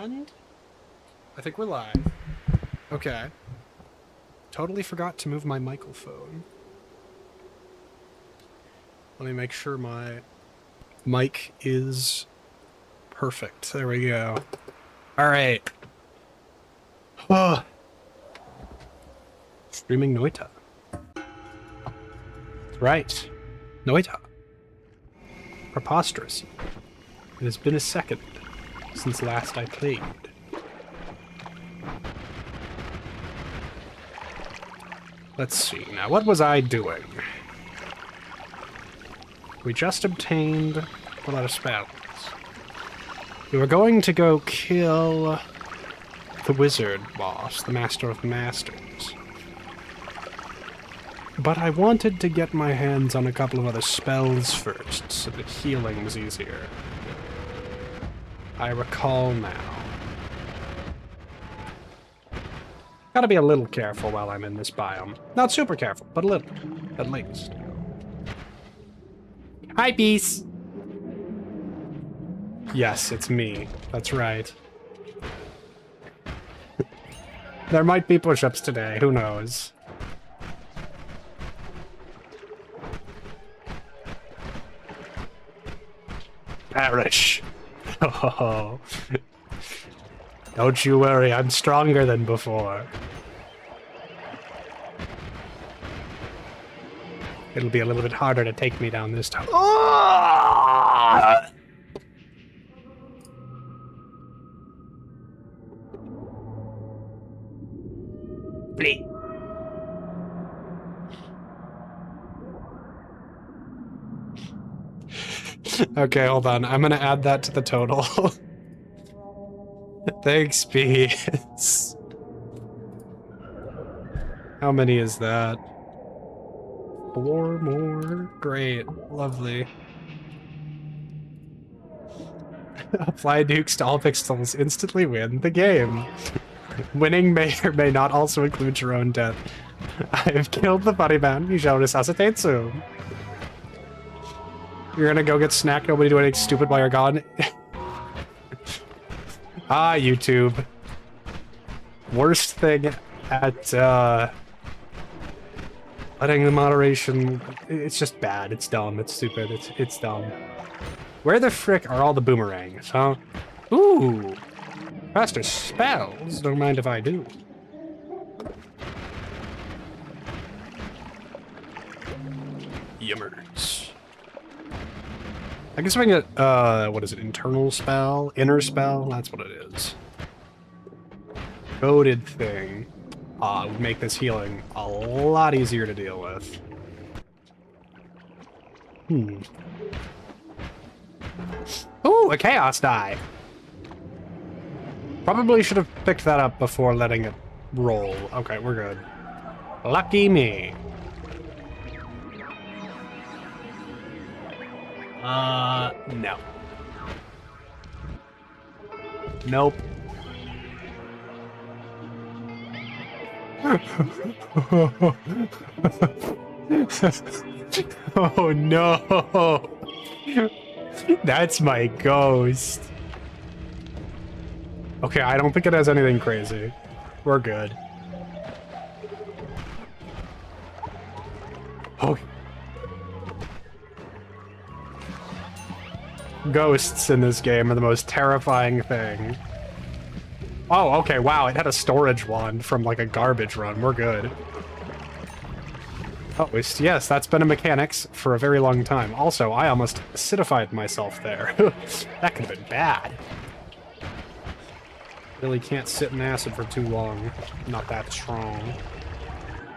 And I think we're live. Okay. Totally forgot to move my microphone. Let me make sure my mic is perfect. There we go. All right. Oh. Streaming Noita. Right. Noita. Preposterous. It has been a second since last I played. Let's see. Now, what was I doing? We just obtained a lot of spells. We were going to go kill the wizard boss, the master of masters. But I wanted to get my hands on a couple of other spells first, so that healing was easier. I recall now. Gotta be a little careful while I'm in this biome. Not super careful, but a little, at least. Hi, Peace! Yes, it's me. That's right. There might be push-ups today, who knows? Perish. Oh. Don't you worry, I'm stronger than before. It'll be a little bit harder to take me down this time. Oh! Bleep. Okay, hold on. I'm gonna add that to the total. Thanks, Peace. How many is that? 4 more. Great. Lovely. Apply nukes to all pixels. Instantly win the game. Winning may or may not also include your own death. I have killed the bunny man. You shall resuscitate soon. You're gonna go get snacked. Nobody do anything stupid while you're gone. Ah, YouTube. Worst thing at, letting the moderation... It's just bad. It's dumb. It's stupid. It's dumb. Where the frick are all the boomerangs, huh? Ooh! Faster spells? Don't mind if I do. Yummers. I guess if I can get, what is it, internal spell? Inner spell? That's what it is. Goated thing. Would make this healing a lot easier to deal with. Ooh, a chaos die! Probably should have picked that up before letting it roll. Okay, we're good. Lucky me. No. Nope. Oh no! That's my ghost. Okay, I don't think it has anything crazy. We're good. Oh. Ghosts in this game are the most terrifying thing. Oh, okay, wow, it had a storage wand from like a garbage run. We're good. Oh, yes, that's been a mechanics for a very long time. Also, I almost acidified myself there. That could have been bad. Really can't sit in acid for too long. Not that strong.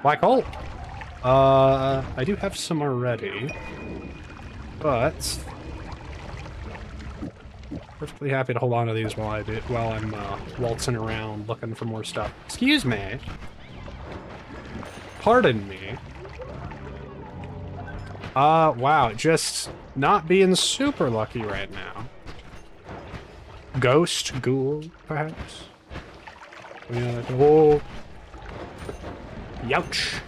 Black hole! I do have some already. But... perfectly happy to hold on to these while I'm waltzing around looking for more stuff. Excuse me. Pardon me. Wow, just not being super lucky right now. Ghost, ghoul, perhaps? Yeah, oh. Youch.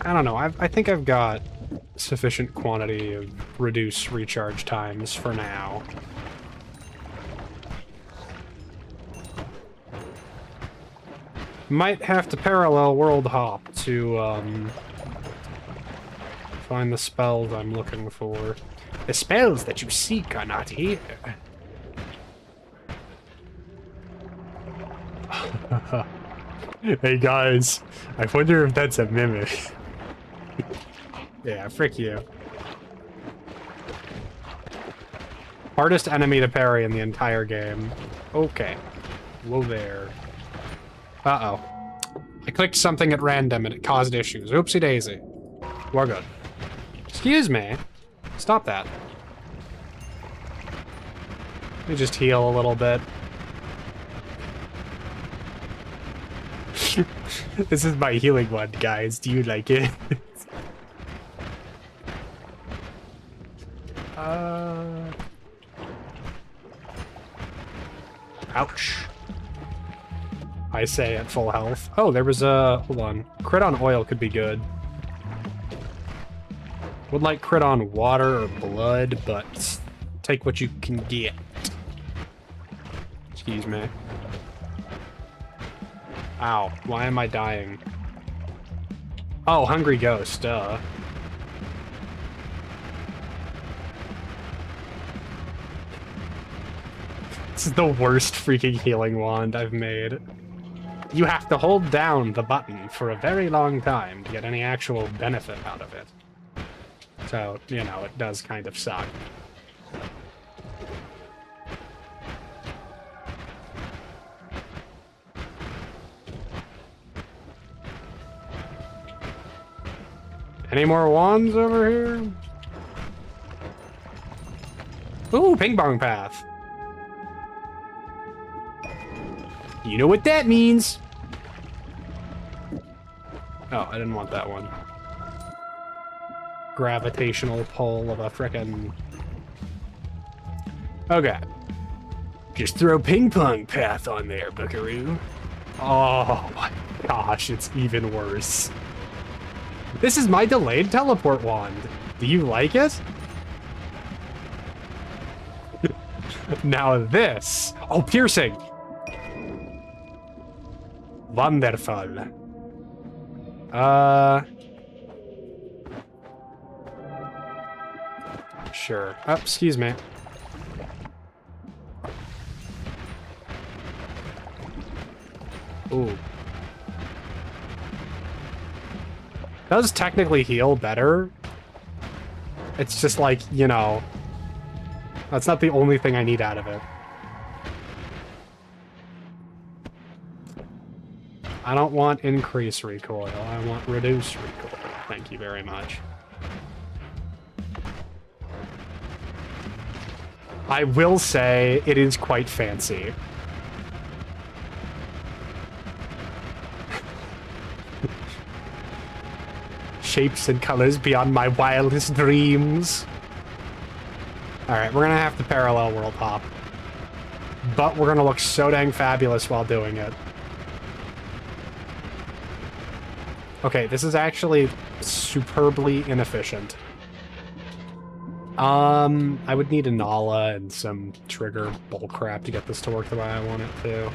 I don't know. I think I've got sufficient quantity of reduce recharge times for now. Might have to parallel world hop to find the spells I'm looking for. The spells that you seek are not here. Hey guys, I wonder if that's a mimic. Yeah, frick you. Hardest enemy to parry in the entire game. Okay. Whoa there. Uh-oh. I clicked something at random and it caused issues. Oopsie daisy. We're good. Excuse me. Stop that. Let me just heal a little bit. This is my healing one, guys. Do you like it? Ouch. I say at full health. Oh, there was a... Hold on. Crit on oil could be good. Would like crit on water or blood, but take what you can get. Excuse me. Ow. Why am I dying? Oh, Hungry Ghost, duh. This is the worst freaking healing wand I've made. You have to hold down the button for a very long time to get any actual benefit out of it. So, you know, it does kind of suck. Any more wands over here? Ooh, ping pong path. You know what that means. Oh, I didn't want that one. Gravitational pull of a frickin'... Okay. Just throw ping pong path on there, buckaroo. Oh my gosh, it's even worse. This is my delayed teleport wand. Do you like it? Now this. Oh, piercing. Wonderful. Sure. Oh, excuse me. Ooh. Does technically heal better. It's just like, you know, that's not the only thing I need out of it. I don't want increase recoil, I want reduce recoil. Thank you very much. I will say it is quite fancy. Shapes and colors beyond my wildest dreams. Alright, we're gonna have to parallel world hop. But we're gonna look so dang fabulous while doing it. Okay, this is actually superbly inefficient. I would need a Nala and some trigger bullcrap to get this to work the way I want it to.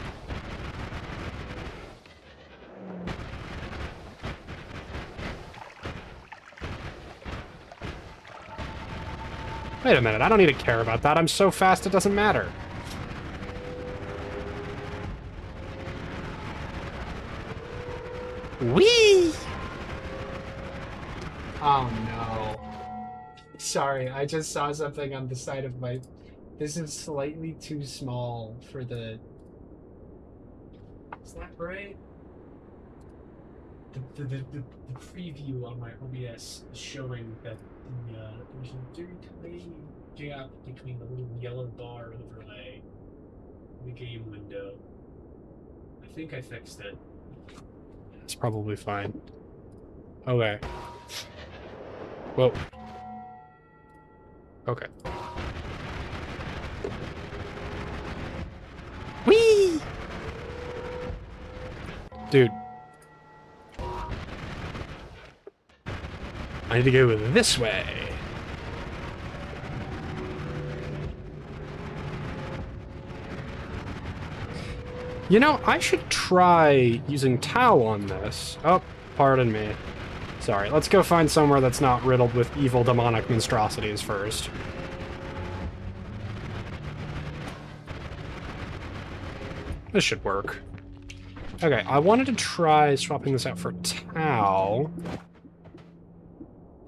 Wait a minute, I don't need to care about that. I'm so fast it doesn't matter. Whee! Oh no. Sorry, I just saw something on the side of my... This is slightly too small for the... Is that right? The preview on my OBS is showing that there's a very tiny gap between the little yellow bar overlay and the game window. I think I fixed it. It's probably fine. Okay. Whoa. Okay. Whee! Dude. I need to go this way. You know, I should try using Tau on this. Oh, pardon me. Sorry, let's go find somewhere that's not riddled with evil demonic monstrosities first. This should work. Okay, I wanted to try swapping this out for Tau.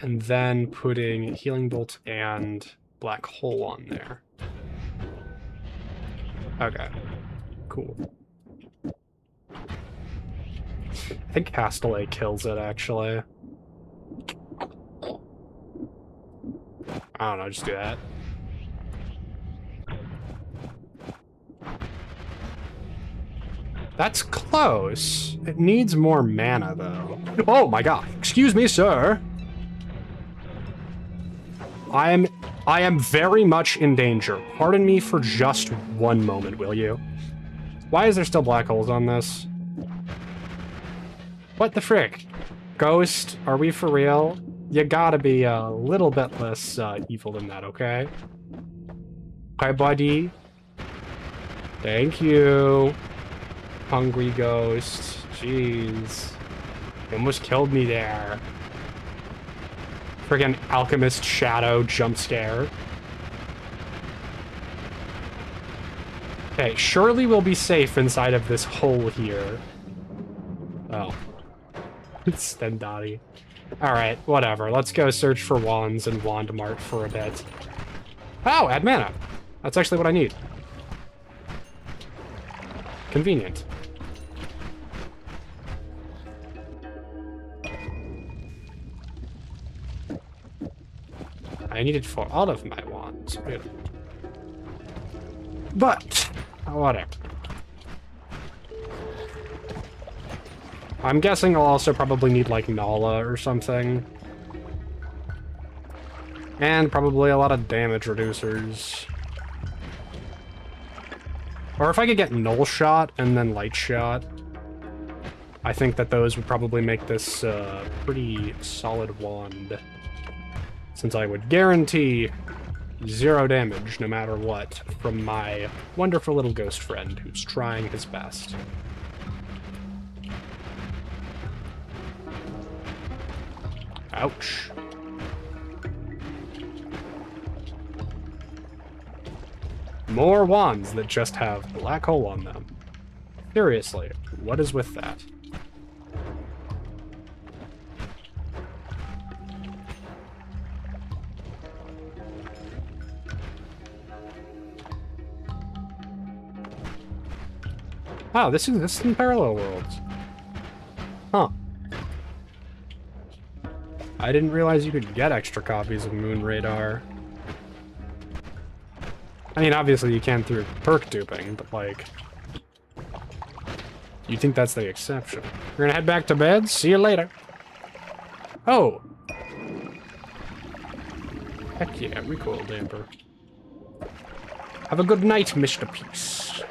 And then putting Healing Bolt and Black Hole on there. Okay, cool. I think Castellet kills it, actually. I don't know, just do that. That's close. It needs more mana, though. Oh my god. Excuse me, sir. I am very much in danger. Pardon me for just one moment, will you? Why is there still black holes on this? What the frick? Ghost, are we for real? You gotta be a little bit less evil than that, okay? Hi, buddy. Thank you. Hungry ghost. Jeez. You almost killed me there. Friggin' alchemist shadow jump scare. Okay, surely we'll be safe inside of this hole here. Oh. It's Stendati. Alright, whatever. Let's go search for wands and wand mart for a bit. Oh, add mana. That's actually what I need. Convenient. I need it for all of my wands, really. But, whatever. I'm guessing I'll also probably need, like, Nala or something. And probably a lot of damage reducers. Or if I could get Null Shot and then Light Shot, I think that those would probably make this a pretty solid wand. Since I would guarantee 0 damage no matter what from my wonderful little ghost friend who's trying his best. Ouch. More wands that just have black hole on them. Seriously, what is with that? Wow, this exists in Parallel Worlds. Huh. I didn't realize you could get extra copies of Moon Radar. I mean, obviously you can through perk duping, but like... You'd think that's the exception. We're gonna head back to bed. See you later. Oh! Heck yeah, recoil damper. Have a good night, Mr. Peace.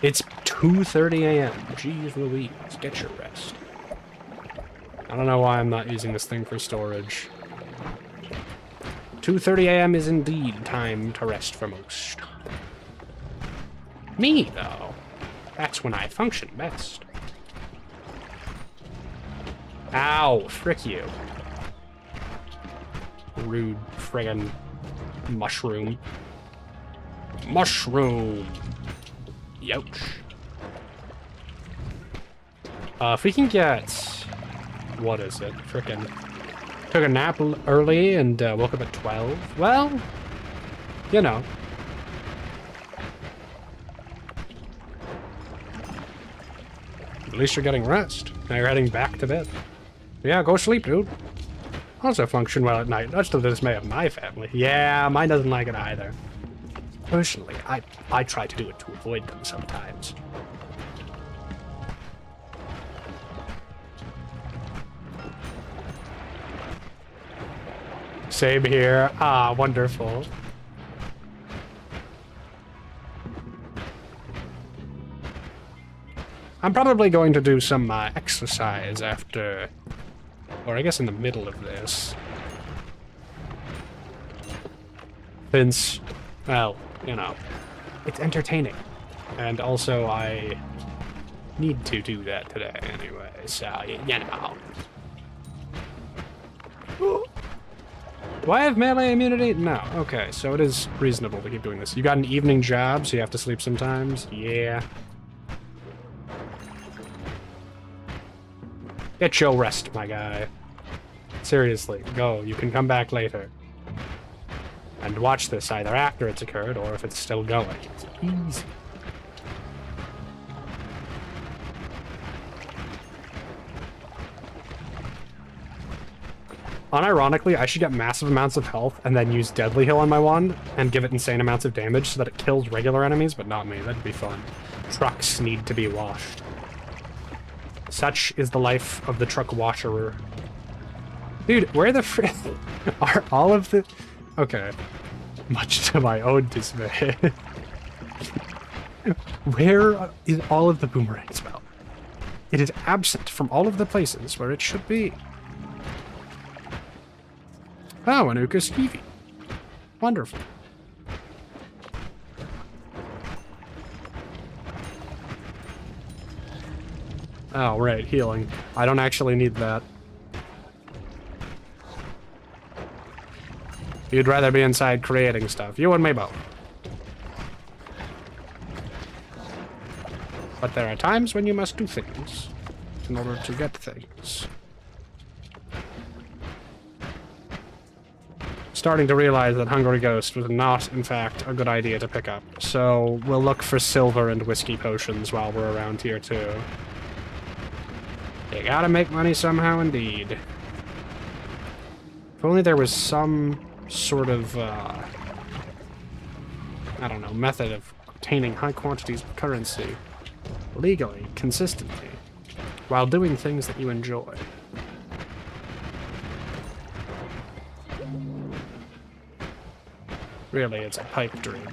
It's 2:30 a.m. Jeez Louise, get your rest. I don't know why I'm not using this thing for storage. 2:30 a.m. is indeed time to rest for most. Me, though. That's when I function best. Ow, frick you. Rude friggin' mushroom. Mushroom! Youch. If we can get... What is it? Frickin'... Took a nap early and woke up at 12. Well, you know. At least you're getting rest. Now you're heading back to bed. Yeah, go sleep, dude. Also function well at night, much to the dismay of my family. Yeah, mine doesn't like it either. Personally, I try to do it to avoid them sometimes. Same here. Ah, wonderful. I'm probably going to do some exercise after Or I guess in the middle of this. Since, well, you know, it's entertaining. And also I need to do that today anyway, so, you know. Do I have melee immunity? No. Okay, so it is reasonable to keep doing this. You got an evening job, so you have to sleep sometimes? Yeah. Get your rest, my guy. Seriously, go. You can come back later. And watch this either after it's occurred or if it's still going. It's easy. Unironically, I should get massive amounts of health and then use Deadly Heal on my one and give it insane amounts of damage so that it kills regular enemies, but not me. That'd be fun. Trucks need to be washed. Such is the life of the truck washerer. Dude, where the frick are all of the... Okay. Much to my own dismay. Where is all of the boomerang spell? It is absent from all of the places where it should be. Oh, an Uka-Skeevy. Wonderful. Oh, right, healing. I don't actually need that. You'd rather be inside creating stuff. You and me both. But there are times when you must do things in order to get things. Starting to realize that Hungry Ghost was not, in fact, a good idea to pick up. So we'll look for silver and whiskey potions while we're around here, too. You gotta make money somehow, indeed. If only there was some sort of, I don't know, method of obtaining high quantities of currency legally, consistently, while doing things that you enjoy. Really, it's a pipe dream.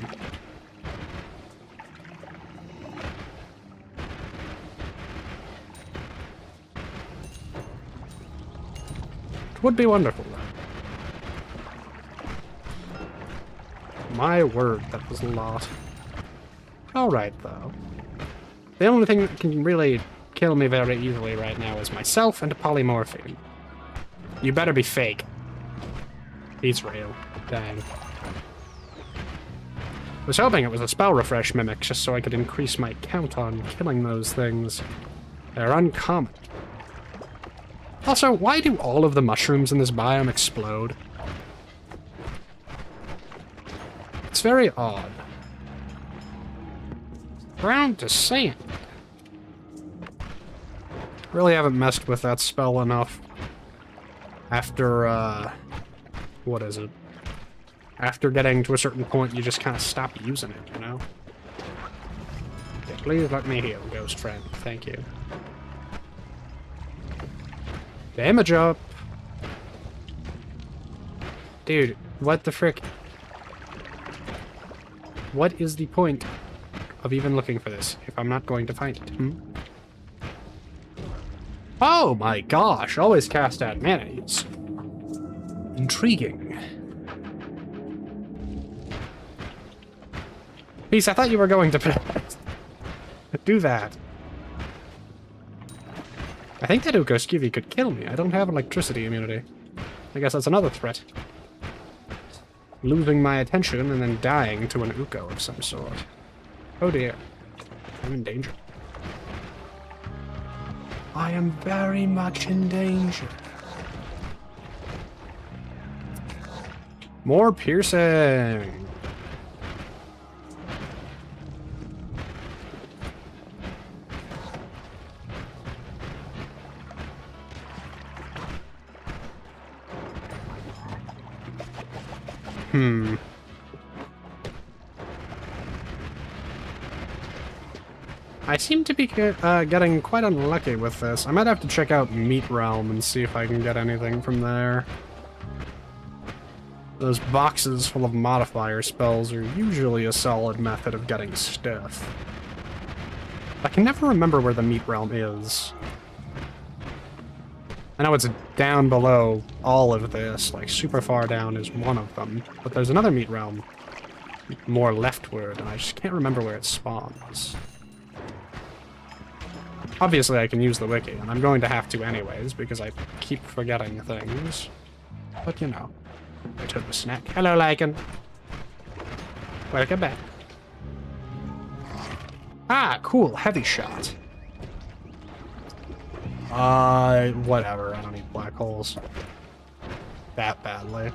It would be wonderful, though. My word, that was a lot. Alright, though. The only thing that can really kill me very easily right now is myself and polymorphine. You better be fake. He's real. Dang. I was hoping it was a spell refresh mimic, just so I could increase my count on killing those things. They're uncommon. Also, why do all of the mushrooms in this biome explode? It's very odd. Brown to sand. Really haven't messed with that spell enough. After, what is it? After getting to a certain point, you just kind of stop using it, you know? Okay, please let me heal, ghost friend. Thank you. Damage up! Dude, what the frick? What is the point of even looking for this if I'm not going to find it? Hmm? Oh my gosh, always cast at mayonnaise. Intriguing. Peace, I thought you were going to do that. I think that Uko-Skivy could kill me. I don't have electricity immunity. I guess that's another threat. Losing my attention and then dying to an Uko of some sort. Oh dear. I'm in danger. I am very much in danger. More piercing. I seem to be getting quite unlucky with this. I might have to check out Meat Realm and see if I can get anything from there. Those boxes full of modifier spells are usually a solid method of getting stuff. I can never remember where the Meat Realm is. I know it's down below all of this, like super far down is one of them, but there's another meat realm more leftward, and I just can't remember where it spawns. Obviously, I can use the wiki, and I'm going to have to anyways, because I keep forgetting things. But you know, I took a snack. Hello, Lycan. Welcome back. Ah, cool, heavy shot. Whatever, I don't need black holes. That badly.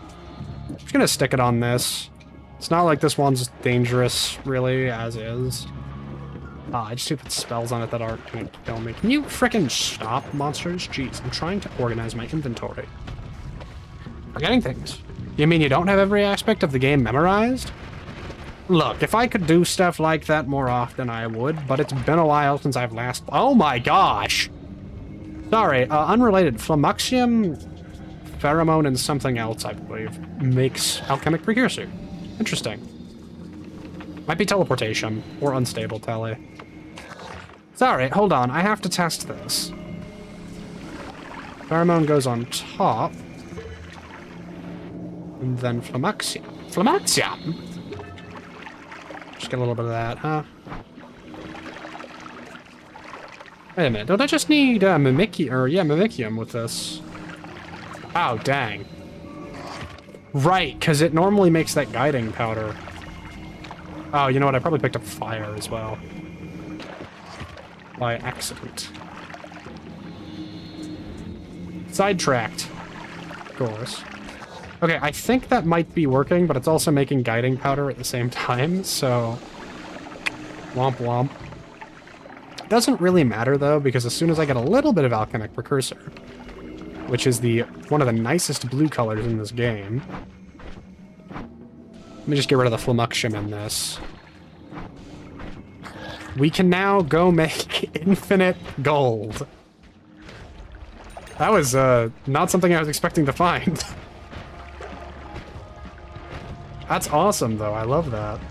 I'm just gonna stick it on this. It's not like this one's dangerous, really, as is. I just put spells on it that aren't gonna kill me. Can you frickin' stop, monsters? Jeez, I'm trying to organize my inventory. Forgetting things. You mean you don't have every aspect of the game memorized? Look, if I could do stuff like that more often, I would, but it's been a while since I've last... Oh my gosh! Sorry, unrelated. Flummoxium, pheromone, and something else, I believe, makes alchemic precursor. Interesting. Might be teleportation, or unstable tele. Sorry, hold on, I have to test this. Pheromone goes on top. And then Flummoxium. Flummoxium? Just get a little bit of that, huh? Wait a minute, don't I just need Mimicium with this? Oh, dang. Right, because it normally makes that guiding powder. Oh, you know what? I probably picked up fire as well. By accident. Sidetracked. Of course. Okay, I think that might be working, but it's also making guiding powder at the same time, so... Womp womp. Doesn't really matter, though, because as soon as I get a little bit of alchemic precursor, which is one of the nicest blue colors in this game... Let me just get rid of the Flummoxium in this. We can now go make infinite gold. That was, not something I was expecting to find. That's awesome, though. I love that.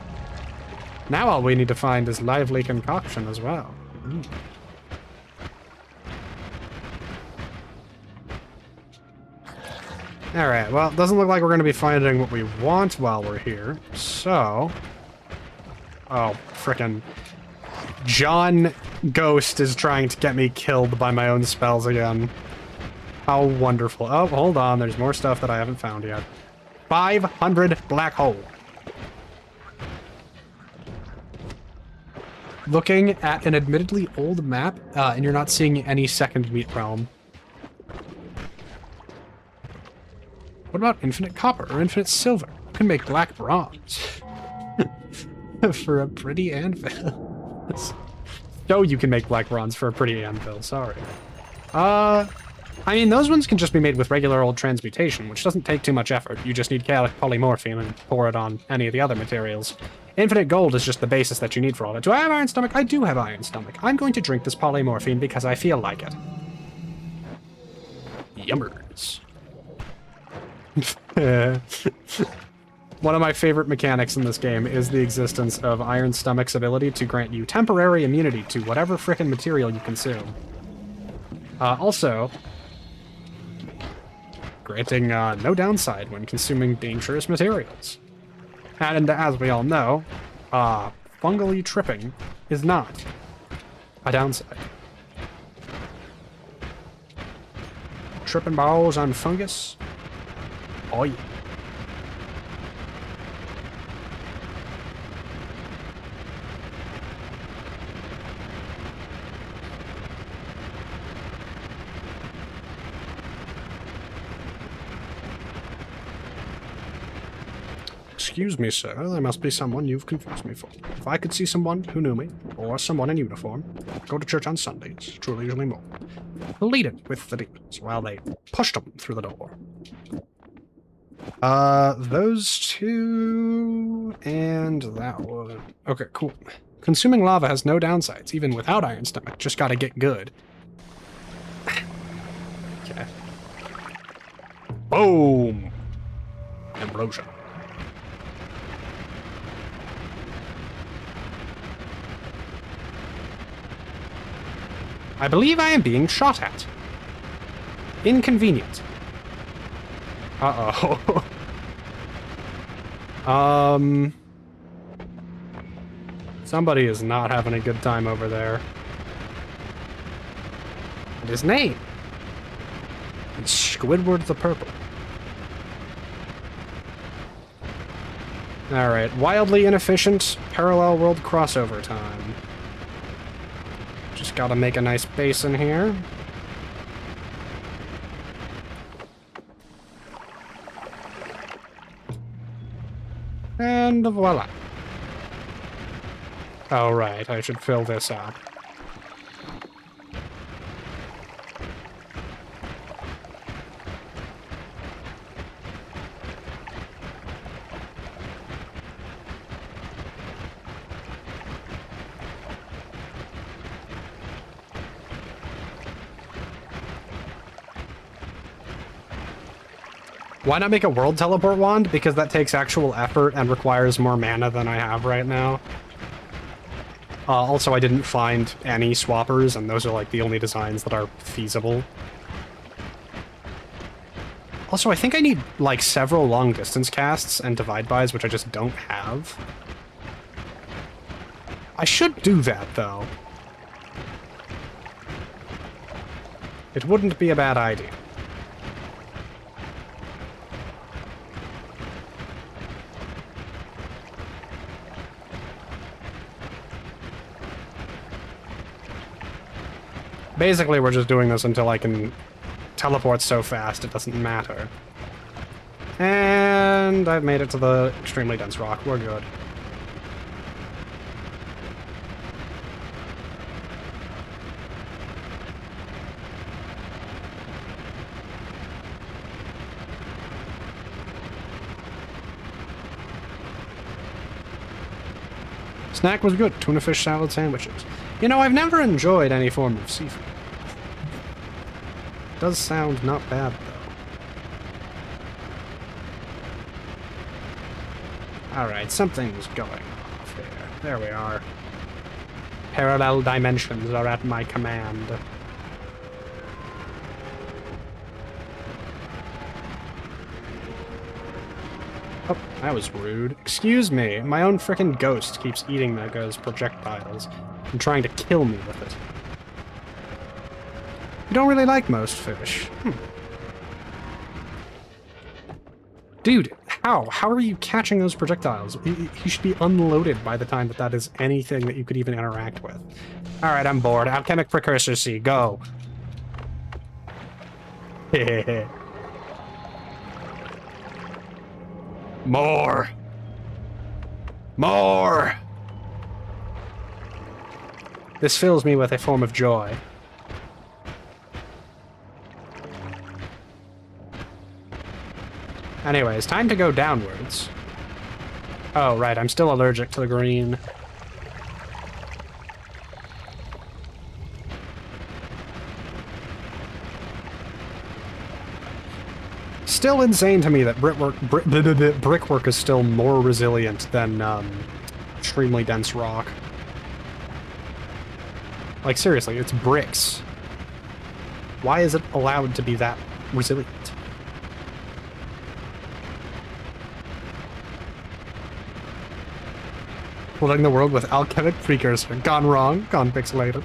Now all we need to find is lively concoction as well. Ooh. Alright, well, it doesn't look like we're going to be finding what we want while we're here, so... Oh, frickin' John Ghost is trying to get me killed by my own spells again. How wonderful. Oh, hold on, there's more stuff that I haven't found yet. 500 black hole. Looking at an admittedly old map, and you're not seeing any second meat realm. What about infinite copper or infinite silver? You can make black bronze. For a pretty anvil. No, you can make black bronze for a pretty anvil, sorry. I mean, those ones can just be made with regular old transmutation, which doesn't take too much effort. You just need chaotic polymorphine and pour it on any of the other materials. Infinite gold is just the basis that you need for all that. Do I have iron stomach? I do have iron stomach. I'm going to drink this polymorphine because I feel like it. Yummers. One of my favorite mechanics in this game is the existence of Iron Stomach's ability to grant you temporary immunity to whatever frickin' material you consume. Also, granting no downside when consuming dangerous materials. And as we all know, fungally tripping is not a downside. Tripping balls on fungus? Oh yeah. Excuse me, sir. There must be someone you've confused me for. If I could see someone who knew me, or someone in uniform, go to church on Sundays, truly usually more, pleaded with the demons while they pushed them through the door. Those two, and that one. Okay, cool. Consuming lava has no downsides, even without Iron Stomach. Just gotta get good. Okay. Boom! Ambrosia. I believe I am being shot at. Inconvenient. Uh-oh. Somebody is not having a good time over there. And his name is Squidward the Purple. Alright, wildly inefficient parallel world crossover time. Just gotta make a nice base in here. And voila. Oh, right, I should fill this up. Why not make a world teleport wand? Because that takes actual effort and requires more mana than I have right now. Also, I didn't find any swappers, and those are like the only designs that are feasible. Also, I think I need like several long distance casts and divide-bys, which I just don't have. I should do that, though. It wouldn't be a bad idea. Basically, we're just doing this until I can teleport so fast it doesn't matter. And I've made it to the extremely dense rock. We're good. Snack was good. Tuna fish salad sandwiches. You know, I've never enjoyed any form of seafood. Does sound not bad, though. Alright, something's going off here. There we are. Parallel dimensions are at my command. Oh, that was rude. Excuse me, my own frickin' ghost keeps eating those projectiles and trying to kill me with it. You don't really like most fish. Dude, how? How are you catching those projectiles? You should be unloaded by the time that is anything that you could even interact with. Alright, I'm bored. Alchemic Precursor C, go. Hehehe. More! More! This fills me with a form of joy. Anyways, time to go downwards. Oh, right, I'm still allergic to the green. Still insane to me that brickwork is still more resilient than extremely dense rock. Like, seriously, it's bricks. Why is it allowed to be that resilient? Flooding the world with alchemic precursor. Gone wrong, gone pixelated.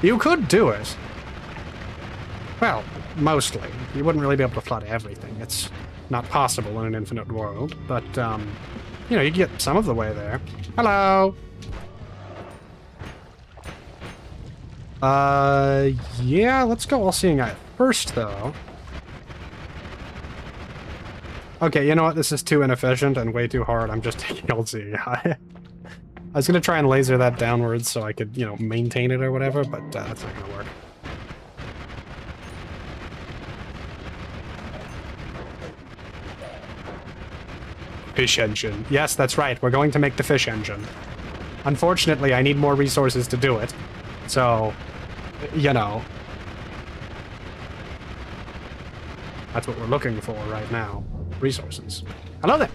You could do it. Well, mostly. You wouldn't really be able to flood everything. It's not possible in an infinite world, but, you know, you get some of the way there. Hello! Yeah, let's go All-Seeing Eye first, though. Okay, you know what? This is too inefficient and way too hard. I'm just taking All-Seeing Eye. I was gonna try and laser that downwards so I could, you know, maintain it or whatever, but that's not gonna work. Fish engine. Yes, that's right. We're going to make the fish engine. Unfortunately, I need more resources to do it. So, you know. That's what we're looking for right now. Resources. Hello there!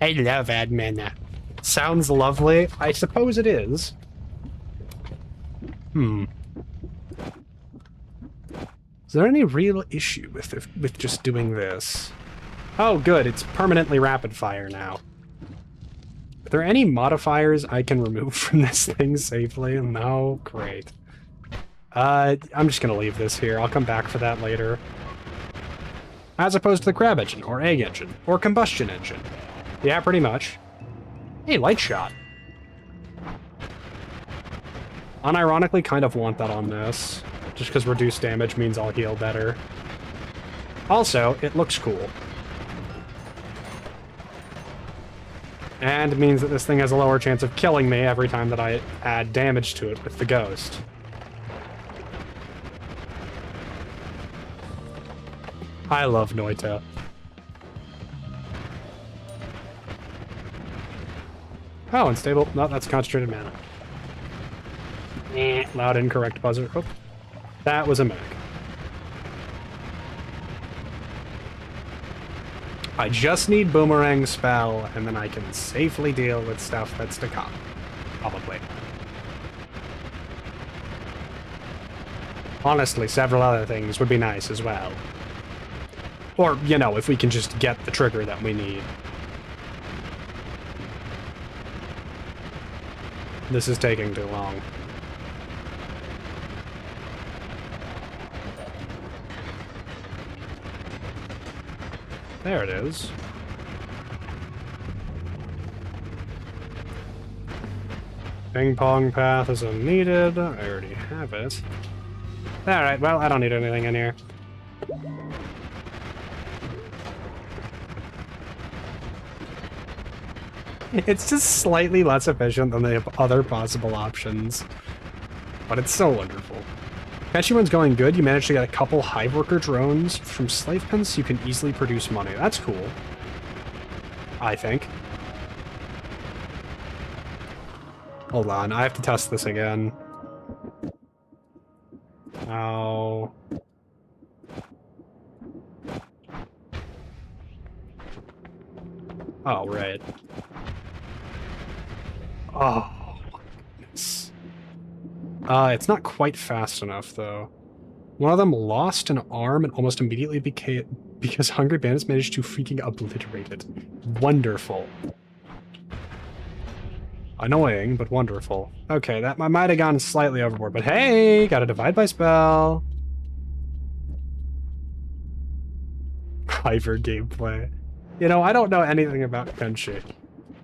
I love admin. Sounds lovely. I suppose it is. Is there any real issue with just doing this? Oh, good. It's permanently rapid fire now. Are there any modifiers I can remove from this thing safely? No? Great. I'm just gonna leave this here. I'll come back for that later. As opposed to the crab engine, or egg engine, or combustion engine. Yeah, pretty much. Hey, light shot. Unironically, kind of want that on this, just because reduced damage means I'll heal better. Also, it looks cool. And means that this thing has a lower chance of killing me every time that I add damage to it with the ghost. I love Noita. Oh, unstable. No, that's concentrated mana. Loud incorrect buzzer. Oh, that was a mimic. I just need Boomerang spell, and then I can safely deal with stuff that's to come. Probably. Honestly, several other things would be nice as well. Or, you know, if we can just get the trigger that we need. This is taking too long. There it is. Ping pong path is unneeded. I already have it. Alright, well, I don't need anything in here. It's just slightly less efficient than the other possible options. But it's so wonderful. Catchy one's going good. You managed to get a couple hive worker drones from slave pens so you can easily produce money. That's cool. I think. Hold on, I have to test this again. Oh. Oh, right. Oh, my goodness. It's not quite fast enough, though. One of them lost an arm and almost immediately became... because Hungry Bandits managed to freaking obliterate it. Wonderful. Annoying, but wonderful. Okay, that I might have gone slightly overboard, but hey, got a divide by spell. Hiver gameplay. You know, I don't know anything about Kenshi.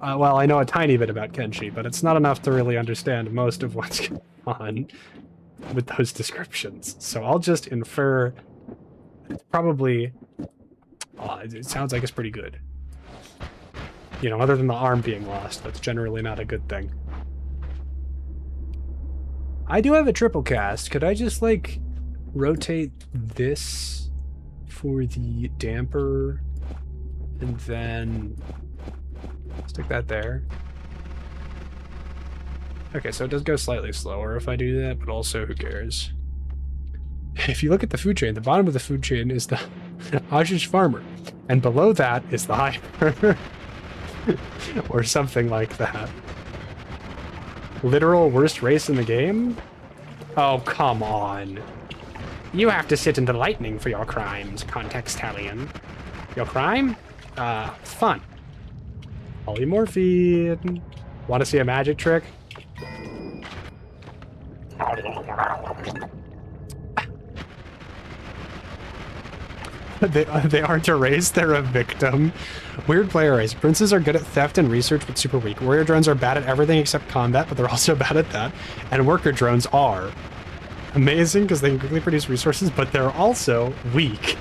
Well, I know a tiny bit about Kenshi, but it's not enough to really understand most of what's going on with those descriptions. So I'll just infer it's probably... it sounds like it's pretty good. You know, other than the arm being lost, that's generally not a good thing. I do have a triple cast. Could I just, like, rotate this for the damper and then stick that there? Okay, so it does go slightly slower if I do that, but also who cares? If you look at the food chain, the bottom of the food chain is the Ashish farmer, and below that is the hiver. Or something like that. Literal worst race in the game? Oh, come on. You have to sit in the lightning for your crimes, Contextalian. Your crime? Fun. Polymorphine. Want to see a magic trick? They aren't a race, they're a victim. Weird player race. Princes are good at theft and research, but super weak. Warrior drones are bad at everything except combat, but they're also bad at that. And worker drones are amazing because they can quickly produce resources, but they're also weak.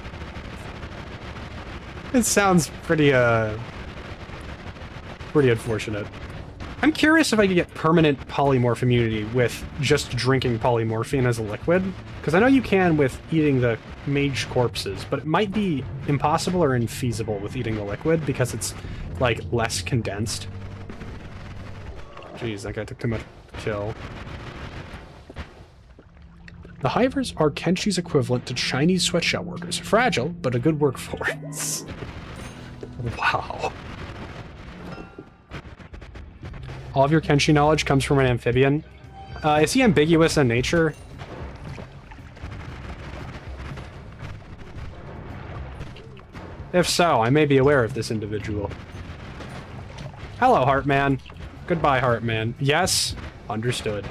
It sounds pretty unfortunate. I'm curious if I could get permanent polymorph immunity with just drinking polymorphine as a liquid. Because I know you can with eating the mage corpses, but it might be impossible or infeasible with eating the liquid because it's, like, less condensed. Jeez, that guy took too much to kill. The hivers are Kenshi's equivalent to Chinese sweatshop workers. Fragile, but a good workforce. Wow. All of your Kenshi knowledge comes from an amphibian. Is he ambiguous in nature? If so, I may be aware of this individual. Hello, Heartman. Goodbye, Heartman. Yes, understood.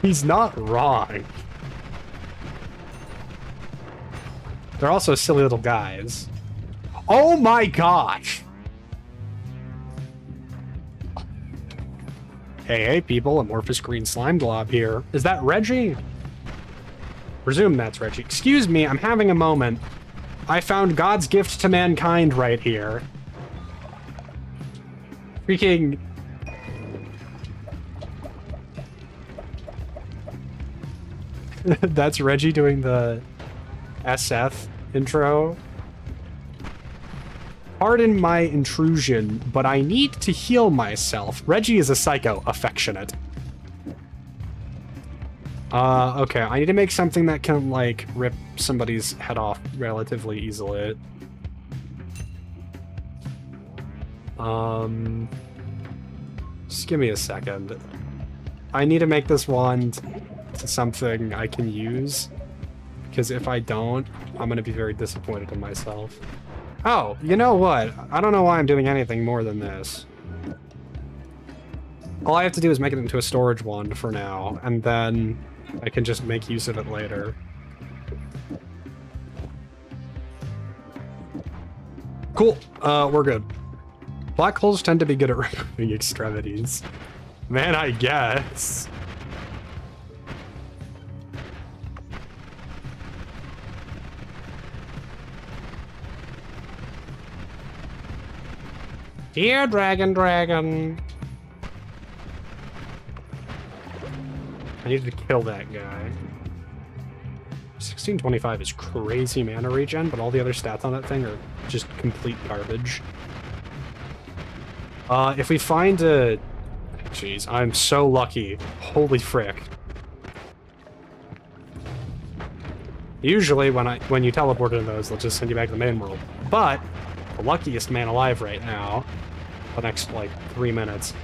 He's not wrong. They're also silly little guys. Oh my gosh! Hey, people, amorphous green slime glob here. Is that Reggie? Presume that's Reggie. Excuse me, I'm having a moment. I found God's gift to mankind right here. Freaking... That's Reggie doing the SF intro. Pardon my intrusion, but I need to heal myself. Reggie is a psycho, affectionate. Okay, I need to make something that can, like, rip somebody's head off relatively easily. Just give me a second. I need to make this wand to something I can use, because if I don't, I'm gonna be very disappointed in myself. Oh, you know what? I don't know why I'm doing anything more than this. All I have to do is make it into a storage wand for now, and then I can just make use of it later. Cool. We're good. Black holes tend to be good at removing extremities. Man, I guess. Dear Dragon. I needed to kill that guy. 1625 is crazy mana regen, but all the other stats on that thing are just complete garbage. If we find a... Jeez, I'm so lucky. Holy frick. Usually when you teleport into those, they'll just send you back to the main world. But the luckiest man alive right now, the next, like, 3 minutes,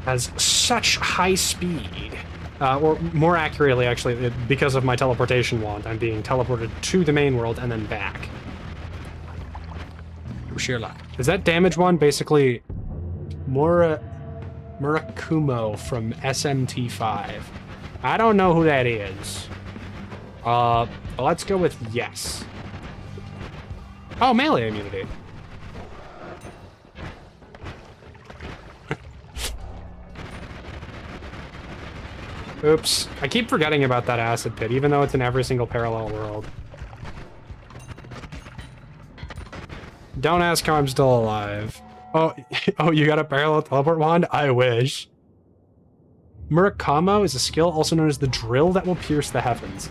has such high speed. Or more accurately, actually, because of my teleportation wand, I'm being teleported to the main world and then back. Sheer luck. Is that damage one basically Murakumo from SMT5? I don't know who that is. But let's go with yes. Oh, melee immunity. Oops. I keep forgetting about that acid pit, even though it's in every single parallel world. Don't ask how I'm still alive. Oh, oh, you got a parallel teleport wand? I wish. Murakamo is a skill also known as the drill that will pierce the heavens.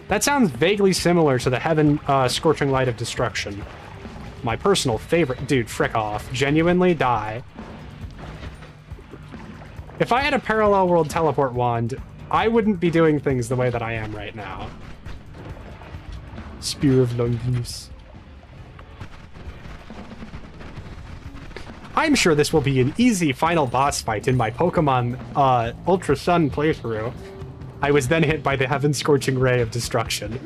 That sounds vaguely similar to the Heaven Scorching Light of Destruction. My personal favorite. Dude, frick off. Genuinely die. If I had a parallel world teleport wand, I wouldn't be doing things the way that I am right now. Spear of Longinus. I'm sure this will be an easy final boss fight in my Pokemon Ultra Sun playthrough. I was then hit by the Heaven Scorching Ray of Destruction.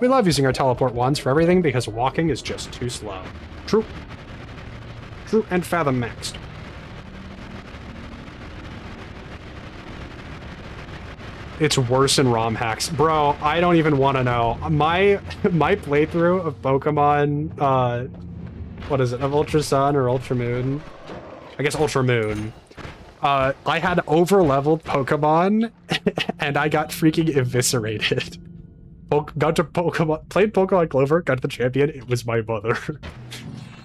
We love using our teleport wands for everything because walking is just too slow. True. True and fathom maxed. It's worse in ROM hacks. Bro, I don't even want to know. My playthrough of Pokemon, what is it, of Ultra Sun or Ultra Moon? I guess Ultra Moon. I had over-leveled Pokemon, and I got freaking eviscerated. Played Pokemon Clover, got the champion, it was my mother.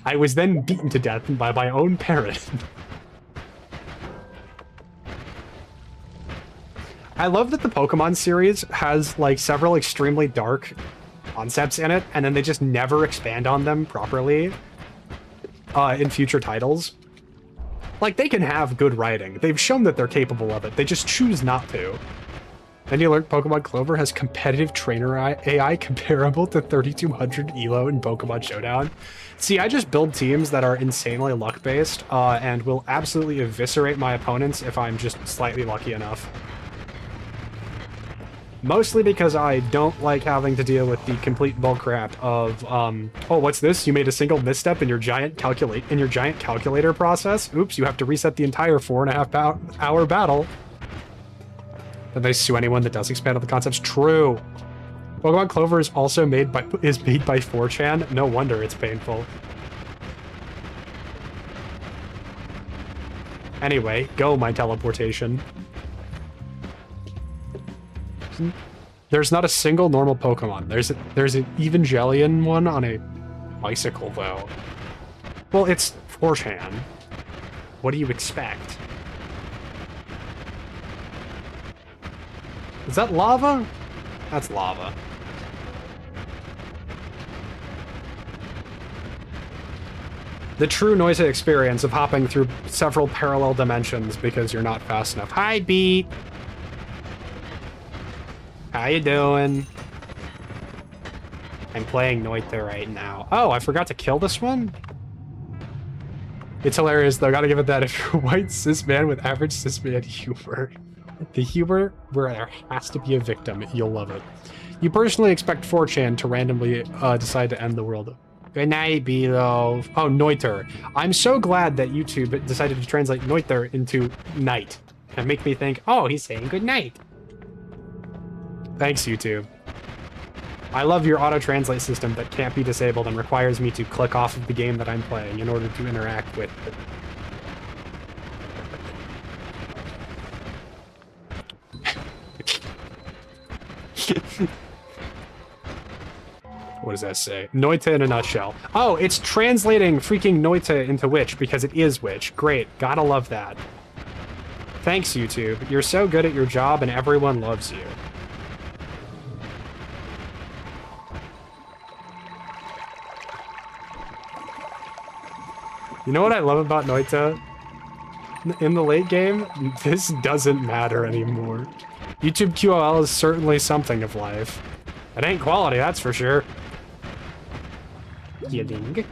I was then beaten to death by my own parent. I love that the Pokemon series has, like, several extremely dark concepts in it, and then they just never expand on them properly in future titles. Like, they can have good writing. They've shown that they're capable of it. They just choose not to. Then you learn Pokemon Clover has competitive trainer AI comparable to 3200 ELO in Pokemon Showdown. See, I just build teams that are insanely luck-based and will absolutely eviscerate my opponents if I'm just slightly lucky enough. Mostly because I don't like having to deal with the complete bullcrap of, oh, what's this? You made a single misstep in your giant calculator process? Oops, you have to reset the entire 4.5 hour battle. Then they sue anyone that does expand on the concepts. True. Pokemon Clover is also made by 4chan. No wonder it's painful. Anyway, go my teleportation. There's not a single normal Pokemon. There's an Evangelion one on a bicycle though. Well, it's 4chan. What do you expect? Is that lava? That's lava. The true Noita experience of hopping through several parallel dimensions because you're not fast enough. Hi, Beat. How you doing? I'm playing Noita right now. Oh, I forgot to kill this one? It's hilarious though, gotta give it that. If you're a white cis man with average cis man humor, the humor where there has to be a victim, you'll love it. You personally expect 4chan to randomly decide to end the world. Good night, Below. Oh, Noiter. I'm so glad that YouTube decided to translate Noiter into night. And make me think, oh, he's saying good night. Thanks, YouTube. I love your auto-translate system that can't be disabled and requires me to click off of the game that I'm playing in order to interact with it. What does that say? Noita in a nutshell. Oh, it's translating freaking Noita into witch because it is witch. Great. Gotta love that. Thanks, YouTube. You're so good at your job and everyone loves you. You know what I love about Noita? In the late game, this doesn't matter anymore. YouTube QOL is certainly something of life. It ain't quality, that's for sure. Yelling.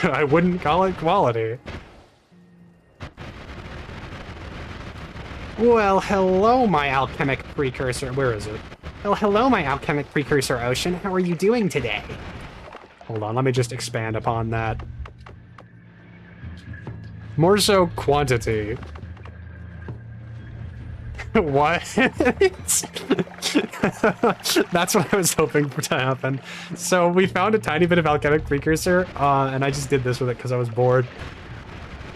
I wouldn't call it quality. Well, hello, my alchemic precursor. Where is it? Well, hello, my alchemic precursor, Ocean. How are you doing today? Hold on, let me just expand upon that. More so quantity. What? That's what I was hoping for to happen. So we found a tiny bit of alchemic precursor, and I just did this with it because I was bored.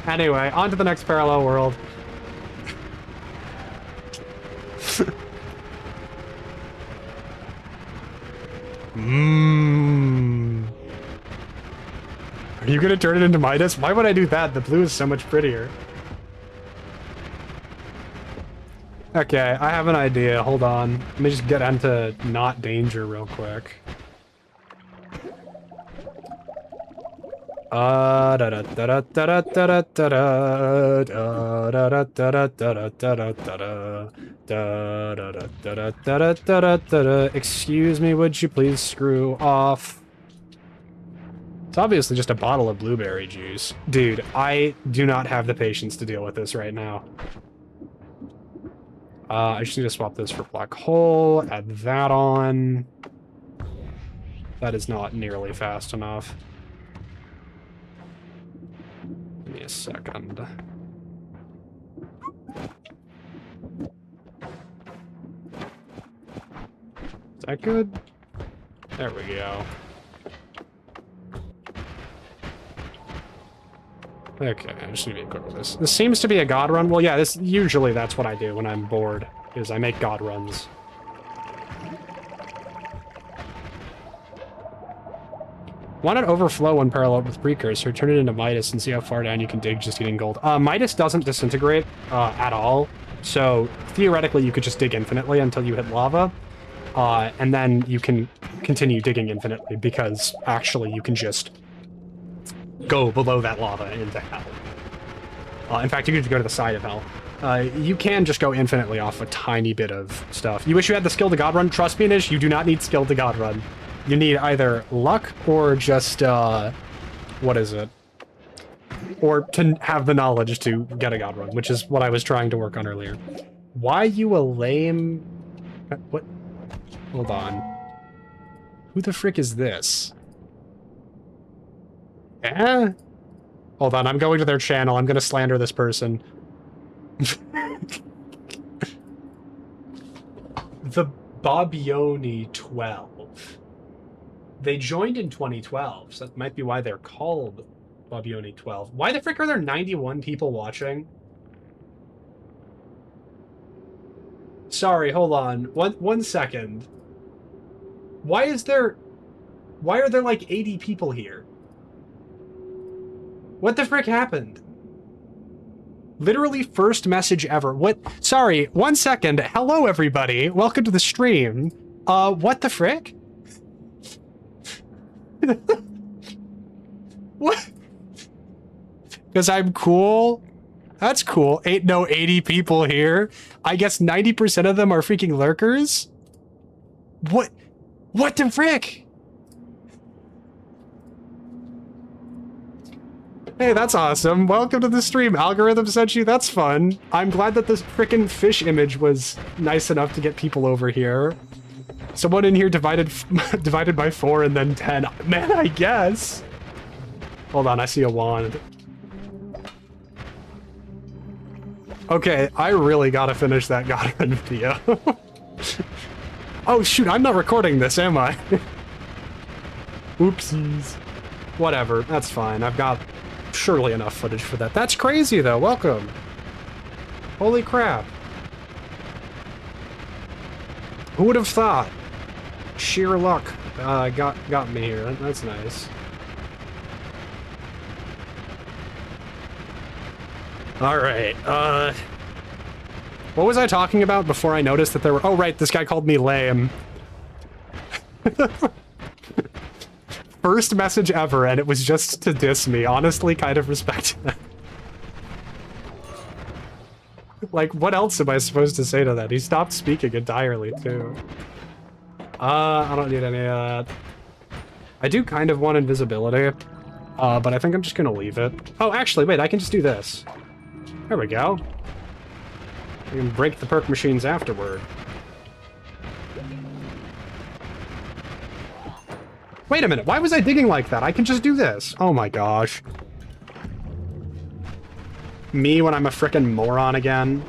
Anyway, on to the next parallel world. Are you gonna turn it into Midas? Why would I do that? The blue is so much prettier. Okay, I have an idea. Hold on. Let me just get into not danger real quick. Excuse me, would you please screw off? It's obviously just a bottle of blueberry juice. Dude, I do not have the patience to deal with this right now. I just need to swap this for black hole, add that on. That is not nearly fast enough. Give me a second. Is that good? There we go. Okay, I just need to be quick with this. This seems to be a god run. Well, yeah, usually that's what I do when I'm bored, is I make god runs. Why not overflow when parallel with Precursor, turn it into Midas, and see how far down you can dig just eating gold? Midas doesn't disintegrate at all, so theoretically you could just dig infinitely until you hit lava, and then you can continue digging infinitely, because actually you can just go below that lava into hell. In fact, you can just go to the side of hell. You can just go infinitely off a tiny bit of stuff. You wish you had the skill to God run? Trust me, Nish, you do not need skill to God run. You need either luck or just, what is it? Or to have the knowledge to get a God run, which is what I was trying to work on earlier. Why you a lame... What? Hold on. Who the frick is this? Eh? Hold on, I'm going to their channel. I'm gonna slander this person. The Bobbioni 12. They joined in 2012, so that might be why they're called Bobbioni 12. Why the frick are there 91 people watching? Sorry, hold on. One second. Why are there like 80 people here? What the frick happened? Literally first message ever. What? Sorry, 1 second. Hello, everybody. Welcome to the stream. What the frick? What? Because I'm cool? That's cool. Ain't no 80 people here. I guess 90% of them are freaking lurkers? What? What the frick? Hey, that's awesome. Welcome to the stream. Algorithm sent you. That's fun. I'm glad that this frickin' fish image was nice enough to get people over here. Someone in here divided by 4 and then 10. Man, I guess. Hold on, I see a wand. Okay, I really gotta finish that Godrun video. Oh shoot, I'm not recording this, am I? Oopsies. Whatever, that's fine. I've got surely enough footage for that. That's crazy though, welcome. Holy crap. Who would have thought? Sheer luck got me here. That's nice. Alright, what was I talking about before I noticed that there were— oh right, this guy called me lame. First message ever, and it was just to diss me. Honestly, kind of respect that. Like, what else am I supposed to say to that? He stopped speaking entirely, too. I don't need any of that. I do kind of want invisibility, but I think I'm just gonna leave it. Oh, actually, wait, I can just do this. There we go. We can break the perk machines afterward. Wait a minute, why was I digging like that? I can just do this. Oh my gosh. Me when I'm a frickin' moron again.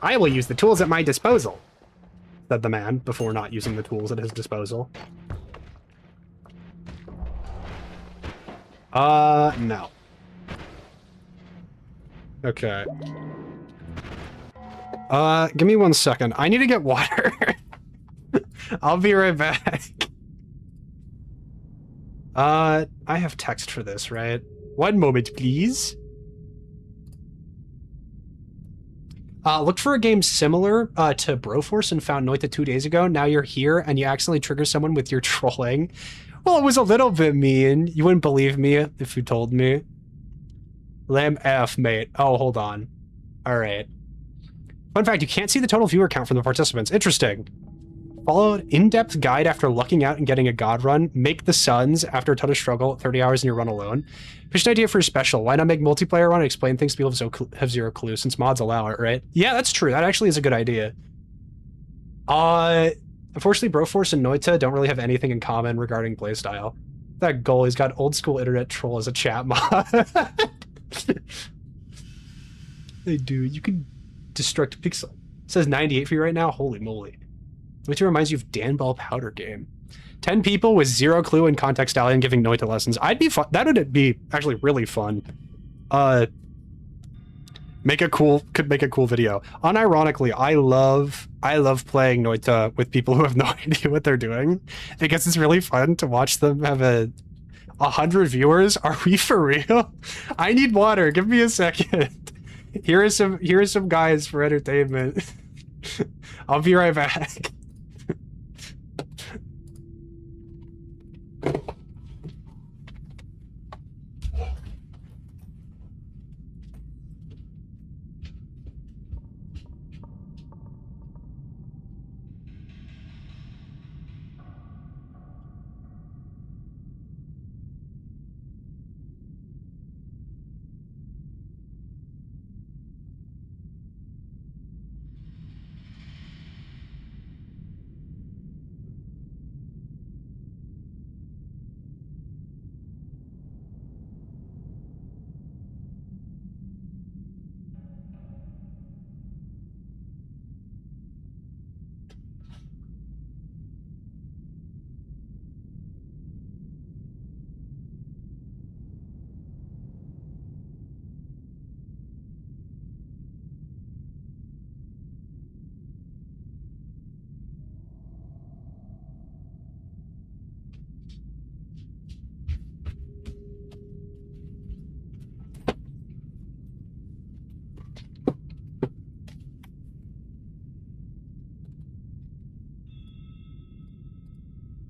I will use the tools at my disposal, said the man before not using the tools at his disposal. No. Okay. Give me 1 second. I need to get water. I'll be right back. I have text for this, right? 1 moment, please. Looked for a game similar to Broforce and found Noita 2 days ago. Now you're here and you accidentally trigger someone with your trolling. Well, it was a little bit mean. You wouldn't believe me if you told me. Lame F, mate. Oh, hold on. All right. Fun fact, you can't see the total viewer count from the participants. Interesting. Follow an in-depth guide after lucking out and getting a god run. Make the suns after a ton of struggle, 30 hours in your run alone. Pitch an idea for a special. Why not make multiplayer run and explain things people have zero clue since mods allow it, right? Yeah, that's true. That actually is a good idea. Unfortunately, Broforce and Noita don't really have anything in common regarding playstyle. That goalie's got old school internet troll as a chat mod. Hey, dude, you can destruct pixel. It says 98 for you right now? Holy moly. Which reminds you of Dan Ball Powder Game. 10 people with zero clue in Context Stallion giving Noita lessons. I'd be fun. That would be actually really fun. Could make a cool video. Unironically, I love playing Noita with people who have no idea what they're doing, because it's really fun to watch them have 100 viewers. Are we for real? I need water. Give me a second. Here are some guys for entertainment. I'll be right back.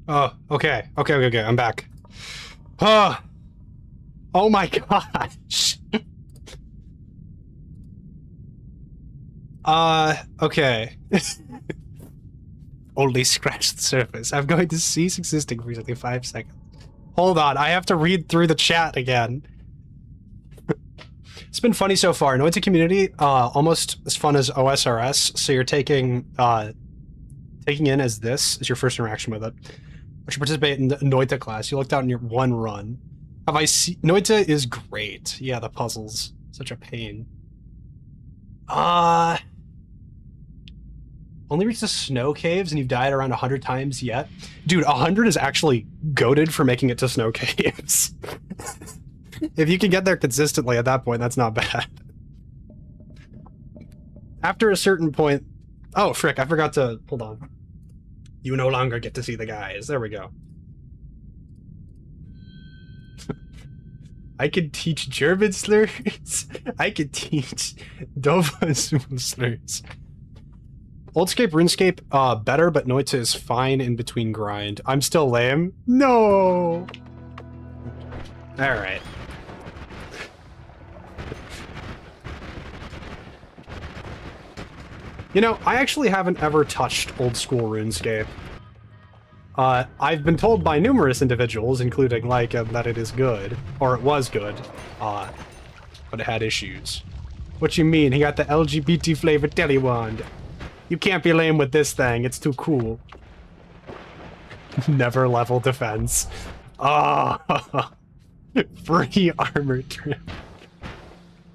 Oh, okay. Okay, I'm back. Oh, oh my gosh. Okay. Only scratch the surface. I'm going to cease existing for exactly 5 seconds. Hold on, I have to read through the chat again. It's been funny so far. Noita community, almost as fun as OSRS. So you're taking in as this as your first interaction with it. But you participate in the Noita class. You looked out in your one run. Have I seen Noita is great. Yeah, the puzzles. Such a pain. Only reached the snow caves and you've died around 100 times yet? Dude, 100 is actually goated for making it to snow caves. If you can get there consistently at that point, that's not bad. After a certain point... Oh, frick, I forgot to... Hold on. You no longer get to see the guys. There we go. I could teach German slurs. I could teach Dova slurs. Oldscape, RuneScape, better, but Noita is fine in between grind. I'm still lame? No! Alright. You know, I actually haven't ever touched old school RuneScape. I've been told by numerous individuals, including like that it is good, or it was good, but it had issues. What you mean? He got the LGBT flavored telewand. You can't be lame with this thing, it's too cool. Never level defense. Ah, free armor trim.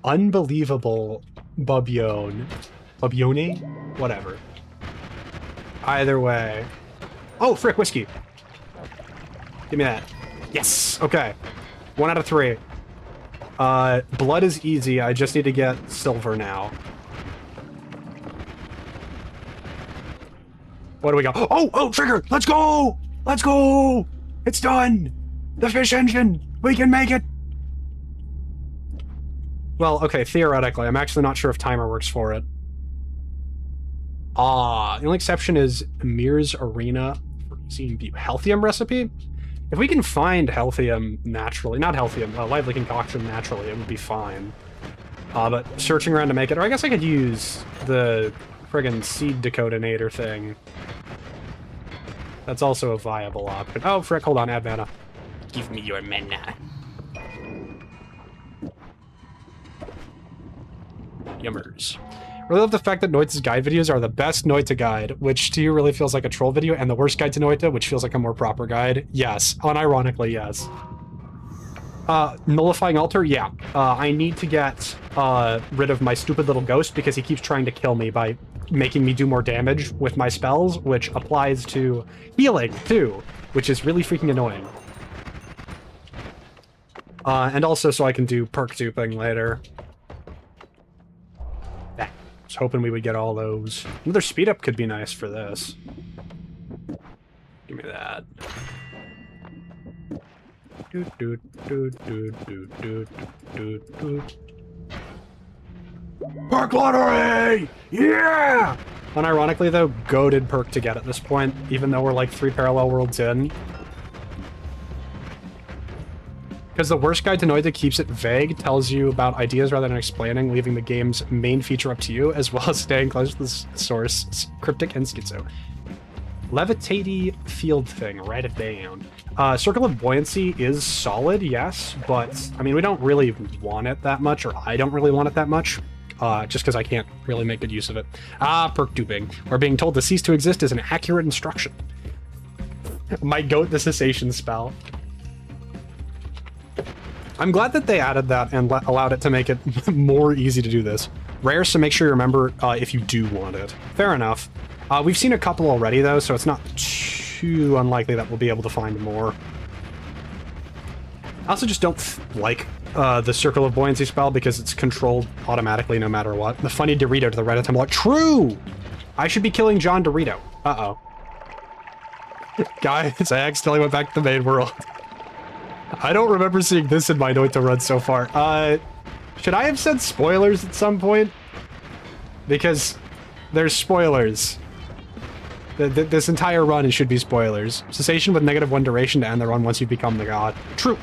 Unbelievable Babione. Babione? Whatever. Either way. Oh, frick, whiskey. Give me that. Yes, okay. 1 out of 3. Blood is easy, I just need to get silver now. What do we got? Oh, trigger! Let's go! Let's go! It's done! The fish engine! We can make it! Well, okay, theoretically, I'm actually not sure if timer works for it. The only exception is Mir's Arena for Healthium recipe? If we can find Healthium naturally, not Healthium, Lively Concoction naturally, it would be fine. But searching around to make it, or I guess I could use the friggin' seed decodenator thing. That's also a viable option. Oh, frick, hold on, add mana. Give me your mana. Yummers. Really love the fact that Noita's guide videos are the best Noita guide, which to you really feels like a troll video, and the worst guide to Noita, which feels like a more proper guide. Yes. Unironically, yes. Nullifying Altar? Yeah. I need to get rid of my stupid little ghost because he keeps trying to kill me by making me do more damage with my spells, which applies to healing, too, which is really freaking annoying. And also so I can do perk duping later. I was hoping we would get all those. Another speed up could be nice for this. Give me that. Perk lottery! Yeah! Unironically though, goated perk to get at this point, even though we're like 3 parallel worlds in. Because the worst guide to Noita keeps it vague, tells you about ideas rather than explaining, leaving the game's main feature up to you, as well as staying close to the source, cryptic and schizo. Levitatey field thing, write it down. Circle of Buoyancy is solid, yes, but, I mean, we don't really want it that much, or I don't really want it that much, just because I can't really make good use of it. Perk duping, where being told to cease to exist is an accurate instruction. My goat the cessation spell. I'm glad that they added that and allowed it to make it more easy to do this. Rare, so make sure you remember if you do want it. Fair enough. We've seen a couple already, though, so it's not too unlikely that we'll be able to find more. I also just don't like the Circle of Buoyancy spell because it's controlled automatically no matter what. The funny Dorito to the right of time, like, true! I should be killing John Dorito. Uh-oh. Guys, I accidentally went back to the main world. I don't remember seeing this in my Noita run so far. Should I have said spoilers at some point? Because there's spoilers. This entire run should be spoilers. Cessation with -1 duration to end the run once you become the god. True.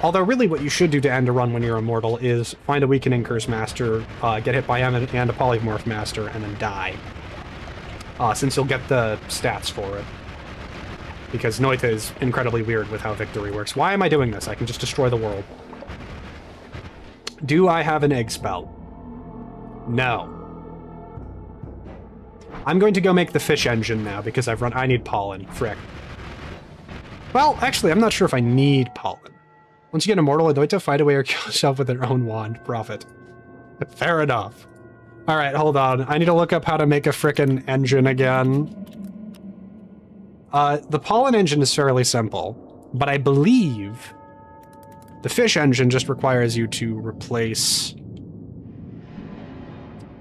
Although really what you should do to end a run when you're immortal is find a weakening curse master, get hit by him and a polymorph master, and then die. Since you'll get the stats for it. Because Noita is incredibly weird with how victory works. Why am I doing this? I can just destroy the world. Do I have an egg spell? No. I'm going to go make the fish engine now because I need pollen. Frick. Well, actually, I'm not sure if I need pollen. Once you get immortal, Noita, find a way or kill yourself with their own wand. Profit. Fair enough. Alright, hold on. I need to look up how to make a frickin' engine again. The pollen engine is fairly simple, but I believe the fish engine just requires you to replace...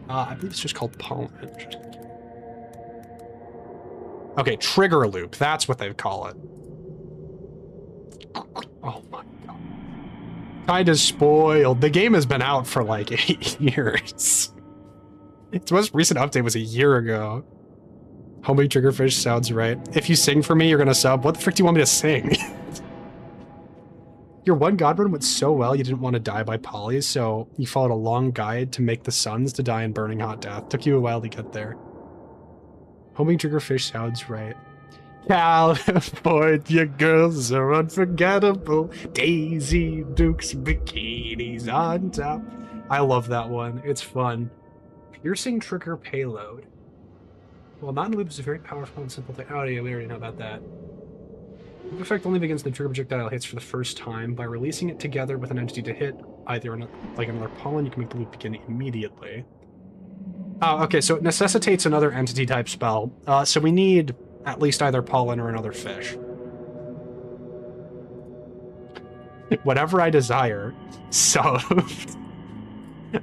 I believe it's just called pollen engine. Okay, trigger loop. That's what they call it. Oh my god. Kinda spoiled. The game has been out for like 8 years. Its most recent update was a year ago. Homie Triggerfish sounds right. If you sing for me, you're gonna sub. What the frick do you want me to sing? Your one god run went so well you didn't want to die by polys, so you followed a long guide to make the suns to die in burning hot death. Took you a while to get there. Homing Triggerfish sounds right. California girls are unforgettable. Daisy Duke's bikinis on top. I love that one. It's fun. Piercing trigger payload. Well, non-loop is a very powerful and simple thing. Oh yeah, we already know about that. The effect only begins when the trigger projectile hits for the first time. By releasing it together with an entity to hit, either like another pollen, you can make the loop begin immediately. Oh, okay, so it necessitates another entity type spell. So we need at least either pollen or another fish. Whatever I desire. So...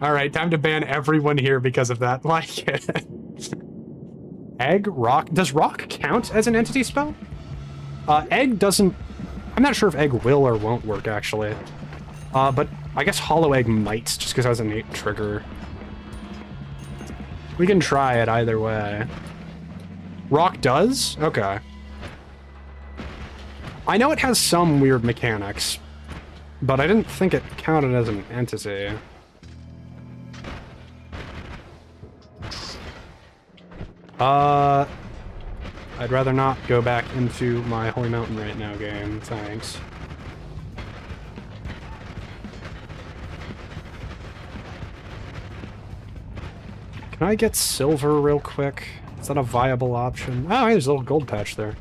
Alright, time to ban everyone here because of that. Like it. Egg? Rock? Does rock count as an entity spell? Egg doesn't... I'm not sure if egg will or won't work, actually. But I guess hollow egg might, just because it has a neat trigger. We can try it either way. Rock does? Okay. I know it has some weird mechanics, but I didn't think it counted as an entity. I'd rather not go back into my Holy Mountain right now game, thanks. Can I get silver real quick? Is that a viable option? Oh, hey, there's a little gold patch there.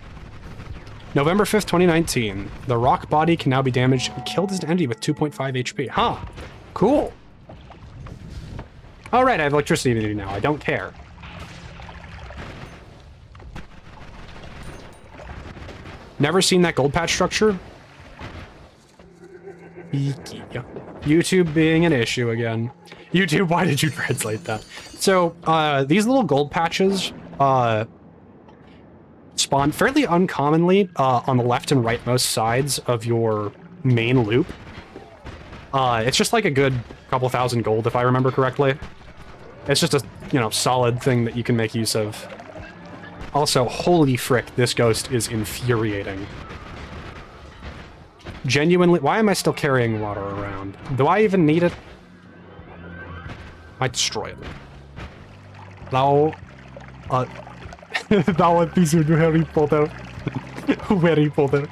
November 5th, 2019. The rock body can now be damaged and killed as an entity with 2.5 HP. Huh. Cool. Alright, I have electricity immunity now. I don't care. Never seen that gold patch structure? YouTube being an issue again. YouTube, why did you translate that? So, these little gold patches, spawn fairly uncommonly, on the left and rightmost sides of your main loop. It's just like a good couple thousand gold, if I remember correctly. It's just a, you know, solid thing that you can make use of. Also, holy frick, this ghost is infuriating. Genuinely, why am I still carrying water around? Do I even need it? I destroy it. Now, now what is very important. Very important.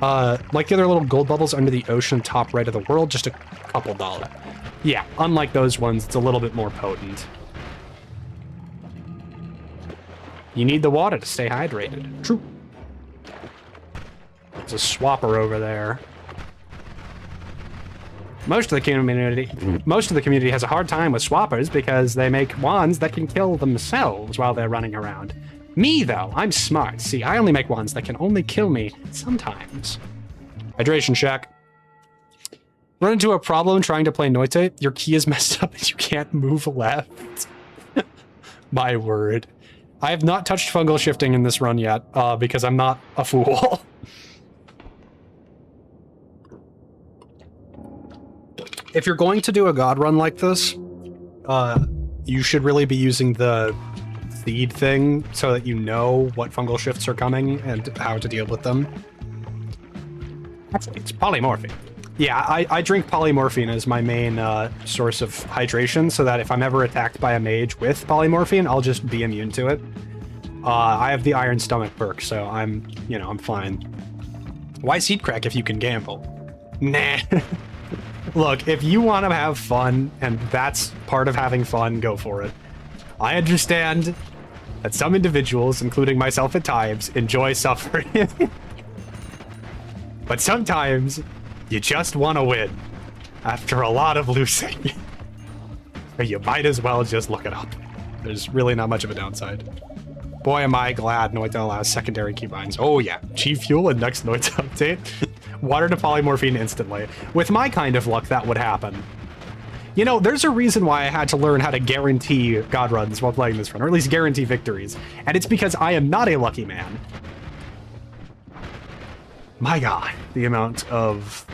Like the other little gold bubbles under the ocean top right of the world, just a couple $. Yeah, unlike those ones, it's a little bit more potent. You need the water to stay hydrated. True. There's a swapper over there. Most of the community has a hard time with swappers because they make wands that can kill themselves while they're running around. Me, though, I'm smart. See, I only make wands that can only kill me sometimes. Hydration check. Run into a problem trying to play Noita. Your key is messed up and you can't move left. My word. I have not touched fungal shifting in this run yet, because I'm not a fool. If you're going to do a god run like this, you should really be using the feed thing so that you know what fungal shifts are coming and how to deal with them. It's polymorphine. Yeah, I drink polymorphine as my main source of hydration, so that if I'm ever attacked by a mage with polymorphine, I'll just be immune to it. I have the iron stomach perk, so I'm fine. Why seed crack if you can gamble? Nah. Look, if you want to have fun, and that's part of having fun, go for it. I understand that some individuals, including myself at times, enjoy suffering. But sometimes, you just want to win after a lot of losing. Or you might as well just look it up. There's really not much of a downside. Boy, am I glad Noita allows secondary keybinds. Oh yeah, G Fuel and next Noita update. Water to polymorphine instantly. With my kind of luck, that would happen. You know, there's a reason why I had to learn how to guarantee god runs while playing this run, or at least guarantee victories. And it's because I am not a lucky man. My god, the amount of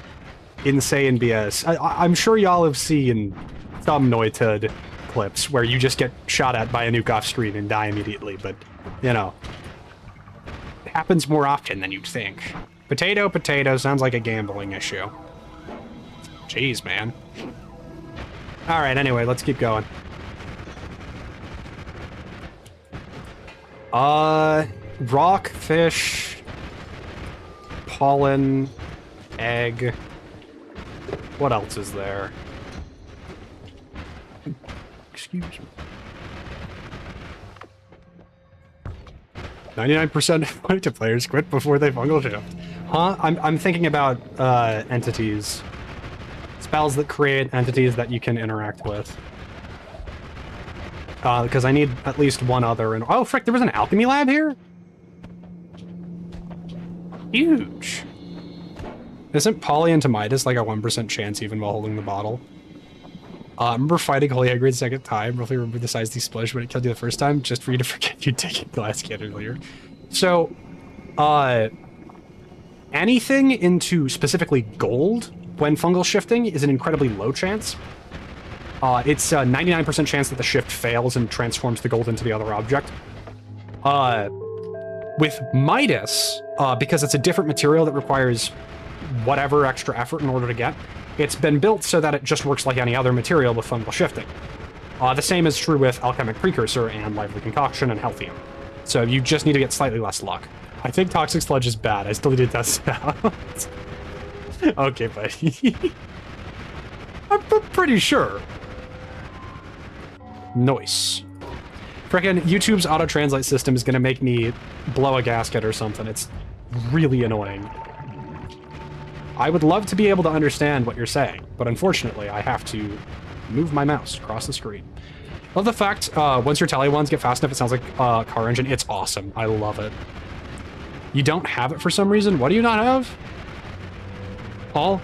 insane BS. I'm sure y'all have seen some Noita clips where you just get shot at by a nuke off screen and die immediately, but, you know, it happens more often than you'd think. Potato, potato, sounds like a gambling issue. Jeez, man. Alright, anyway, let's keep going. Rock, fish, pollen, egg. What else is there? Excuse me. 99% of Noita players quit before they fungal shift. Huh? I'm thinking about entities. Spells that create entities that you can interact with. Because I need at least one other. And oh, frick, there was an alchemy lab here? Huge. Isn't polyantimitis like a 1% chance even while holding the bottle? I remember fighting Holy Hagrid second time. Roughly remember the size of the splish when it killed you the first time, just for you to forget you'd taken glass can earlier. So, anything into specifically gold when fungal shifting is an incredibly low chance. It's a 99% chance that the shift fails and transforms the gold into the other object. With Midas, because it's a different material that requires whatever extra effort in order to get, it's been built so that it just works like any other material with fungal shifting. The same is true with Alchemic Precursor and Lively Concoction and Healthium. So you just need to get slightly less luck. I think Toxic Sludge is bad. I still need to test it out. Okay, buddy. I'm pretty sure. Nice. Frickin' YouTube's auto-translate system is gonna make me blow a gasket or something. It's really annoying. I would love to be able to understand what you're saying, but unfortunately, I have to move my mouse across the screen. Love the fact, once your tele ones get fast enough, it sounds like a car engine. It's awesome. I love it. You don't have it for some reason? What do you not have? Paul?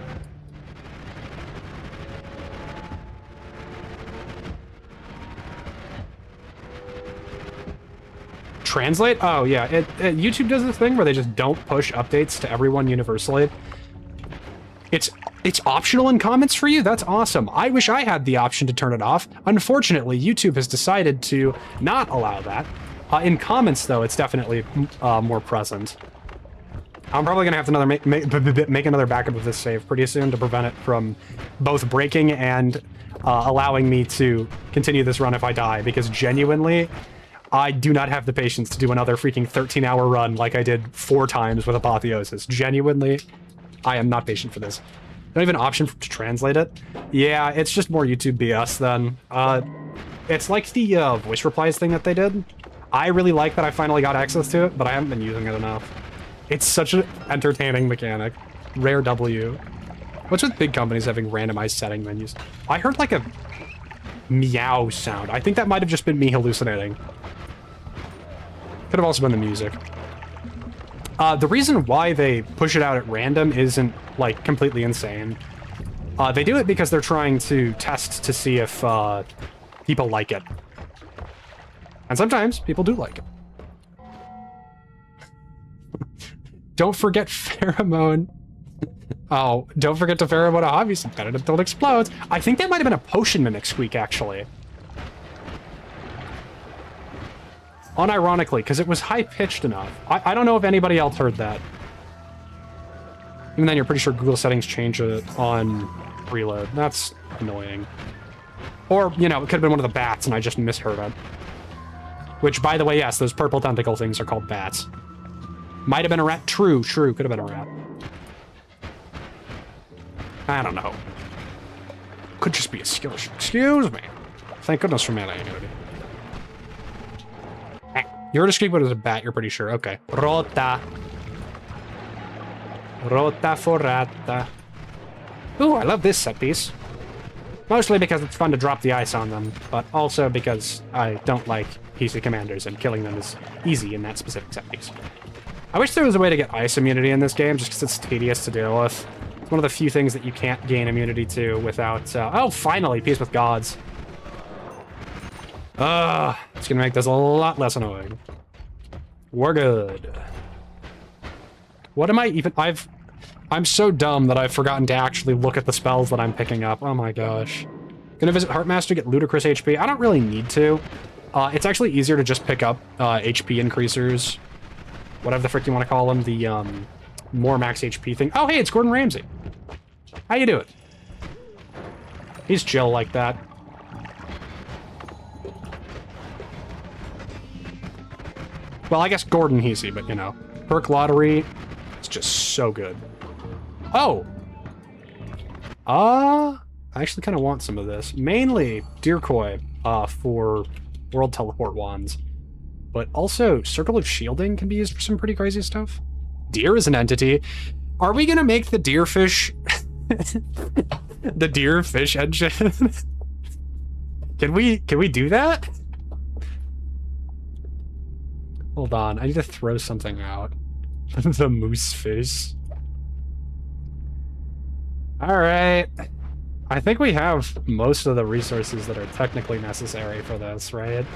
Translate? Oh, yeah. YouTube does this thing where they just don't push updates to everyone universally. It's optional in comments for you? That's awesome. I wish I had the option to turn it off. Unfortunately, YouTube has decided to not allow that. In comments, though, it's definitely more present. I'm probably going to have to make another backup of this save pretty soon to prevent it from both breaking and allowing me to continue this run if I die, because genuinely, I do not have the patience to do another freaking 13-hour run like I did 4 times with Apotheosis. Genuinely, I am not patient for this. Don't even option to translate it. Yeah, it's just more YouTube BS then. It's like the voice replies thing that they did. I really like that I finally got access to it, but I haven't been using it enough. It's such an entertaining mechanic. Rare W. What's with big companies having randomized setting menus? I heard like a meow sound. I think that might have just been me hallucinating. Could have also been the music. The reason why they push it out at random isn't, like, completely insane. They do it because they're trying to test to see if people like it. And sometimes people do like it. Don't forget pheromone. Oh, don't forget to pheromone a hobby subpet until it explodes. I think that might have been a potion mimic squeak, actually. Unironically, because it was high-pitched enough. I don't know if anybody else heard that. Even then, you're pretty sure Google settings change it on reload. That's annoying. Or, you know, it could have been one of the bats and I just misheard it. Which, by the way, yes, those purple tentacle things are called bats. Might have been a rat. True, could have been a rat. I don't know. Could just be a skill issue. Excuse me. Thank goodness for melee immunity. You were described as a bat, you're pretty sure. Okay. Rota. Rota forata. Ooh, I love this set piece. Mostly because it's fun to drop the ice on them, but also because I don't like PC commanders and killing them is easy in that specific set piece. I wish there was a way to get ice immunity in this game, just because it's tedious to deal with. It's one of the few things that you can't gain immunity to without... oh, finally! Peace with gods. It's gonna make this a lot less annoying. We're good. What am I even... I'm so dumb that I've forgotten to actually look at the spells that I'm picking up. Oh my gosh. Gonna visit Heartmaster to get ludicrous HP. I don't really need to. It's actually easier to just pick up HP increasers. Whatever the frick you want to call them. The more max HP thing. Oh, hey, it's Gordon Ramsay. How you doing? He's chill like that. Well, I guess Gordon Heasy, but you know. Perk Lottery. It's just so good. Oh! I actually kind of want some of this. Mainly Deercoy for World Teleport Wands. But also, Circle of Shielding can be used for some pretty crazy stuff. Deer is an entity. Are we gonna make the Deerfish... the Deerfish engine? Can we do that? Hold on, I need to throw something out. The moose fish. Alright. I think we have most of the resources that are technically necessary for this, right?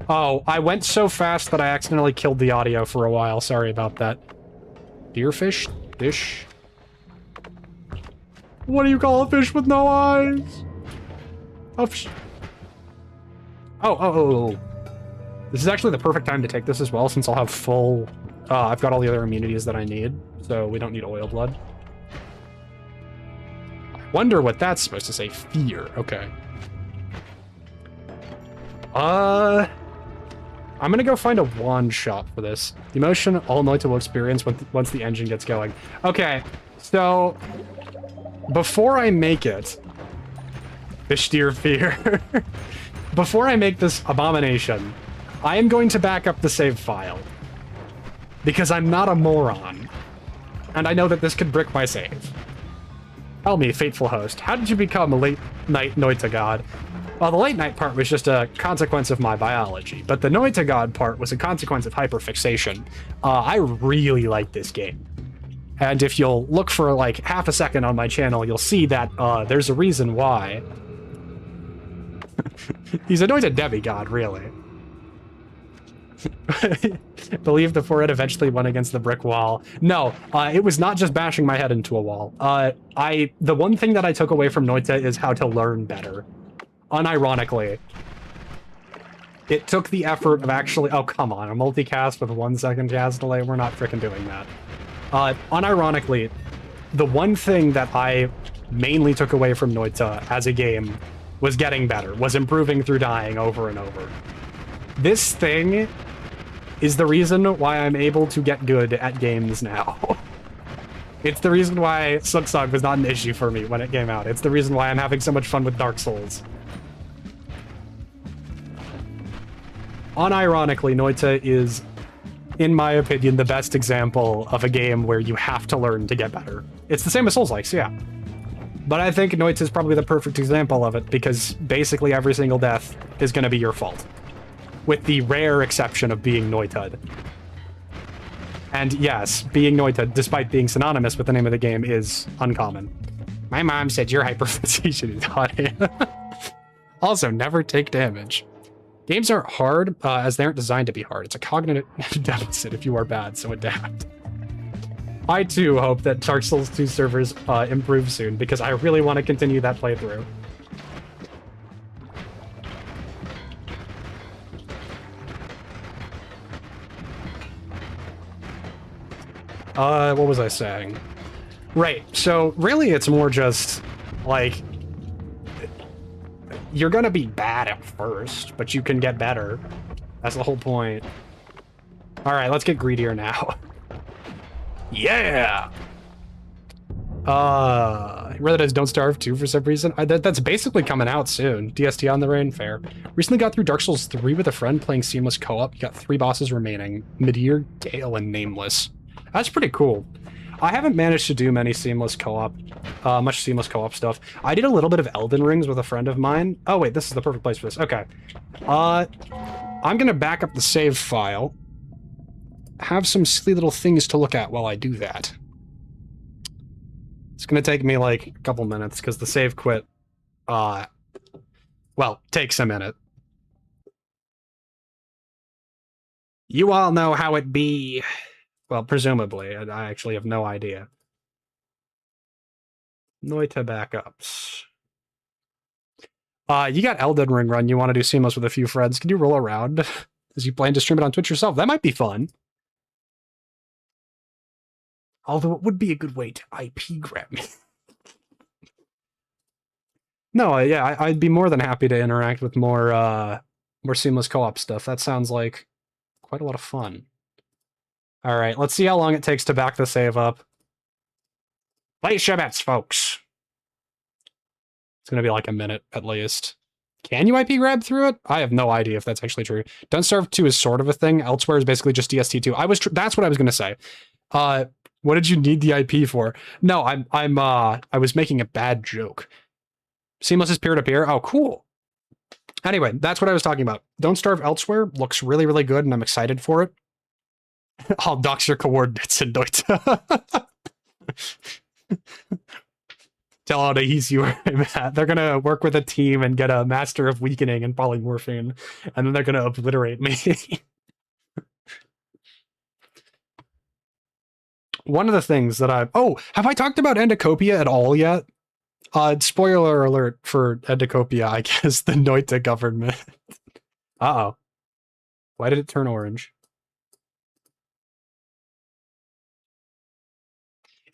Oh, I went so fast that I accidentally killed the audio for a while. Sorry about that. Deerfish? Fish? What do you call a fish with no eyes? Oh. This is actually the perfect time to take this as well, since I'll have full... I've got all the other immunities that I need, so we don't need oil blood. I wonder what that's supposed to say. Fear. Okay. I'm gonna go find a wand shop for this. The emotion all Noita will experience once the engine gets going. Okay, so... Before I make it... Fish deer fear. Before I make this abomination, I am going to back up the save file. Because I'm not a moron. And I know that this could brick my save. Tell me, faithful host, how did you become a late-night Noita god? Well, the late-night part was just a consequence of my biology, but the Noita god part was a consequence of hyperfixation. I really like this game. And if you'll look for like half a second on my channel, you'll see that there's a reason why. He's a Noita demigod, really. Believe the forehead eventually went against the brick wall. No, it was not just bashing my head into a wall. The one thing that I took away from Noita is how to learn better. Unironically. It took the effort of actually... Oh, come on. A multicast with a 1 second cast delay? We're not frickin' doing that. Unironically, the one thing that I mainly took away from Noita as a game was getting better, was improving through dying over and over. This thing is the reason why I'm able to get good at games now. It's the reason why Sucksong was not an issue for me when it came out. It's the reason why I'm having so much fun with Dark Souls. Unironically, Noita is, in my opinion, the best example of a game where you have to learn to get better. It's the same as Souls-likes, yeah. But I think Noita is probably the perfect example of it, because basically every single death is going to be your fault. With the rare exception of being Noita'd. And yes, being Noita, despite being synonymous with the name of the game, is uncommon. My mom said your hyperfixation is high. Also, never take damage. Games aren't hard, as they aren't designed to be hard. It's a cognitive deficit if you are bad, so adapt. I too hope that Dark Souls 2 servers improve soon, because I really want to continue that playthrough. What was I saying? Right, so really it's more just, like, you're gonna be bad at first, but you can get better. That's the whole point. Alright, let's get greedier now. Yeah! Really does Don't Starve 2 for some reason. That's basically coming out soon. DST on the rain, fair. Recently got through Dark Souls 3 with a friend playing seamless co-op. You got 3 bosses remaining. Midir, Gale, and Nameless. That's pretty cool. I haven't managed to do many seamless co-op, much seamless co-op stuff. I did a little bit of Elden Rings with a friend of mine. Oh wait, this is the perfect place for this. Okay. I'm gonna back up the save file. Have some silly little things to look at while I do that. It's gonna take me like a couple minutes because the save quit, well, takes a minute. You all know how it be. Well, presumably. I actually have no idea. Noita backups. You got Elden Ring run. You want to do seamless with a few friends. Can you roll around as you plan to stream it on Twitch yourself? That might be fun. Although it would be a good way to IP grab me. No, yeah, I'd be more than happy to interact with more seamless co-op stuff. That sounds like quite a lot of fun. All right, let's see how long it takes to back the save up. Place your bets, folks. It's gonna be like a minute at least. Can you IP grab through it? I have no idea if that's actually true. Don't Starve 2 is sort of a thing. Elsewhere is basically just DST2. That's what I was gonna say. What did you need the IP for? No, I was making a bad joke. Seamless is peer-to-peer? Oh, cool. Anyway, that's what I was talking about. Don't Starve Elsewhere looks really, really good, and I'm excited for it. I'll dox your coordinates in Noita. Tell how to ease you where I'm at. They're gonna work with a team and get a Master of Weakening and Polymorphine, and then they're gonna obliterate me. One of the things that have I talked about Endocopia at all yet? Spoiler alert for Endocopia, I guess, the Noita government. Uh-oh. Why did it turn orange?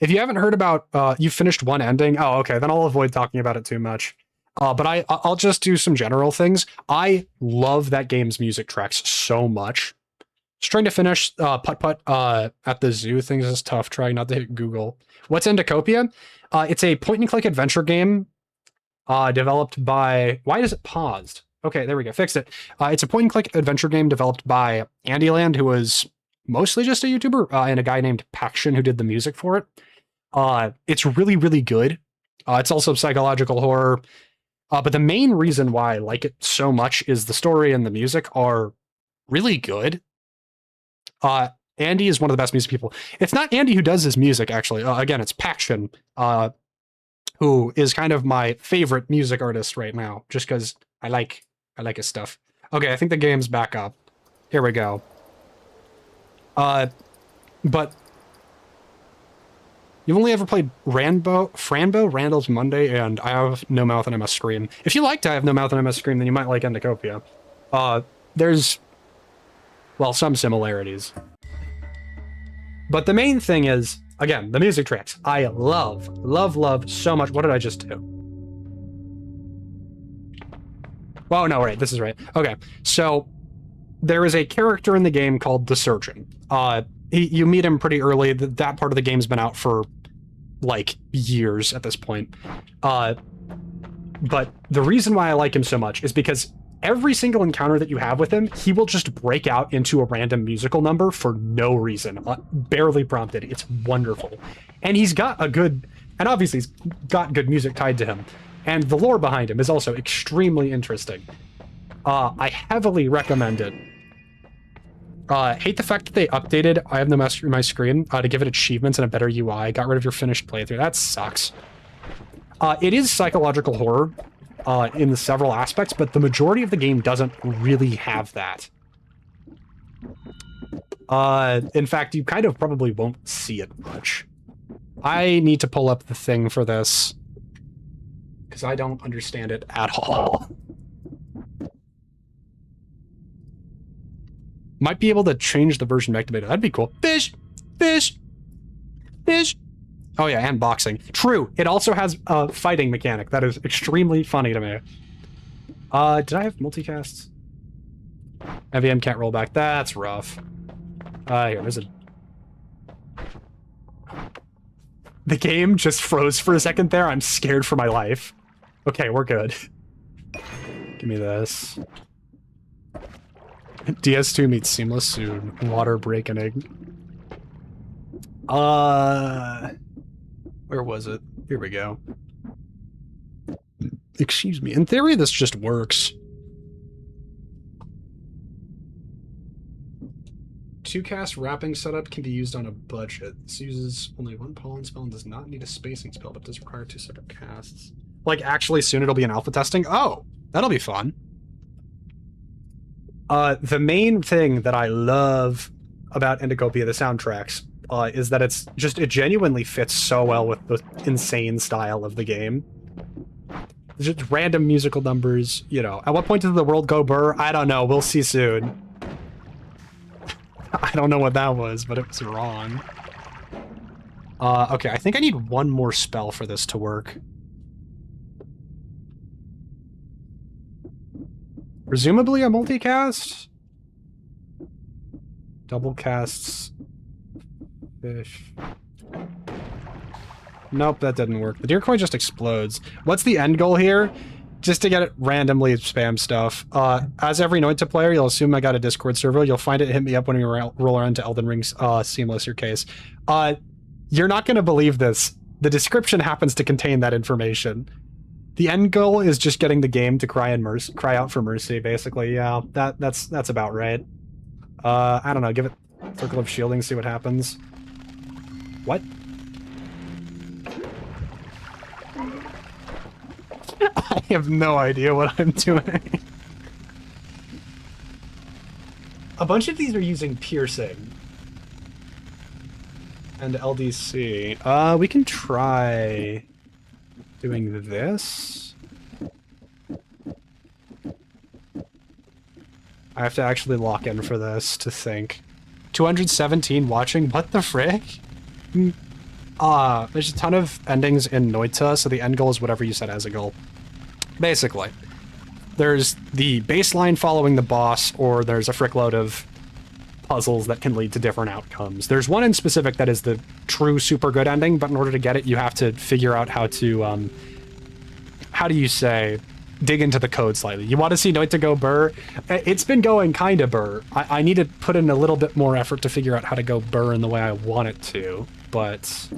If you haven't heard about, you finished one ending, oh, okay, then I'll avoid talking about it too much. But I'll just do some general things. I love that game's music tracks so much. Just trying to finish Putt-Putt at the zoo. Things is tough. Trying not to hit Google. What's Endocopia? It's a point-and-click adventure game developed by... Why is it paused? Okay, there we go. Fixed it. It's a point-and-click adventure game developed by Andyland, who was mostly just a YouTuber, and a guy named Paction who did the music for it. It's really, really good. It's also psychological horror. But the main reason why I like it so much is the story and the music are really good. Andy is one of the best music people. It's not Andy who does his music, actually. Again, it's Paction, who is kind of my favorite music artist right now, just because I like his stuff. Okay, I think the game's back up. Here we go. But you've only ever played Franbo, Randall's Monday, and I Have No Mouth and I Must Scream. If you liked I Have No Mouth and I Must Scream, then you might like Endocopia. There's, well, some similarities. But the main thing is, again, the music tracks. I love so much. What did I just do? Oh, no, right, this is right. Okay, so there is a character in the game called the Surgeon. You meet him pretty early. That part of the game's been out for, like, years at this point. But the reason why I like him so much is because every single encounter that you have with him, he will just break out into a random musical number for no reason. Barely prompted. It's wonderful. And he's got a good... And obviously he's got good music tied to him. And the lore behind him is also extremely interesting. I heavily recommend it. Hate the fact that they updated I Have No Mouth on My Screen to give it achievements and a better UI. Got rid of your finished playthrough. That sucks. It is psychological horror in the several aspects, but the majority of the game doesn't really have that. In fact, you kind of probably won't see it much. I need to pull up the thing for this, because I don't understand it at all. Might be able to change the version back to beta. That'd be cool. Fish! Fish! Fish. Oh yeah, and boxing. True. It also has a fighting mechanic. That is extremely funny to me. Did I have multicasts? MVM can't roll back. That's rough. Here, there's a... The game just froze for a second there. I'm scared for my life. Okay, we're good. Give me this. DS2 meets Seamless soon. Water breaking. Where was it? Here we go. Excuse me. In theory, this just works. 2-cast wrapping setup can be used on a budget. This uses only one pollen spell and does not need a spacing spell, but does require 2 separate casts. Like, actually, soon it'll be in alpha testing? Oh, that'll be fun. The main thing that I love about Indicopia, the soundtracks, is that it genuinely fits so well with the insane style of the game. Just random musical numbers, you know. At what point did the world go burr? I don't know. We'll see soon. I don't know what that was, but it was wrong. Okay, I think I need one more spell for this to work. Presumably a multicast? Double casts. Fish. Nope, that didn't work. The deer koi just explodes. What's the end goal here? Just to get it randomly spam stuff. As every Noita player, you'll assume I got a Discord server. You'll find it, hit me up when we roll around to Elden Ring's Seamless, your case. You're not going to believe this. The description happens to contain that information. The end goal is just getting the game to cry out for mercy, basically. Yeah, that's about right. I don't know, give it Circle of Shielding, see what happens. What? I have no idea what I'm doing. A bunch of these are using piercing. And LDC. We can try doing this. I have to actually lock in for this to think. 217 watching? What the frick? There's a ton of endings in Noita, so the end goal is whatever you set as a goal. Basically. There's the baseline following the boss, or there's a frickload of puzzles that can lead to different outcomes. There's one in specific that is the true super good ending, but in order to get it, you have to figure out how to, how do you say, dig into the code slightly. You want to see Noita go burr? It's been going kind of burr. I need to put in a little bit more effort to figure out how to go burr in the way I want it to, but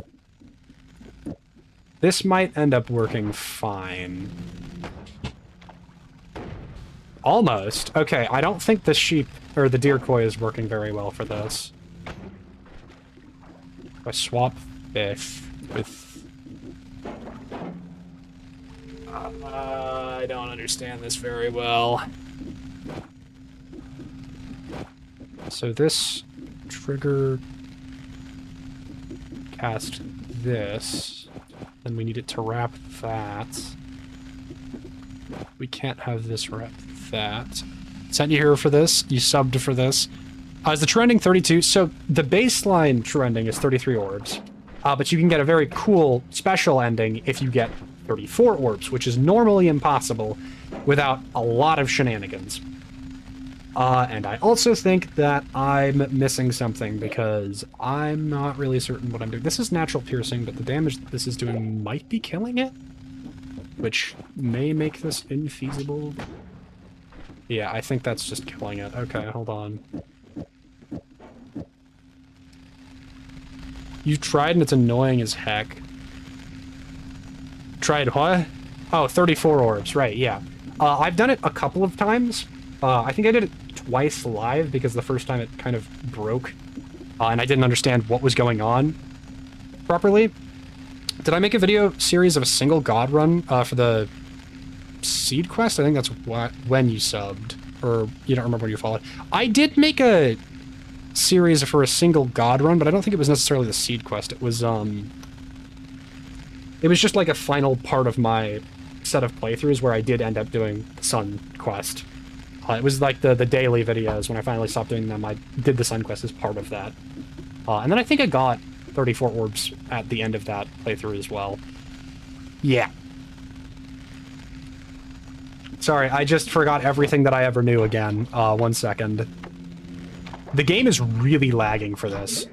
this might end up working fine. Almost. Okay, I don't think the sheep, or the deer koi is working very well for this. If I swap fish with... I don't understand this very well. So this trigger cast this, then we need it to wrap that. We can't have this wrap that. Sent you here for this, you subbed for this. Is the true ending 32? So the baseline true ending is 33 orbs, but you can get a very cool special ending if you get 34 orbs, which is normally impossible without a lot of shenanigans. And I also think that I'm missing something because I'm not really certain what I'm doing. This is natural piercing, but the damage that this is doing might be killing it, which may make this infeasible. Yeah, I think that's just killing it. Okay, hold on. You tried and it's annoying as heck. Tried what? Oh, 34 orbs, right, yeah. I've done it a couple of times. I think I did it twice live because the first time it kind of broke. And I didn't understand what was going on properly. Did I make a video series of a single god run for the seed quest? I think that's when you subbed. Or you don't remember when you followed. I did make a series for a single god run, but I don't think it was necessarily the seed quest. It was just like a final part of my set of playthroughs where I did end up doing Sun Quest. It was like the daily videos. When I finally stopped doing them, I did the Sun Quest as part of that. And then I think I got 34 orbs at the end of that playthrough as well. Yeah. Sorry, I just forgot everything that I ever knew again. 1 second. The game is really lagging for this.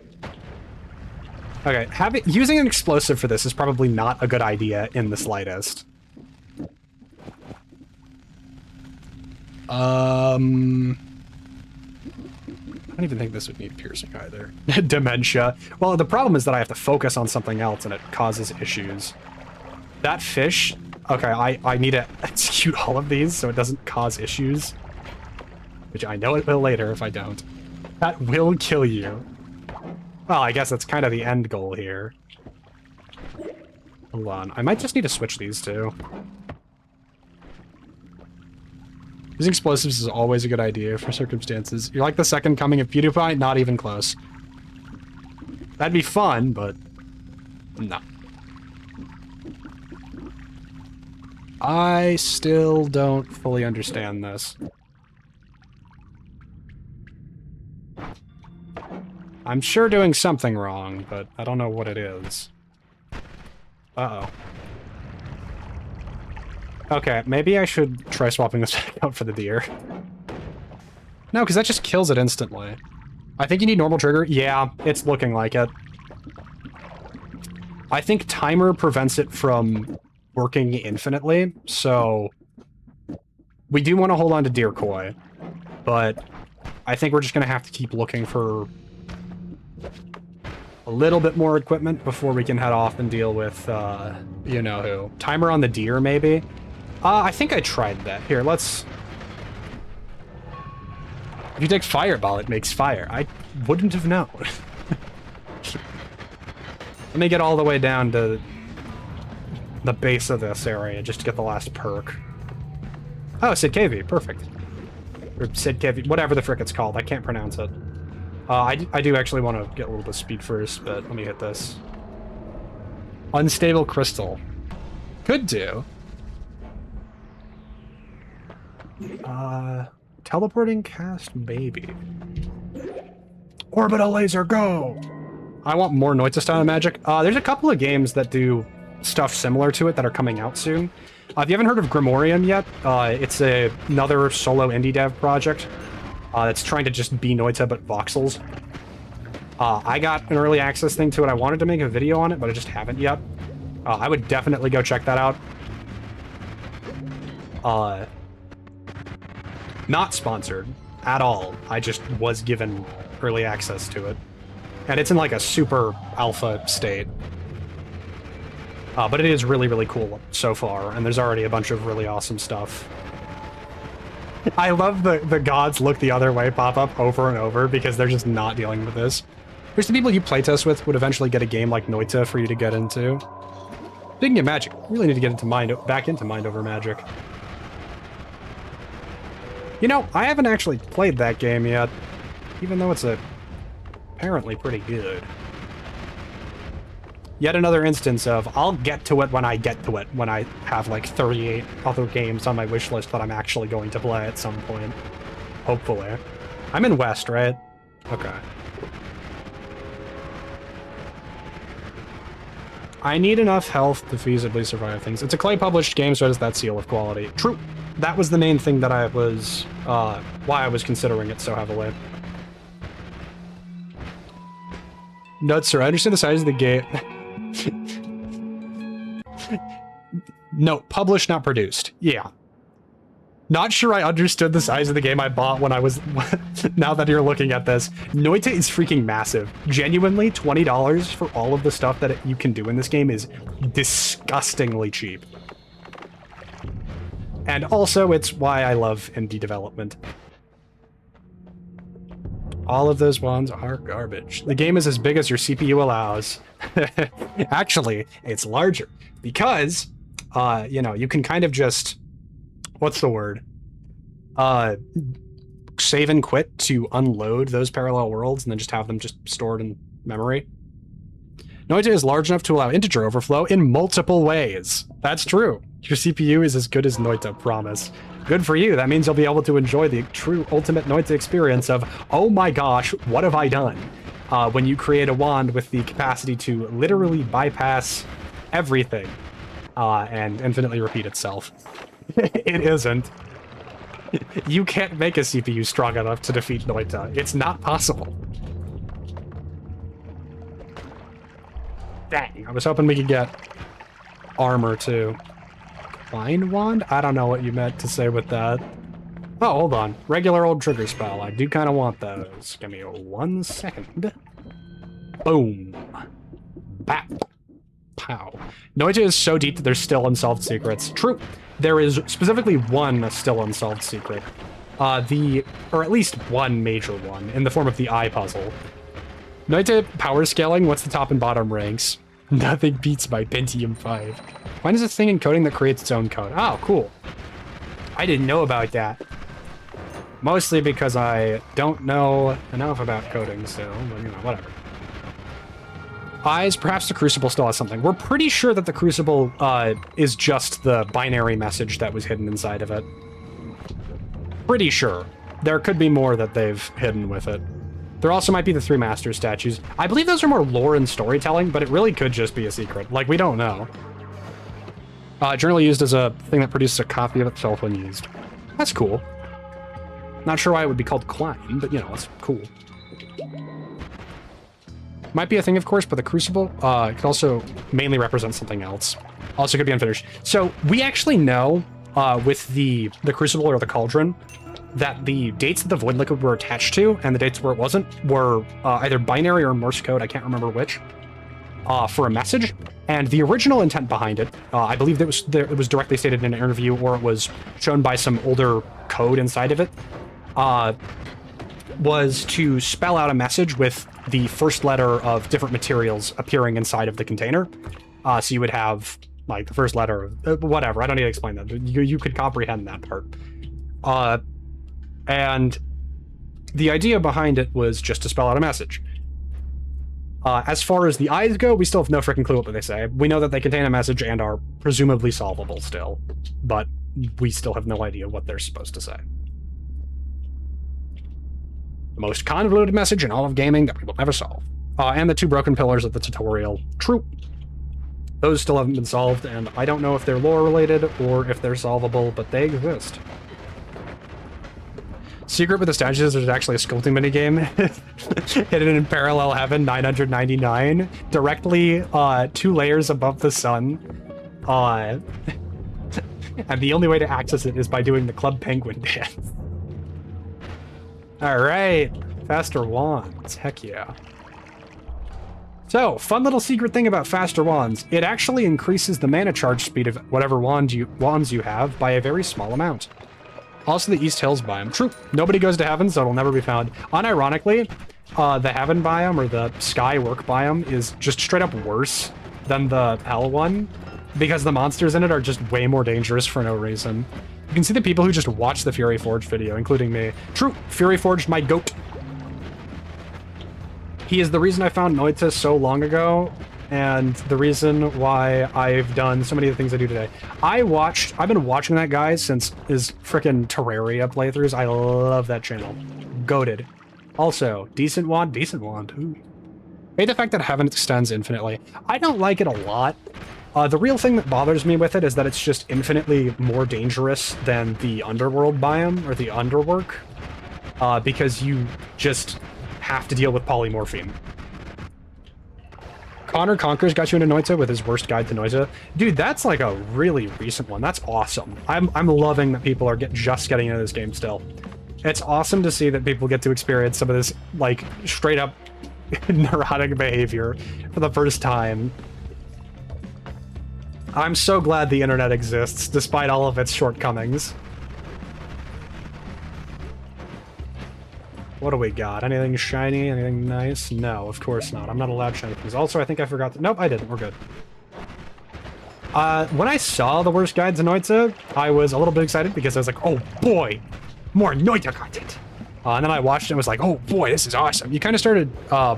Okay, using an explosive for this is probably not a good idea in the slightest. I don't even think this would need piercing either. Dementia. Well, the problem is that I have to focus on something else and it causes issues. That fish... Okay, I need to execute all of these so it doesn't cause issues. Which I know it will later if I don't. That will kill you. Well, I guess that's kind of the end goal here. Hold on. I might just need to switch these two. Using explosives is always a good idea for circumstances. You're like the second coming of PewDiePie? Not even close. That'd be fun, but... no. I still don't fully understand this. I'm sure doing something wrong, but I don't know what it is. Uh-oh. Okay, maybe I should try swapping this back out for the deer. No, because that just kills it instantly. I think you need normal trigger. Yeah, it's looking like it. I think timer prevents it from working infinitely, so we do want to hold on to deer koi, but I think we're just going to have to keep looking for a little bit more equipment before we can head off and deal with, you know who. Timer on the deer, maybe? I think I tried that. Here, let's... If you take fireball, it makes fire. I wouldn't have known. Let me get all the way down to the base of this area just to get the last perk. Oh, Sid KV, perfect. Or Sid KV, whatever the frick it's called. I can't pronounce it. I do actually want to get a little bit of speed first, but let me hit this. Unstable crystal. Could do. Teleporting cast baby. Orbital laser, go! I want more Noita style magic. There's a couple of games that do stuff similar to it that are coming out soon. If you haven't heard of Grimorium yet, it's another solo indie dev project that's trying to just be Noita but voxels. I got an early access thing to it. I wanted to make a video on it, but I just haven't yet. I would definitely go check that out. Not sponsored at all. I just was given early access to it. And it's in like a super alpha state. But it is really, really cool so far, and there's already a bunch of really awesome stuff. I love the gods look the other way pop up over and over because they're just not dealing with this. Here's the people you playtest with would eventually get a game like Noita for you to get into. Speaking of magic, you really need to get into back into Mind Over Magic. You know, I haven't actually played that game yet, even though it's apparently pretty good. Yet another instance of, I'll get to it when I get to it, when I have like 38 other games on my wish list that I'm actually going to play at some point. Hopefully. I'm in West, right? Okay. I need enough health to feasibly survive things. It's a Clay-published game, so it has that seal of quality. True. That was the main thing that I was, why I was considering it so heavily. Nuts, sir. I understand the size of the game. No, published, not produced. Yeah. Not sure I understood the size of the game I bought when I was... Now that you're looking at this. Noita is freaking massive. Genuinely, $20 for all of the stuff that you can do in this game is disgustingly cheap. And also, it's why I love indie development. All of those ones are garbage. The game is as big as your CPU allows. Actually, it's larger. Because, you know, you can kind of just... What's the word? Save and quit to unload those parallel worlds and then just have them just stored in memory. Noita is large enough to allow integer overflow in multiple ways. That's true. Your CPU is as good as Noita, promise. Good for you. That means you'll be able to enjoy the true ultimate Noita experience of, oh my gosh, what have I done? when you create a wand with the capacity to literally bypass everything and infinitely repeat itself. It isn't. You can't make a CPU strong enough to defeat Noita. It's not possible. Dang, I was hoping we could get armor too. Fine wand? I don't know what you meant to say with that. Oh, hold on. Regular old trigger spell. I do kind of want those. Give me 1 second. Boom. Bap. Pow. Noita is so deep that there's still unsolved secrets. True. There is specifically one still unsolved secret. Or at least one major one, in the form of the eye puzzle. Noita power scaling, what's the top and bottom ranks? Nothing beats my Pentium 5. Mine is a thing in coding that creates its own code. Oh, cool. I didn't know about that. Mostly because I don't know enough about coding still, but you know, whatever. Eyes, perhaps the Crucible still has something. We're pretty sure that the Crucible is just the binary message that was hidden inside of it. Pretty sure. There could be more that they've hidden with it. There also might be the 3 master statues. I believe those are more lore and storytelling, but it really could just be a secret. Like, we don't know. Generally used as a thing that produces a copy of itself when used. That's cool. Not sure why it would be called Climb, but, you know, it's cool. Might be a thing, of course, but the Crucible could also mainly represent something else. Also could be unfinished. So we actually know with the Crucible or the Cauldron that the dates that the Void Liquid were attached to and the dates where it wasn't were either binary or Morse code, I can't remember which, for a message. And the original intent behind it, I believe it was directly stated in an interview or it was shown by some older code inside of it, was to spell out a message with the first letter of different materials appearing inside of the container. So you would have, like, the first letter of whatever. I don't need to explain that. You could comprehend that part. And the idea behind it was just to spell out a message. As far as the eyes go, we still have no freaking clue what they say. We know that they contain a message and are presumably solvable still, but we still have no idea what they're supposed to say. The most convoluted message in all of gaming that we will never solve. And the 2 broken pillars of the tutorial. True. Those still haven't been solved, and I don't know if they're lore-related or if they're solvable, but they exist. Secret with the statues is actually a sculpting minigame. Hidden in Parallel Heaven 999. Directly 2 layers above the sun. And the only way to access it is by doing the Club Penguin dance. Alright, faster wands, heck yeah. So, fun little secret thing about faster wands. It actually increases the mana charge speed of whatever wands you have by a very small amount. Also the East Hills biome. True, nobody goes to heaven, so it'll never be found. Unironically, the heaven biome, or the sky work biome, is just straight up worse than the hell one, because the monsters in it are just way more dangerous for no reason. You can see the people who just watched the Fury Forged video, including me. True, Fury Forged, my goat. He is the reason I found Noita so long ago, and the reason why I've done so many of the things I do today. I've been watching that guy since his frickin' Terraria playthroughs. I love that channel. Goated. Also, decent wand. Ooh. Hate the fact that heaven extends infinitely. I don't like it a lot. The real thing that bothers me with it is that it's just infinitely more dangerous than the underworld biome, or the underwork, because you just have to deal with polymorphine. Connor Conquers got you into Noita with his worst guide to Noita. Dude, that's like a really recent one. That's awesome. I'm loving that people are just getting into this game still. It's awesome to see that people get to experience some of this, like, straight up neurotic behavior for the first time. I'm so glad the internet exists, despite all of its shortcomings. What do we got? Anything shiny? Anything nice? No, of course not. I'm not allowed shiny things. Also, I think I forgot to... Nope, I didn't. We're good. When I saw the worst guide to Noita, I was a little bit excited because I was like, oh boy, more Noita content. And then I watched it and was like, oh boy, this is awesome. You kind of started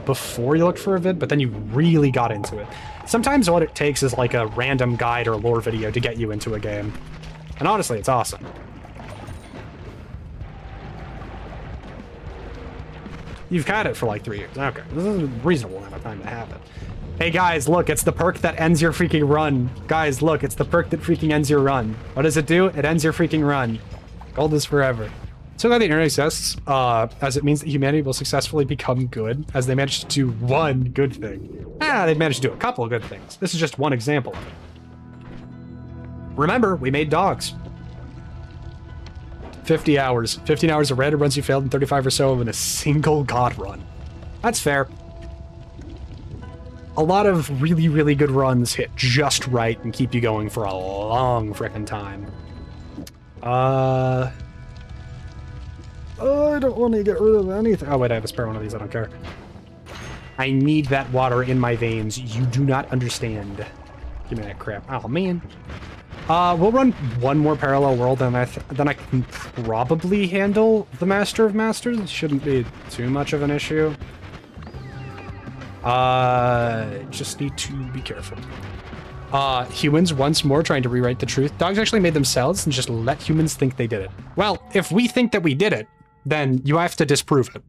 before you looked for a vid, but then you really got into it. Sometimes all it takes is like a random guide or lore video to get you into a game. And honestly, it's awesome. You've had it for like 3 years. Okay, this is a reasonable amount of time to have it. Hey guys, look, it's the perk that ends your freaking run. Guys, look, it's the perk that freaking ends your run. What does it do? It ends your freaking run. Gold is forever. So glad the internet exists, as it means that humanity will successfully become good, as they managed to do one good thing. They've managed to do a couple of good things. This is just one example of it. Remember, we made dogs. 50 hours. 15 hours of random runs you failed and 35 or so in a single god run. That's fair. A lot of really, really good runs hit just right and keep you going for a long frickin' time. Oh, I don't want to get rid of anything. Oh, wait, I have a spare one of these. I don't care. I need that water in my veins. You do not understand. Give me that crap. Oh, man. We'll run one more parallel world, and then I can probably handle the Master of Masters. It shouldn't be too much of an issue. Just need to be careful. Humans once more trying to rewrite the truth. Dogs actually made themselves and just let humans think they did it. Well, if we think that we did it, then you have to disprove it.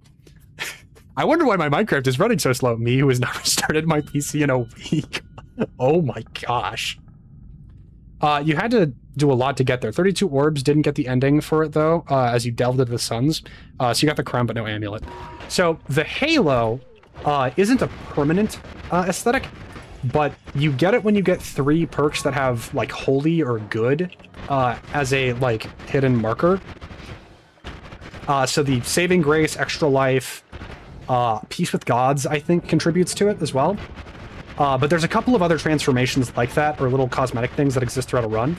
I wonder why my Minecraft is running so slow. Me, who has not restarted my PC in a week. Oh my gosh. You had to do a lot to get there. 32 orbs, didn't get the ending for it though, as you delved into the suns. So you got the crown, but no amulet. So the halo isn't a permanent aesthetic, but you get it when you get 3 perks that have like holy or good as a like hidden marker. So the saving grace, extra life, peace with gods, I think contributes to it as well. But there's a couple of other transformations like that, or little cosmetic things that exist throughout a run.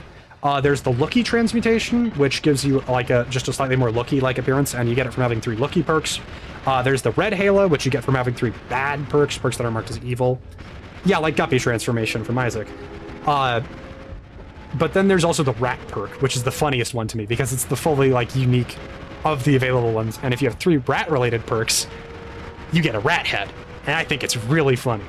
There's the looky transmutation, which gives you like just a slightly more looky-like appearance, and you get it from having 3 looky perks. There's the red halo, which you get from having 3 bad perks that are marked as evil. Yeah, like Guppy transformation from Isaac. But then there's also the rat perk, which is the funniest one to me, because it's the fully like unique of the available ones. And if you have 3 rat-related perks, you get a rat head. And I think it's really funny.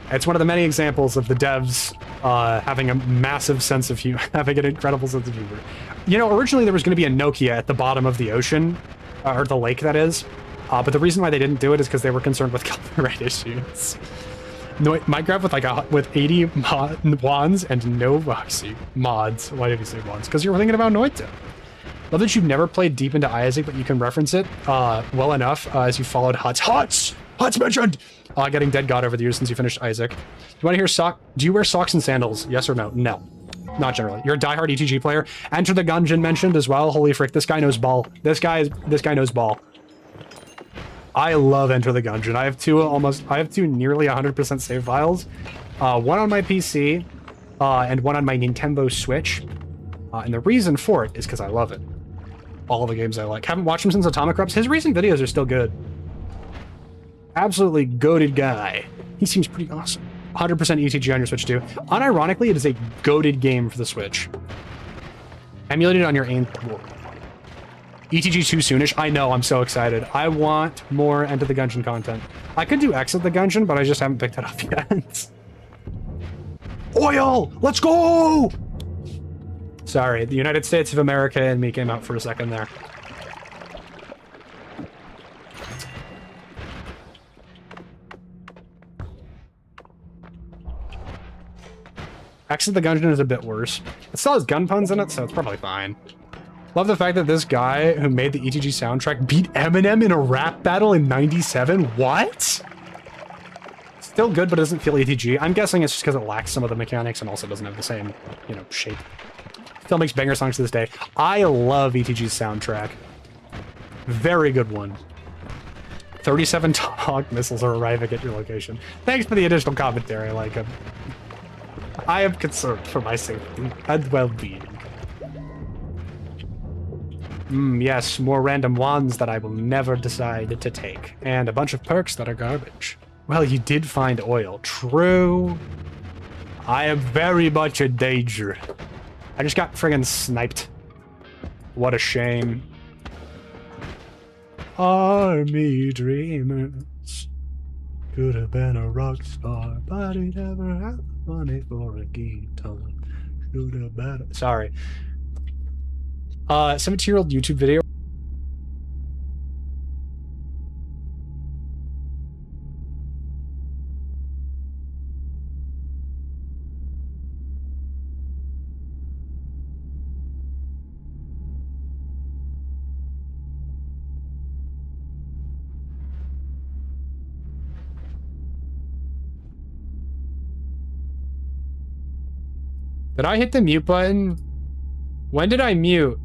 It's one of the many examples of the devs having a massive sense of humor, having an incredible sense of humor. You know, originally there was going to be a Nokia at the bottom of the ocean, or the lake, that is. But the reason why they didn't do it is because they were concerned with copyright issues. Minecraft with 80 wands and no mods. Why did you say wands? Because you were thinking about Noita. Love that you've never played deep into Isaac, but you can reference it well enough as you followed Huts mentioned! Getting Dead God over the years since you finished Isaac. Do you want to hear do you wear socks and sandals? Yes or no? No. Not generally. You're a diehard ETG player. Enter the Gungeon mentioned as well. Holy frick, this guy knows ball. This guy knows ball. I love Enter the Gungeon. I have two nearly 100% save files. One on my PC, and one on my Nintendo Switch. And the reason for it is because I love it. All the games I like. Haven't watched him since Atomic Rups. His recent videos are still good. Absolutely goated guy. He seems pretty awesome. 100% ETG on your Switch too. Unironically, it is a goated game for the Switch. Emulated on your aim. ETG too soonish. I know, I'm so excited. I want more Enter the Gungeon content. I could do Exit the Gungeon, but I just haven't picked it up yet. Oil! Let's go! Sorry, the United States of America and me came out for a second there. Exit the Gungeon is a bit worse. It still has gun puns in it, so it's probably fine. Love the fact that this guy who made the ETG soundtrack beat Eminem in a rap battle in '97. What? Still good, but it doesn't feel ETG. I'm guessing it's just because it lacks some of the mechanics and also doesn't have the same, you know, shape. Still makes banger songs to this day. I love ETG's soundtrack. Very good one. 37 Tomahawk missiles are arriving at your location. Thanks for the additional commentary. Like, I am concerned for my safety and well-being. Yes, more random wands that I will never decide to take. And a bunch of perks that are garbage. Well, you did find oil. True. I am very much in danger. I just got friggin' sniped. What a shame. Army dreamers. Could have been a rock star, but he never had money for a guitar. Should have been. Sorry. 17-year-old YouTube video. Did I hit the mute button? When did I mute?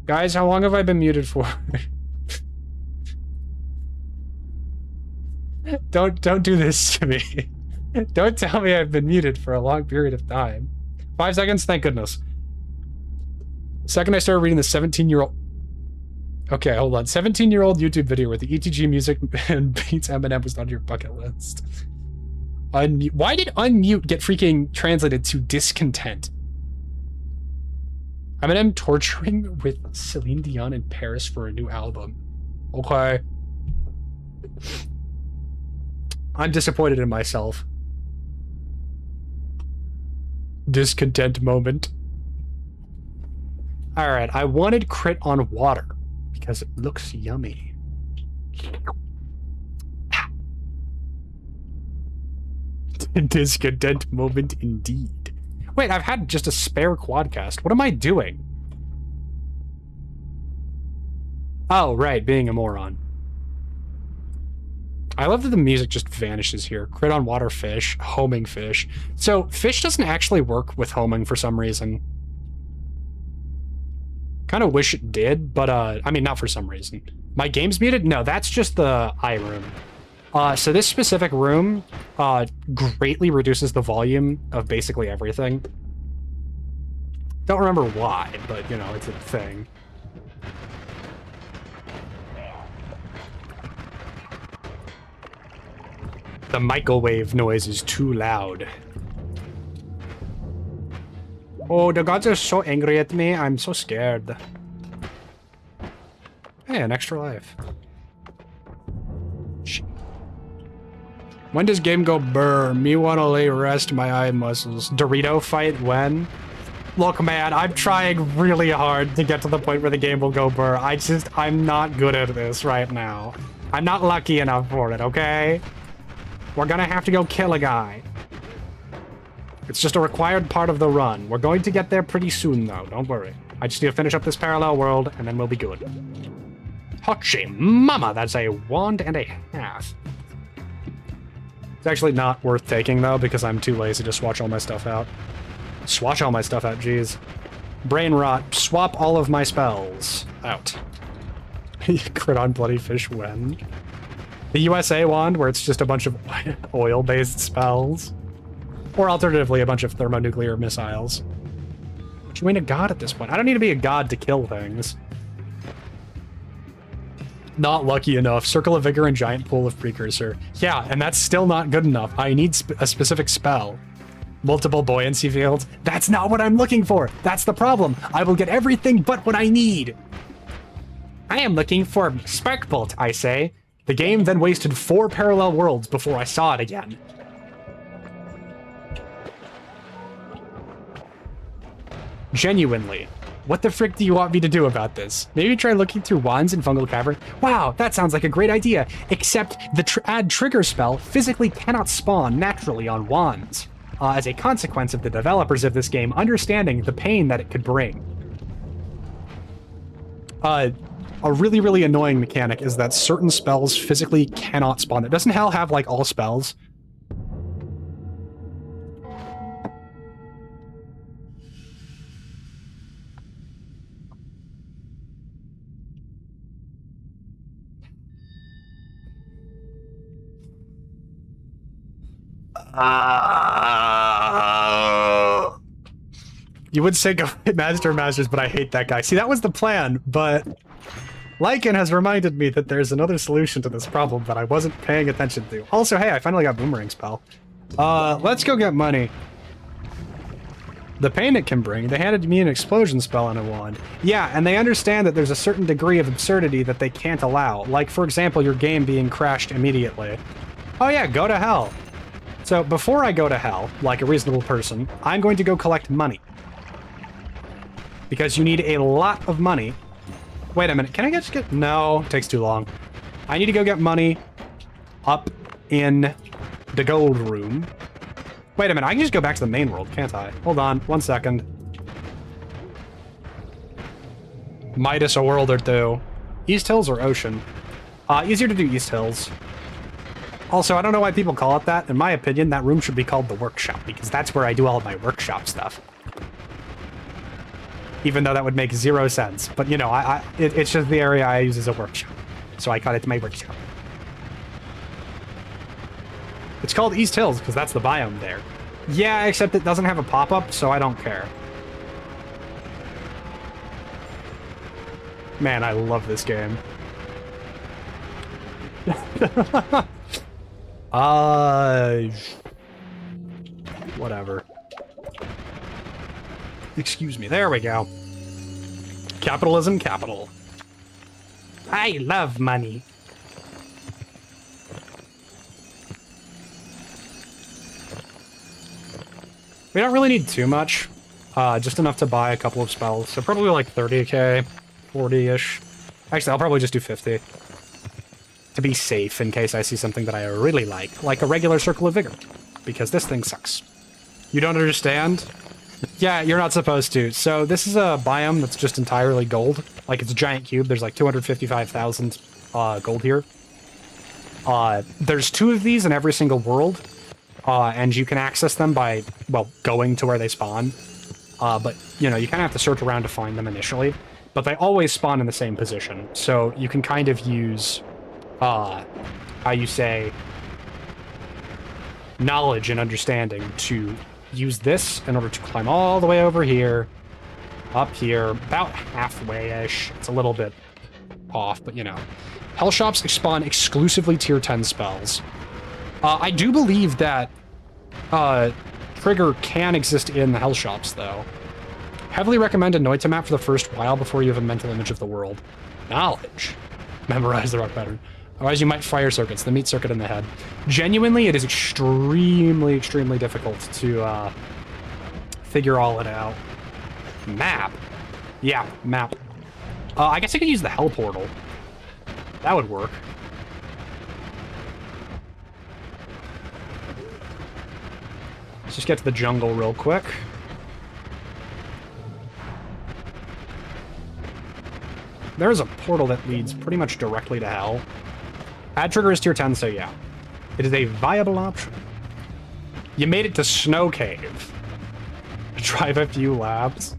Guys, how long have I been muted for? Don't do this to me. Don't tell me I've been muted for a long period of time. 5 seconds? Thank goodness. Second I started reading the 17-year-old... Okay, hold on. 17-year-old YouTube video where the ETG music and beats Eminem was on your bucket list. Unmute. Why did unmute get freaking translated to discontent? Eminem torturing with Celine Dion in Paris for a new album. Okay. I'm disappointed in myself. Discontent moment. Alright, I wanted crit on water because it looks yummy. Discontent moment indeed. Wait, I've had just a spare quadcast. What am I doing? Oh, right, being a moron. I love that the music just vanishes here. Crit on water fish, homing fish. So, fish doesn't actually work with homing for some reason. Kind of wish it did, but, I mean, not for some reason. My game's muted? No, that's just the eye room. So this specific room, greatly reduces the volume of basically everything. Don't remember why, but, you know, it's a thing. The microwave noise is too loud. Oh, the gods are so angry at me. I'm so scared. Hey, an extra life. When does game go brr? Me wanna lay rest my eye muscles. Dorito fight when? Look, man, I'm trying really hard to get to the point where the game will go brr. I'm not good at this right now. I'm not lucky enough for it, okay? We're gonna have to go kill a guy. It's just a required part of the run. We're going to get there pretty soon, though. Don't worry. I just need to finish up this parallel world, and then we'll be good. Hachi mama, that's a wand and a half. It's actually not worth taking, though, because I'm too lazy to swatch all my stuff out. Swatch all my stuff out, jeez. Brain rot. Swap all of my spells out. Crit on bloody fish when? The USA wand, where it's just a bunch of oil-based spells. Or alternatively, a bunch of thermonuclear missiles. But you ain't a god at this point. I don't need to be a god to kill things. Not lucky enough. Circle of Vigor and Giant Pool of Precursor. Yeah, and that's still not good enough. I need a specific spell. Multiple buoyancy fields. That's not what I'm looking for. That's the problem. I will get everything but what I need. I am looking for Spark Bolt, I say. The game then wasted 4 parallel worlds before I saw it again. Genuinely. What the frick do you want me to do about this? Maybe try looking through wands in Fungal Cavern? Wow, that sounds like a great idea, except the add trigger spell physically cannot spawn naturally on wands, as a consequence of the developers of this game understanding the pain that it could bring. A really, really annoying mechanic is that certain spells physically cannot spawn. Doesn't hell have, like, all spells? You would say go hit Master Masters, but I hate that guy. See, that was the plan, but Lycan has reminded me that there's another solution to this problem that I wasn't paying attention to. Also, hey, I finally got Boomerang spell. Let's go get money. The pain it can bring. They handed me an explosion spell and a wand. Yeah, and they understand that there's a certain degree of absurdity that they can't allow. Like, for example, your game being crashed immediately. Oh yeah, go to hell. So before I go to hell, like a reasonable person, I'm going to go collect money. Because you need a lot of money. Wait a minute, can I just get... No, it takes too long. I need to go get money up in the gold room. Wait a minute, I can just go back to the main world, can't I? Hold on, 1 second. Midas a world or two. East Hills or Ocean? Easier to do East Hills. Also, I don't know why people call it that. In my opinion, that room should be called the workshop, because that's where I do all of my workshop stuff. Even though that would make 0 sense. But, you know, it's just the area I use as a workshop. So I call it my workshop. It's called East Hills, because that's the biome there. Yeah, except it doesn't have a pop-up, so I don't care. Man, I love this game. Whatever. Excuse me. There we go. Capitalism, capital. I love money. We don't really need too much. Just enough to buy a couple of spells. So probably like 30k, 40-ish. Actually, I'll probably just do 50. To be safe in case I see something that I really like a regular Circle of Vigor. Because this thing sucks. You don't understand? Yeah, you're not supposed to. So this is a biome that's just entirely gold. Like, it's a giant cube. There's like 255,000 gold here. There's 2 of these in every single world. And you can access them by, well, going to where they spawn. But, you know, you kind of have to search around to find them initially. But they always spawn in the same position. So you can kind of use, how you say, knowledge and understanding to use this in order to climb all the way over here, up here, about halfway-ish. It's a little bit off, but, you know. Hell shops spawn exclusively tier 10 spells. I do believe that Trigger can exist in the Hell shops, though. Heavily recommend a Noita map for the first while before you have a mental image of the world. Knowledge. Memorize the rock pattern. Otherwise, you might fire circuits, the meat circuit in the head. Genuinely, it is extremely, extremely difficult to figure all it out. Map. Yeah, map. I guess I could use the Hell portal. That would work. Let's just get to the jungle real quick. There's a portal that leads pretty much directly to Hell. Add trigger is tier 10, so yeah. It is a viable option. You made it to Snow Cave. Drive a few laps.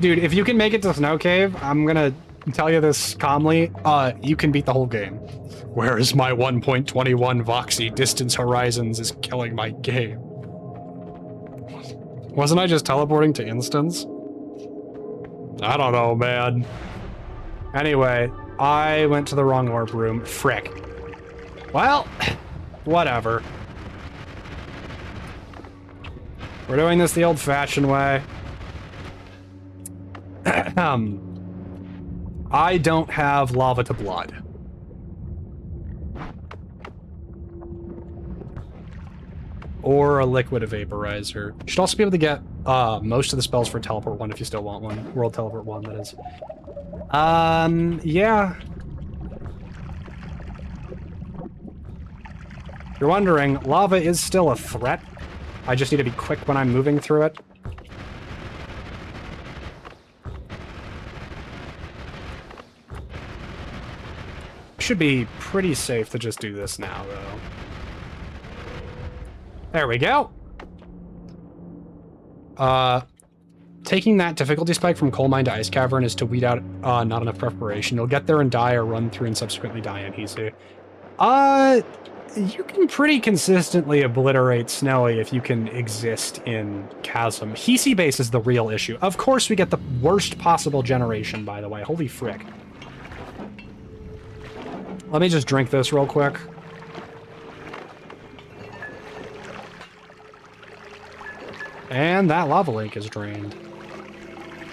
Dude, if you can make it to Snow Cave, I'm gonna tell you this calmly, you can beat the whole game. Where is my 1.21 Voxy? Distance Horizons is killing my game. Wasn't I just teleporting to instance? I don't know, man. Anyway, I went to the wrong orb room. Frick. Well, whatever. We're doing this the old-fashioned way. I don't have lava to blood. Or a liquid vaporizer. You should also be able to get most of the spells for Teleport 1 if you still want one. World Teleport 1, that is. Yeah. If you're wondering, lava is still a threat. I just need to be quick when I'm moving through it. Should be pretty safe to just do this now, though. There we go. Taking that difficulty spike from Coal Mine to Ice Cavern is to weed out not enough preparation. You'll get there and die, or run through and subsequently die in easy. You can pretty consistently obliterate Snowy if you can exist in Chasm. Hisi base is the real issue. Of course we get the worst possible generation, by the way. Holy frick. Let me just drink this real quick. And that lava lake is drained.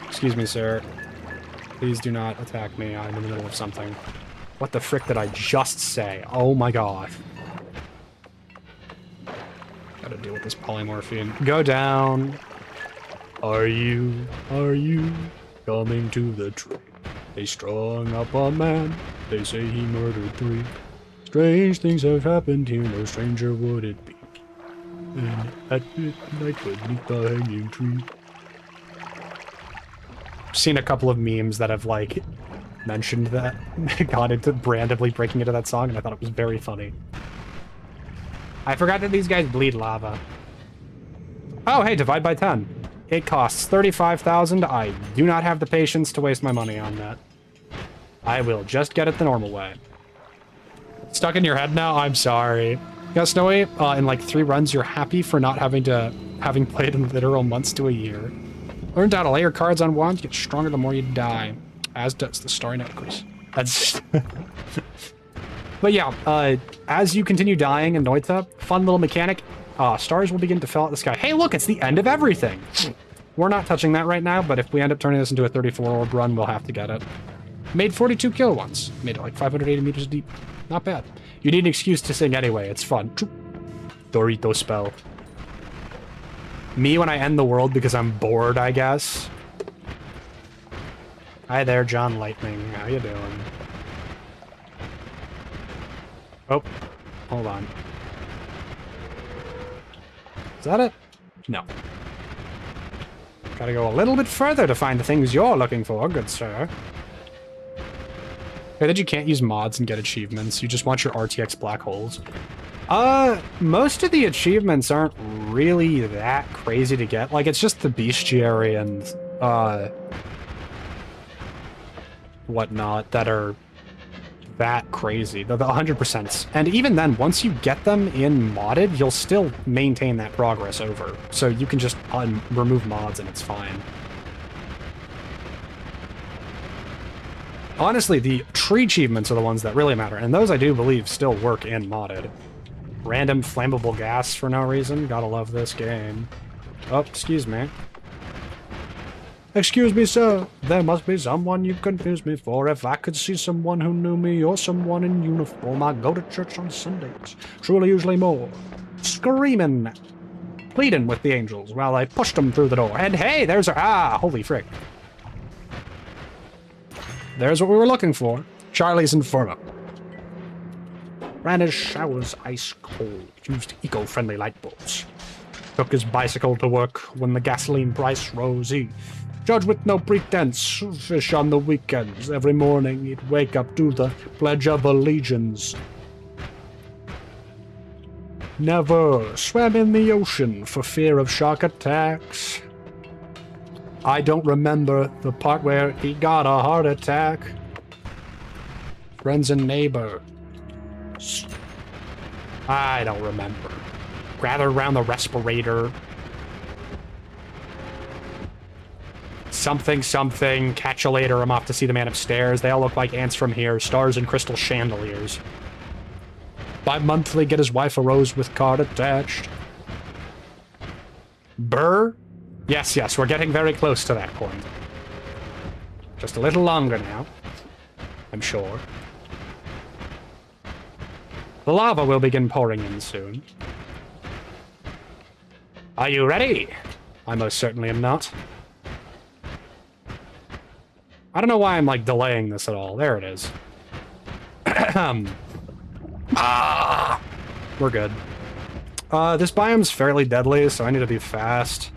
Excuse me, sir. Please do not attack me. I'm in the middle of something. What the frick did I just say? Oh my god. Gotta deal with this polymorphine. Go down. Are you coming to the tree? They strung up a man. They say he murdered 3. Strange things have happened here. No stranger would it be. And at midnight beneath the hanging tree. I've seen a couple of memes that have, like, mentioned that, got into randomly breaking into that song, and I thought it was very funny. I forgot that these guys bleed lava. Oh, hey, divide by 10. It costs 35,000. I do not have the patience to waste my money on that. I will just get it the normal way. Stuck in your head now? I'm sorry. Yeah, Snowy, in like 3 runs, you're happy for not having played in literal months to a year. Learned how to lay your cards on wands, get stronger the more you die. As does the story note, Chris. That's... But yeah, as you continue dying in Noita, fun little mechanic, stars will begin to fill out the sky. Hey, look, it's the end of everything! We're not touching that right now, but if we end up turning this into a 34-orb run, we'll have to get it. Made 42 kill once. Made it like 580 meters deep. Not bad. You need an excuse to sing anyway, it's fun. Dorito spell. Me when I end the world because I'm bored, I guess. Hi there, John Lightning. How you doing? Oh, hold on. Is that it? No. Gotta go a little bit further to find the things you're looking for, good sir. Okay, that you can't use mods and get achievements. You just want your RTX black holes. Most of the achievements aren't really that crazy to get. Like, it's just the bestiary and, whatnot that are that crazy. The 100%. And even then, once you get them in modded, you'll still maintain that progress over. So you can just remove mods and it's fine. Honestly, the tree achievements are the ones that really matter, and those I do believe still work in modded. Random flammable gas for no reason. Gotta love this game. Oh, excuse me. Excuse me, sir. There must be someone you confuse me for. If I could see someone who knew me or someone in uniform, I'd go to church on Sundays. Truly, usually more. Screaming, pleading with the angels while I pushed them through the door. And hey, there's our... Ah, holy frick. There's what we were looking for. Charlie's Inferno. Ran his showers ice cold. Used eco-friendly light bulbs. Took his bicycle to work when the gasoline price rose. He judged with no pretense. Fish on the weekends. Every morning he'd wake up to the Pledge of Allegiance. Never swam in the ocean for fear of shark attacks. I don't remember the part where he got a heart attack. Friends and neighbor. I don't remember. Gather around the respirator. Something, something. Catch you later. I'm off to see the man upstairs. They all look like ants from here. Stars and crystal chandeliers. Bi-monthly, get his wife a rose with card attached. Burr? Yes, yes, we're getting very close to that point. Just a little longer now. I'm sure. The lava will begin pouring in soon. Are you ready? I most certainly am not. I don't know why I'm, like, delaying this at all. There it is. We're good. This biome's fairly deadly, so I need to be fast.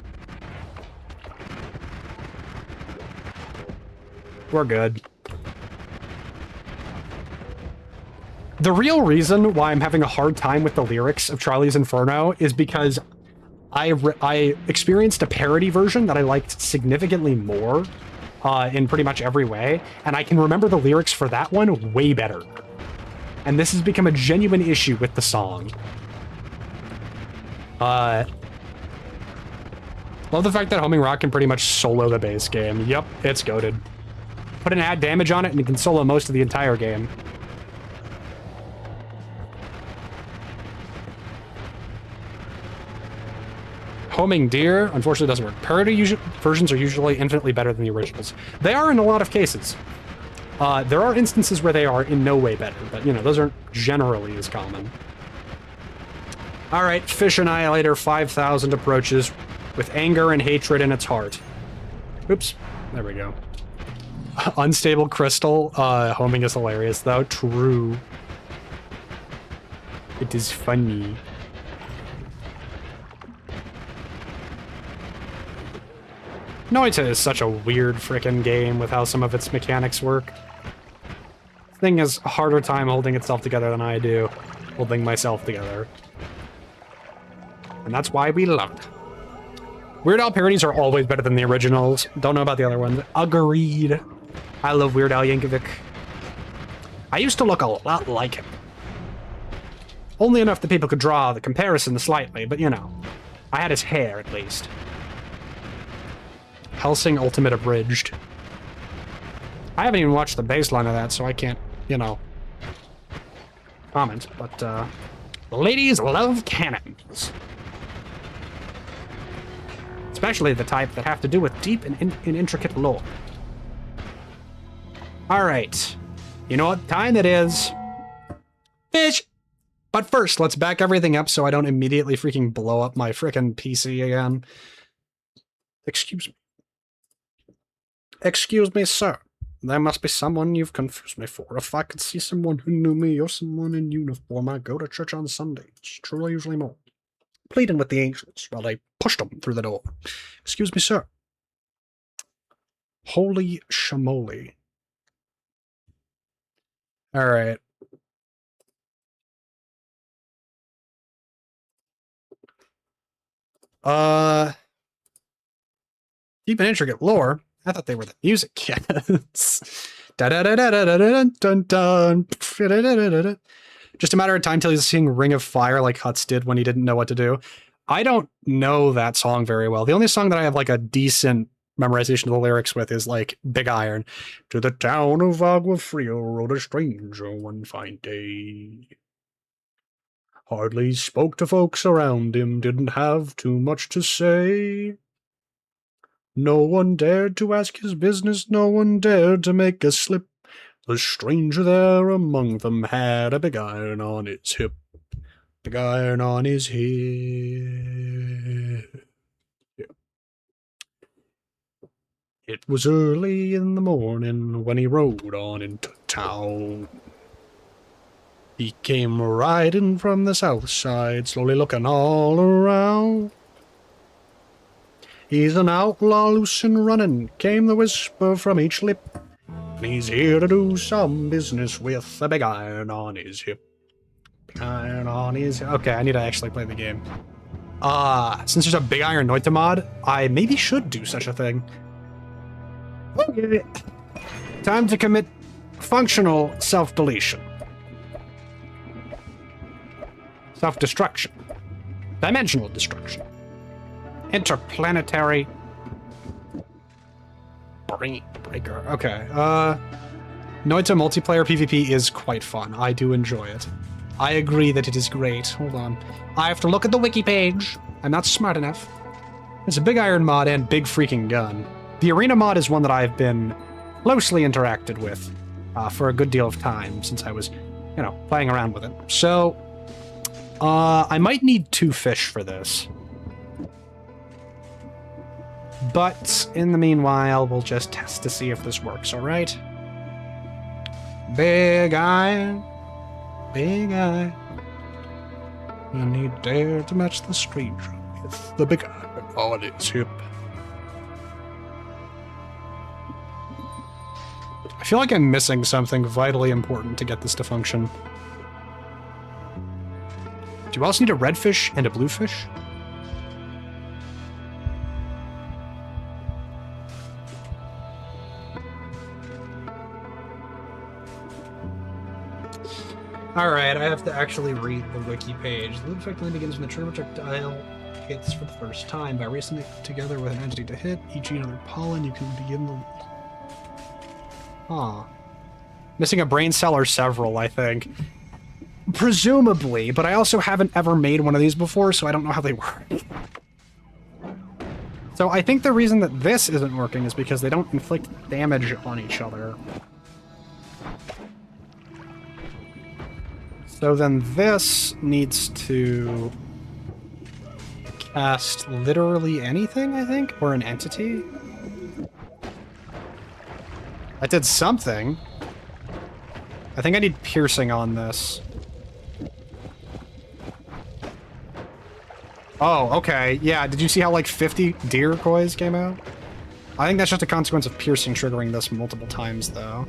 We're good. The real reason why I'm having a hard time with the lyrics of Charlie's Inferno is because I experienced a parody version that I liked significantly more in pretty much every way, and I can remember the lyrics for that one way better. And this has become a genuine issue with the song. Love the fact that Homing Rock can pretty much solo the base game. Yep, it's goated. Put an add damage on it and it can solo most of the entire game. Homing Deer, unfortunately, doesn't work. Parody versions are usually infinitely better than the originals. They are in a lot of cases. There are instances where they are in no way better, but, you know, those aren't generally as common. Alright, Fish Annihilator 5000 approaches with anger and hatred in its heart. Oops. There we go. Unstable Crystal. Homing is hilarious, though. True. It is funny. Noita is such a weird frickin' game with how some of its mechanics work. thing has a harder time holding itself together than I do holding myself together. And that's why we love it. Weird Al parodies are always better than the originals. Don't know about the other ones. Agreed. I love Weird Al Yankovic. I used to look a lot like him. Only enough that people could draw the comparison slightly, but you know. I had his hair, at least. Hellsing Ultimate Abridged. I haven't even watched the baseline of that, so I can't, you know, comment, but, ladies love cannons. Especially the type that have to do with deep and intricate lore. Alright. You know what time it is? Fish! But first, let's back everything up so I don't immediately freaking blow up my frickin' PC again. Excuse me. Excuse me, sir. There must be someone you've confused me for. If I could see someone who knew me or someone in uniform, I go to church on Sundays. Truly, usually more. Pleading with the angels while they pushed them through the door. Excuse me, sir. Holy shamoli. Alright. Deep and intricate lore. I thought they were the music cats. Just a matter of time till he's singing Ring of Fire like Huts did when he didn't know what to do. I don't know that song very well. The only song that I have like a decent memorization of the lyrics with is like Big Iron. To the town of Agua Fria rode a stranger one fine day. Hardly spoke to folks around him, didn't have too much to say. No one dared to ask his business, no one dared to make a slip. The stranger there among them had a big iron on his hip. Big iron on his hip. Yeah. It was early in the morning when he rode on into town. He came riding from the south side, slowly looking all around. He's an outlaw loose and running, came the whisper from each lip. And he's here to do some business with a big iron on his hip. Big iron on his hip. Okay, I need to actually play the game. Since there's a Big Iron Noita mod, I maybe should do such a thing. Okay. Time to commit functional self-deletion. Self-destruction. Dimensional destruction. Interplanetary brain breaker. Okay. Noita multiplayer PvP is quite fun. I do enjoy it. I agree that it is great. Hold on. I have to look at the wiki page. I'm not smart enough. There's a Big Iron mod and Big Freaking Gun. The Arena mod is one that I've been closely interacted with for a good deal of time since I was, you know, playing around with it. So, I might need 2 fish for this. But in the meanwhile, we'll just test to see if this works, alright? Big Iron, Big Iron, and he dared to match the stranger with the big iron on his hip. I feel like I'm missing something vitally important to get this to function. Do you also need a red fish and a blue fish? Alright, I have to actually read the wiki page. The loop effect only begins when the trigger projectile hits for the first time. By racing it together with an entity to hit, each another pollen, you can begin the... Huh. Missing a brain cell or several, I think. Presumably, but I also haven't ever made one of these before, so I don't know how they work. So I think the reason that this isn't working is because they don't inflict damage on each other. So then this needs to cast literally anything, I think? Or an entity? I did something. I think I need piercing on this. Oh, okay. Yeah, did you see how like 50 deer coins came out? I think that's just a consequence of piercing triggering this multiple times, though.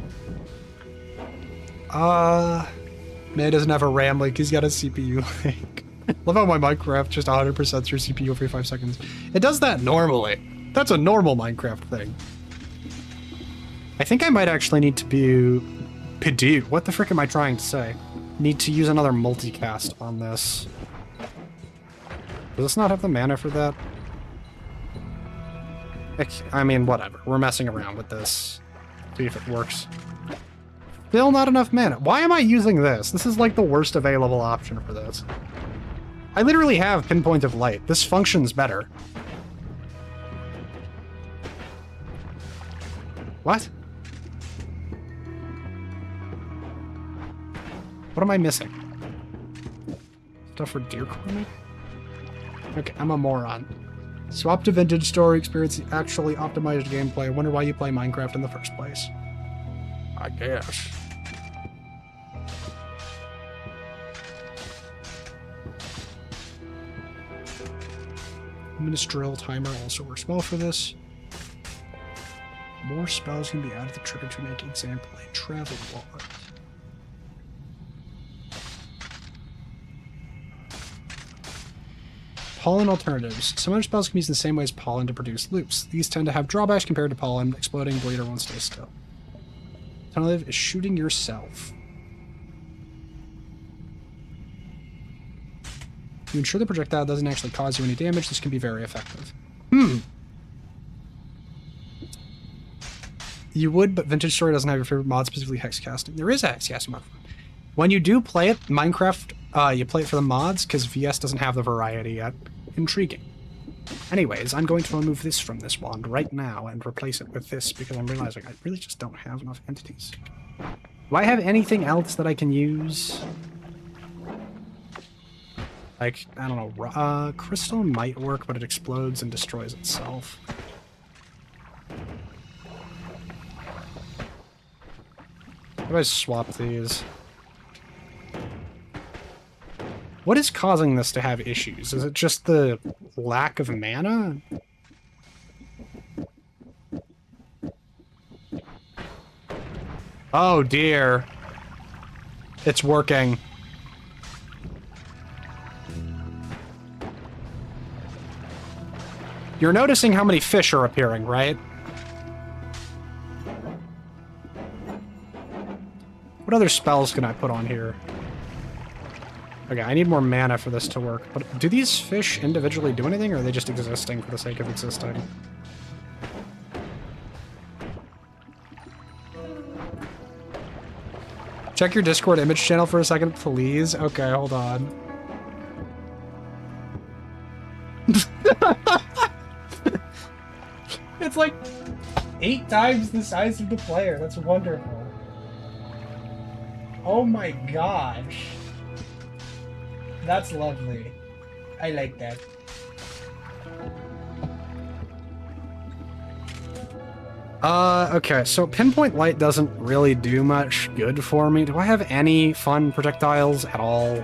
Man doesn't have a RAM link, he's got a CPU link. Love how my Minecraft just 100% your CPU every 5 seconds. It does that normally. That's a normal Minecraft thing. I think I might actually need to be... Dude, what the frick am I trying to say? Need to use another multicast on this. Does this not have the mana for that? I mean, whatever. We're messing around with this. See if it works. Still not enough mana. Why am I using this? This is like the worst available option for this. I literally have Pinpoint of Light. This functions better. What? What am I missing? Stuff for deer cloning? Okay, I'm a moron. Swap to Vintage Story, experience the actually optimized gameplay. I wonder why you play Minecraft in the first place. I guess. Ministerial timer also works well for this. More spells can be added to trigger to make example a travel wand. Pollen alternatives. Some other spells can be used in the same way as pollen to produce loops. These tend to have drawbacks compared to pollen. Exploding, bleed, or won't stay still. Alternative is shooting yourself. To ensure the projectile doesn't actually cause you any damage, this can be very effective. You would, but Vintage Story doesn't have your favorite mod, specifically hexcasting. There is a hexcasting mod. When you do play it, Minecraft, you play it for the mods, because VS doesn't have the variety yet. Intriguing. Anyways, I'm going to remove this from this wand right now and replace it with this, because I'm realizing I really just don't have enough entities. Do I have anything else that I can use? Like, I don't know, crystal might work, but it explodes and destroys itself. How do I swap these? What is causing this to have issues? Is it just the lack of mana? Oh dear. It's working. You're noticing how many fish are appearing, right? What other spells can I put on here? Okay, I need more mana for this to work. But do these fish individually do anything, or are they just existing for the sake of existing? Check your Discord image channel for a second, please. Okay, hold on. It's like 8 times the size of the player. That's wonderful. Oh my gosh. That's lovely. I like that. Okay, so Pinpoint Light doesn't really do much good for me. Do I have any fun projectiles at all?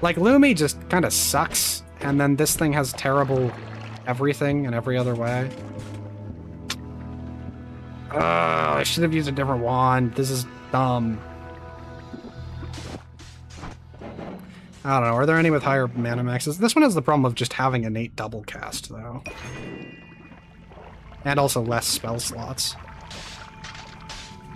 Like, Lumi just kind of sucks, and then this thing has terrible everything in every other way. I should have used a different wand. This is dumb. I don't know. Are there any with higher mana maxes? This one has the problem of just having innate double cast, though. And also less spell slots.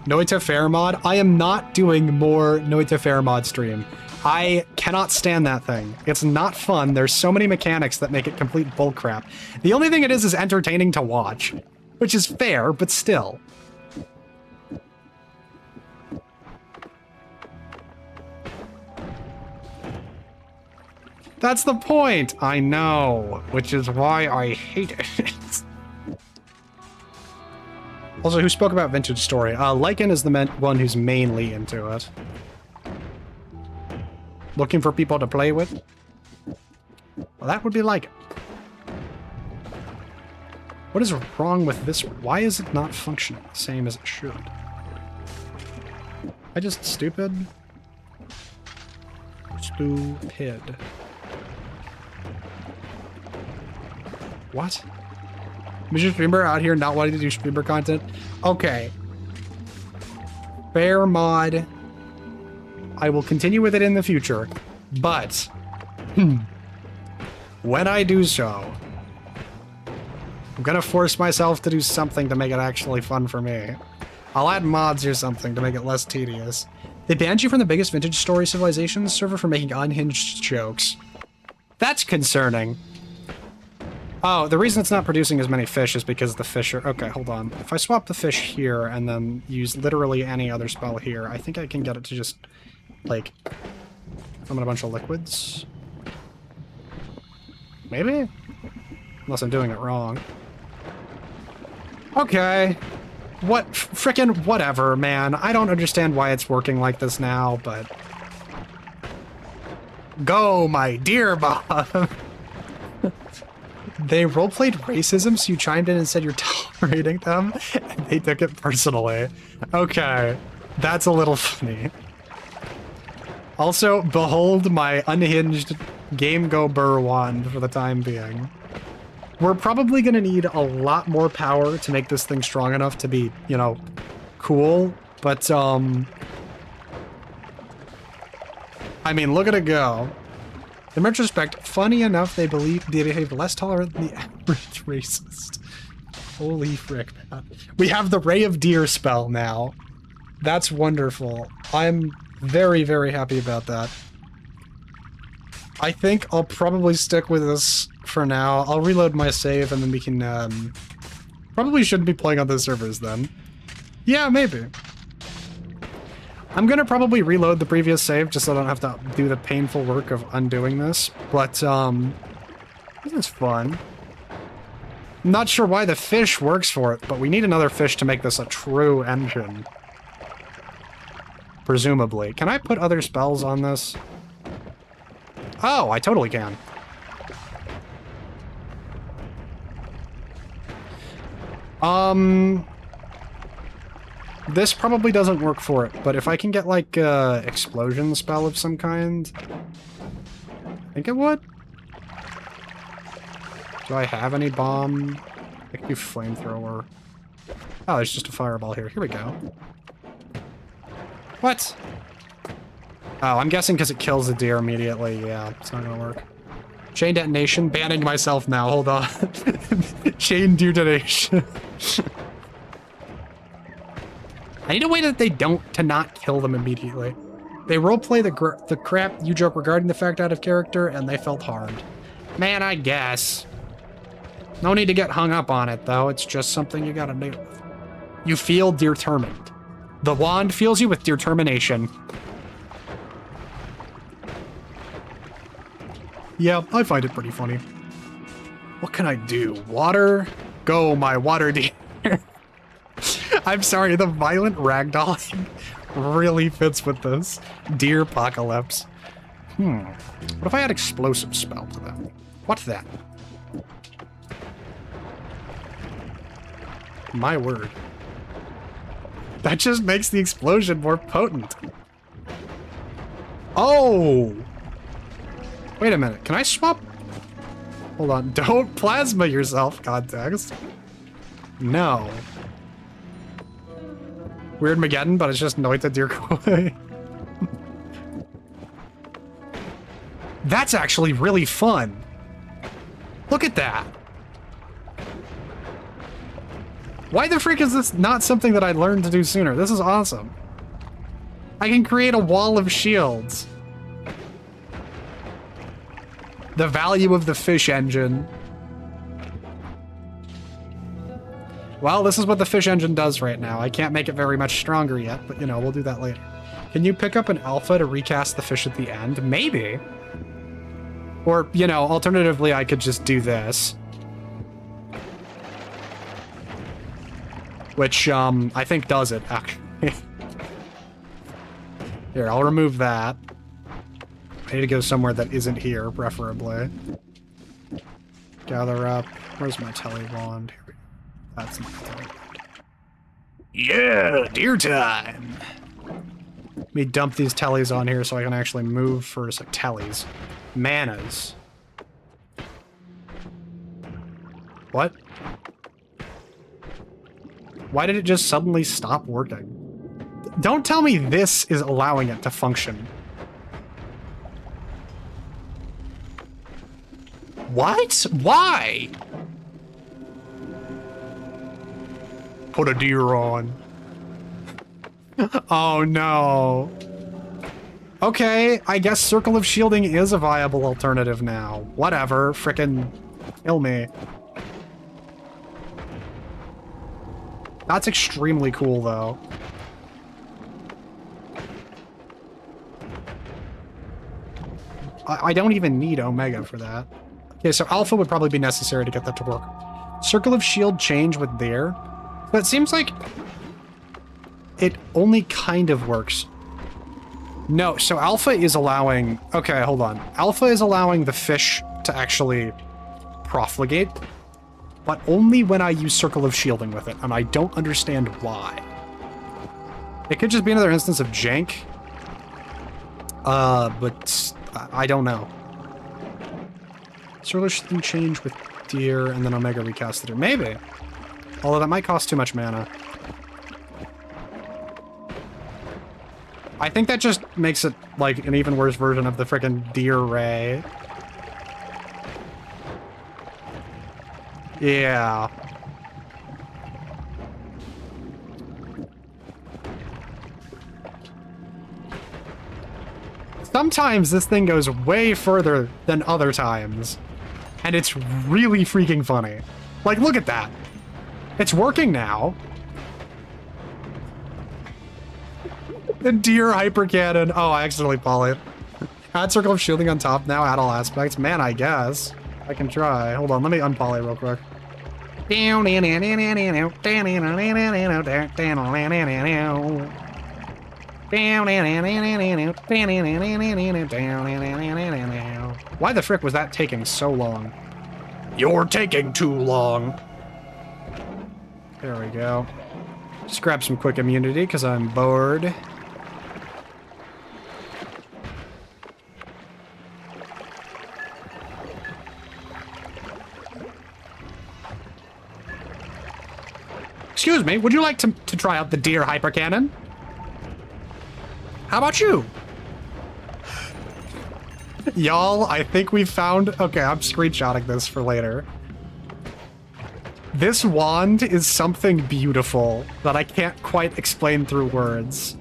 Noita Fair mod? I am not doing more Noita Fair mod stream. I cannot stand that thing. It's not fun. There's so many mechanics that make it complete bullcrap. The only thing it is entertaining to watch. Which is fair, but still. That's the point! I know, which is why I hate it. Also, who spoke about Vintage Story? Lycan is the one who's mainly into it. Looking for people to play with? Well, that would be Lycan. What is wrong with this one? Why is it not functioning the same as it should? I just stupid? Stupid. What? Mr. Streamer out here not wanting to do streamer content? Okay. Fair mod. I will continue with it in the future, but when I do so, I'm gonna force myself to do something to make it actually fun for me. I'll add mods or something to make it less tedious. They banned you from the biggest vintage story civilizations server for making unhinged jokes. That's concerning. Oh, the reason it's not producing as many fish is because the fish are... Okay, hold on. If I swap the fish here and then use literally any other spell here, I think I can get it to just, like, summon a bunch of liquids. Maybe? Unless I'm doing it wrong. Okay. What? Frickin' whatever, man. I don't understand why it's working like this now, but... Go, my dear Bob! They roleplayed racism, so you chimed in and said you're tolerating them, and they took it personally. Okay, that's a little funny. Also, behold my unhinged Game Go Burr wand for the time being. We're probably gonna need a lot more power to make this thing strong enough to be, you know, cool, but, I mean, look at it go. In retrospect, funny enough, they behave less tolerant than the average racist. Holy frick, man. We have the Ray of Deer spell now. That's wonderful. I'm very, very happy about that. I think I'll probably stick with this for now. I'll reload my save and then we can, probably shouldn't be playing on those servers then. Yeah, maybe. I'm gonna probably reload the previous save just so I don't have to do the painful work of undoing this, but, this is fun. I'm not sure why the fish works for it, but we need another fish to make this a true engine. Presumably. Can I put other spells on this? Oh, I totally can. This probably doesn't work for it, but if I can get, like, a explosion spell of some kind, I think it would. Do I have any bomb? I can do flamethrower. Oh, there's just a fireball here. Here we go. What? Oh, I'm guessing because it kills the deer immediately. Yeah, it's not gonna work. Chain detonation. Banning myself now. Hold on. Chain detonation. I need a way that they don't to not kill them immediately. They roleplay the crap you joke regarding the fact out of character, and they felt harmed. Man, I guess. No need to get hung up on it, though. It's just something you gotta deal with. You feel determined. The wand feels you with determination. Yeah, I find it pretty funny. What can I do? Water? Go, my water deer. I'm sorry, the violent ragdolling really fits with this. Deer apocalypse. What if I add explosive spell to that? What's that? My word. That just makes the explosion more potent. Oh! Wait a minute, can I swap? Hold on, don't plasma yourself, context. No. Weird Mageddon, but it's just Noita Deercoy. That's actually really fun. Look at that. Why the frick is this not something that I learned to do sooner? This is awesome. I can create a wall of shields. The value of the fish engine. Well, this is what the fish engine does right now. I can't make it very much stronger yet, but, you know, we'll do that later. Can you pick up an alpha to recast the fish at the end? Maybe. Or, you know, alternatively, I could just do this. Which, I think does it, actually. Here, I'll remove that. I need to go somewhere that isn't here, preferably. Gather up. Where's my tele wand? Here we go. That's not tele wand. Yeah, deer time! Let me dump these tellies on here so I can actually move for some tellies. Manas. What? Why did it just suddenly stop working? Don't tell me this is allowing it to function. What? Why? Put a deer on. Oh no. Okay, I guess Circle of Shielding is a viable alternative now. Whatever, frickin' kill me. That's extremely cool, though. I don't even need Omega for that. Okay, so Alpha would probably be necessary to get that to work. Circle of Shield change with there. But it seems like it only kind of works. No, so Alpha is allowing... Okay, hold on. Alpha is allowing the fish to actually profligate, but only when I use Circle of Shielding with it, and I don't understand why. It could just be another instance of jank. But I don't know. Circle of Shielding change with deer, and then Omega recast the deer. Maybe. Although that might cost too much mana. I think that just makes it, like, an even worse version of the frickin' deer ray. Yeah. Sometimes this thing goes way further than other times. And it's really freaking funny. Like, look at that. It's working now. The deer hyper cannon. Oh, I accidentally polyed. Add Circle of Shielding on top now, add all aspects. Man, I guess. I can try. Hold on, let me unpoly real quick. Why the frick was that taking so long? You're taking too long. There we go. Just grab some quick immunity because I'm bored. Excuse me, would you like to try out the deer hyper cannon? How about you? Y'all, I think we found... Okay, I'm screenshotting this for later. This wand is something beautiful that I can't quite explain through words.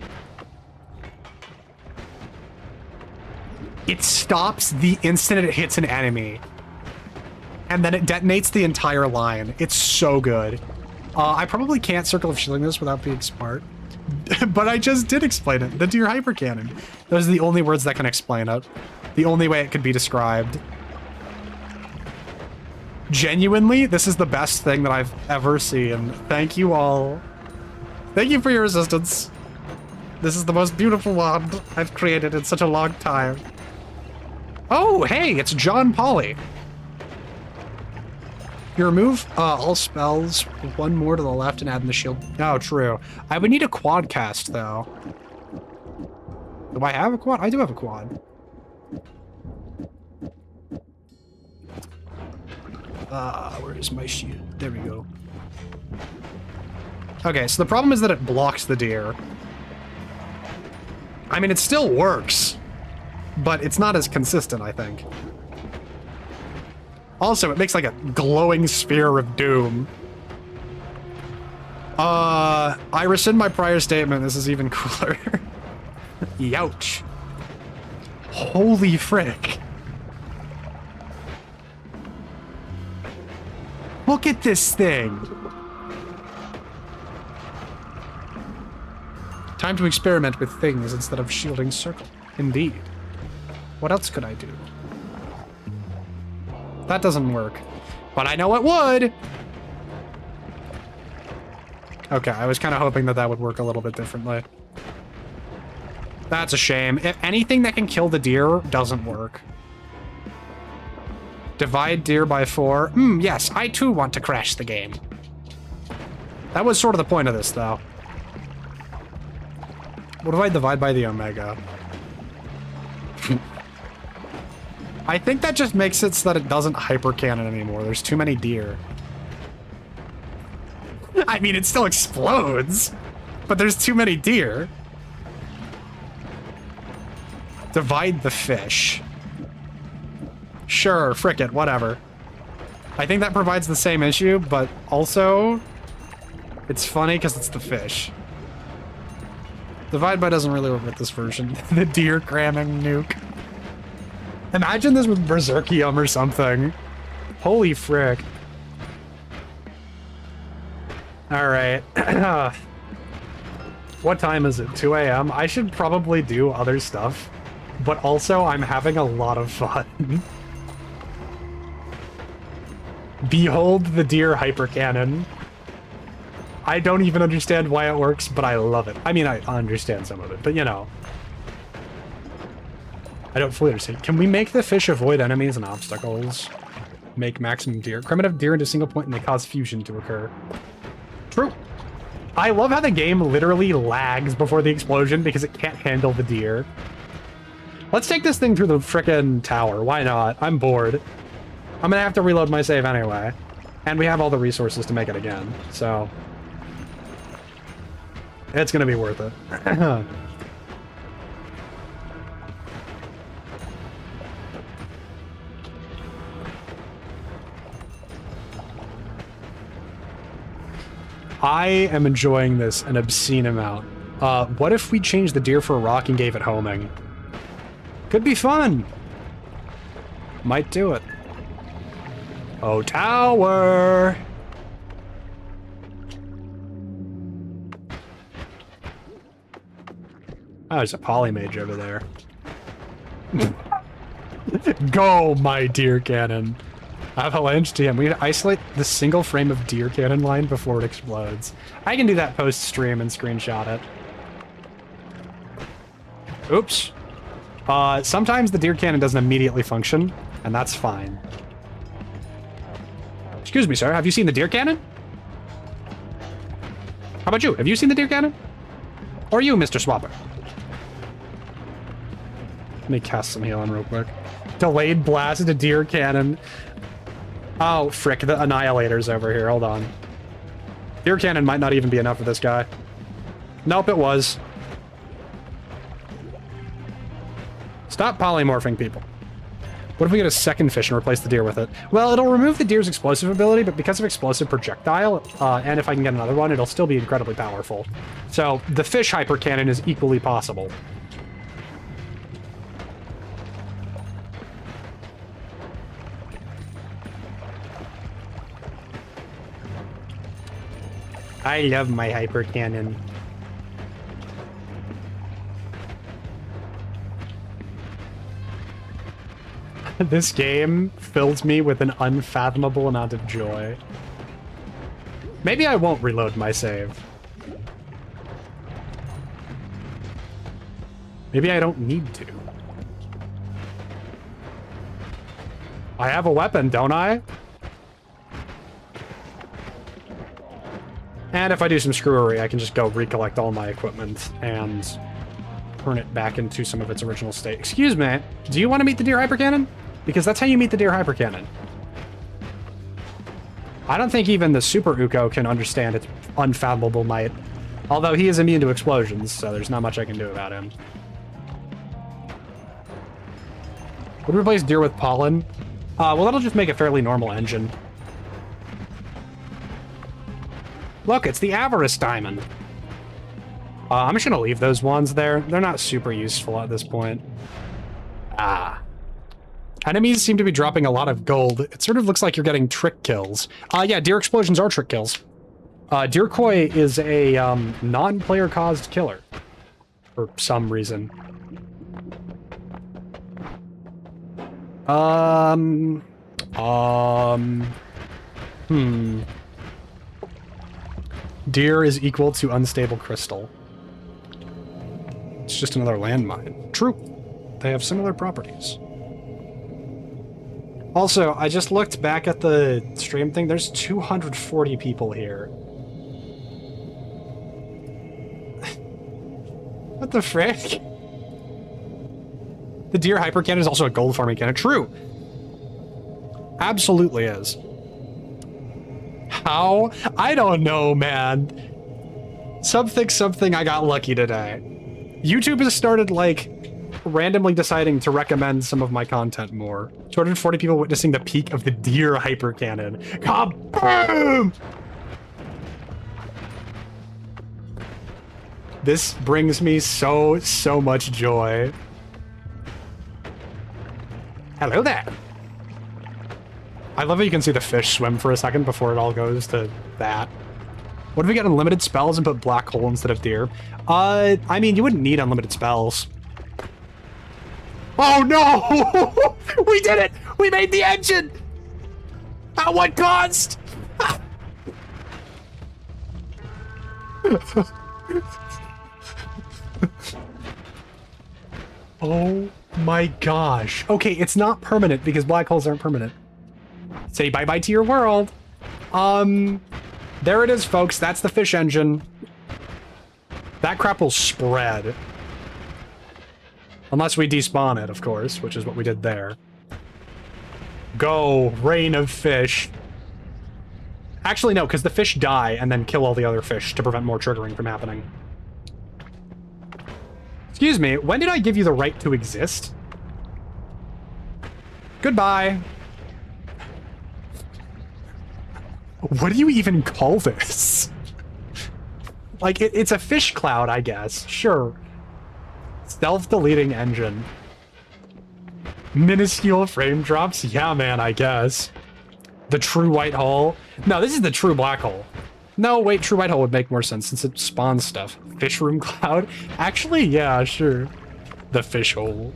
It stops the instant it hits an enemy. And then it detonates the entire line. It's so good. I probably can't Circle of Shielding this without being smart. But I just did explain it. The deer hyper cannon. Those are the only words that can explain it. The only way it could be described. Genuinely, this is the best thing that I've ever seen. Thank you all. Thank you for your assistance. This is the most beautiful wand I've created in such a long time. Oh, hey, it's John Polly. You remove all spells, one more to the left and add in the shield. Oh, true. I would need a quad cast, though. Do I have a quad? I do have a quad. Where is my shield? There we go. Okay, so the problem is that it blocks the deer. I mean, it still works, but it's not as consistent, I think. Also, it makes like a glowing sphere of doom. I rescind my prior statement. This is even cooler. Youch. Holy frick. Look at this thing. Time to experiment with things instead of shielding circle. Indeed. What else could I do? That doesn't work. But I know it would! Okay, I was kind of hoping that that would work a little bit differently. That's a shame. If anything that can kill the deer doesn't work. Divide deer by 4. Yes, I too want to crash the game. That was sort of the point of this, though. What if I divide by the Omega? I think that just makes it so that it doesn't hyper cannon anymore. There's too many deer. I mean, it still explodes. But there's too many deer. Divide the fish. Sure, frick it, whatever. I think that provides the same issue, but also it's funny because it's the fish. Divide by doesn't really work with this version. The deer cramming nuke. Imagine this with Berserkium or something. Holy frick. Alright. What time is it? 2 a.m.? I should probably do other stuff, but also I'm having a lot of fun. Behold the deer hypercannon. I don't even understand why it works, but I love it. I mean, I understand some of it, but you know. I don't fully understand. Can we make the fish avoid enemies and obstacles? Make maximum deer. Primitive deer into single point and they cause fusion to occur. True. I love how the game literally lags before the explosion because it can't handle the deer. Let's take this thing through the frickin' tower. Why not? I'm bored. I'm gonna have to reload my save anyway. And we have all the resources to make it again, so... it's gonna be worth it. I am enjoying this an obscene amount. What if we changed the deer for a rock and gave it homing? Could be fun! Might do it. Oh, tower! Oh, there's a polymage over there. Go, my deer cannon! Avalanche TM. We need to isolate the single frame of deer cannon line before it explodes. I can do that post-stream and screenshot it. Oops. Sometimes the deer cannon doesn't immediately function, and that's fine. Excuse me, sir. Have you seen the deer cannon? How about you? Have you seen the deer cannon? Or you, Mr. Swapper? Let me cast some healing real quick. Delayed blast to deer cannon. Oh, frick. The Annihilator's over here. Hold on. Deer cannon might not even be enough for this guy. Nope, it was. Stop polymorphing, people. What if we get a second fish and replace the deer with it? Well, it'll remove the deer's explosive ability, but because of explosive projectile, and if I can get another one, it'll still be incredibly powerful. So, the fish hypercannon is equally possible. I love my hypercannon. This game fills me with an unfathomable amount of joy. Maybe I won't reload my save. Maybe I don't need to. I have a weapon, don't I? And if I do some screwery, I can just go recollect all my equipment and turn it back into some of its original state. Excuse me, do you want to meet the deer hypercannon? Because that's how you meet the deer hypercannon. I don't think even the Super Uko can understand its unfathomable might. Although he is immune to explosions, so there's not much I can do about him. Would we replace deer with pollen? Well, that'll just make a fairly normal engine. Look, it's the Avarice Diamond. I'm just gonna leave those ones there. They're not super useful at this point. Ah. Enemies seem to be dropping a lot of gold. It sort of looks like you're getting trick kills. Yeah, deer explosions are trick kills. Deercoy is a non-player caused killer. For some reason. Deer is equal to unstable crystal. It's just another landmine. True. They have similar properties. Also, I just looked back at the stream thing. There's 240 people here. What the frick? The deer hypercannon is also a gold farming cannon. True. Absolutely is. How? I don't know, man. Something I got lucky today. YouTube has started, like, randomly deciding to recommend some of my content more. 240 people witnessing the peak of the deer hypercannon. Kaboom! This brings me so much joy. Hello there. I love how you can see the fish swim for a second before it all goes to that. What if we get unlimited spells and put black hole instead of deer? I mean, you wouldn't need unlimited spells. Oh no! We did it! We made the engine! At what cost? Oh my gosh. Okay, it's not permanent because black holes aren't permanent. Say bye-bye to your world. There it is, folks. That's the fish engine. That crap will spread. Unless we despawn it, of course, which is what we did there. Go, rain of fish. Actually, no, because the fish die and then kill all the other fish to prevent more triggering from happening. Excuse me, when did I give you the right to exist? Goodbye. What do you even call this? Like, it's a fish cloud, I guess. Sure. Self-deleting engine. Minuscule frame drops? Yeah, man, I guess. The true white hole? No, this is the true black hole. No, wait, true white hole would make more sense since it spawns stuff. Fish room cloud? Actually, yeah, sure. The fish hole.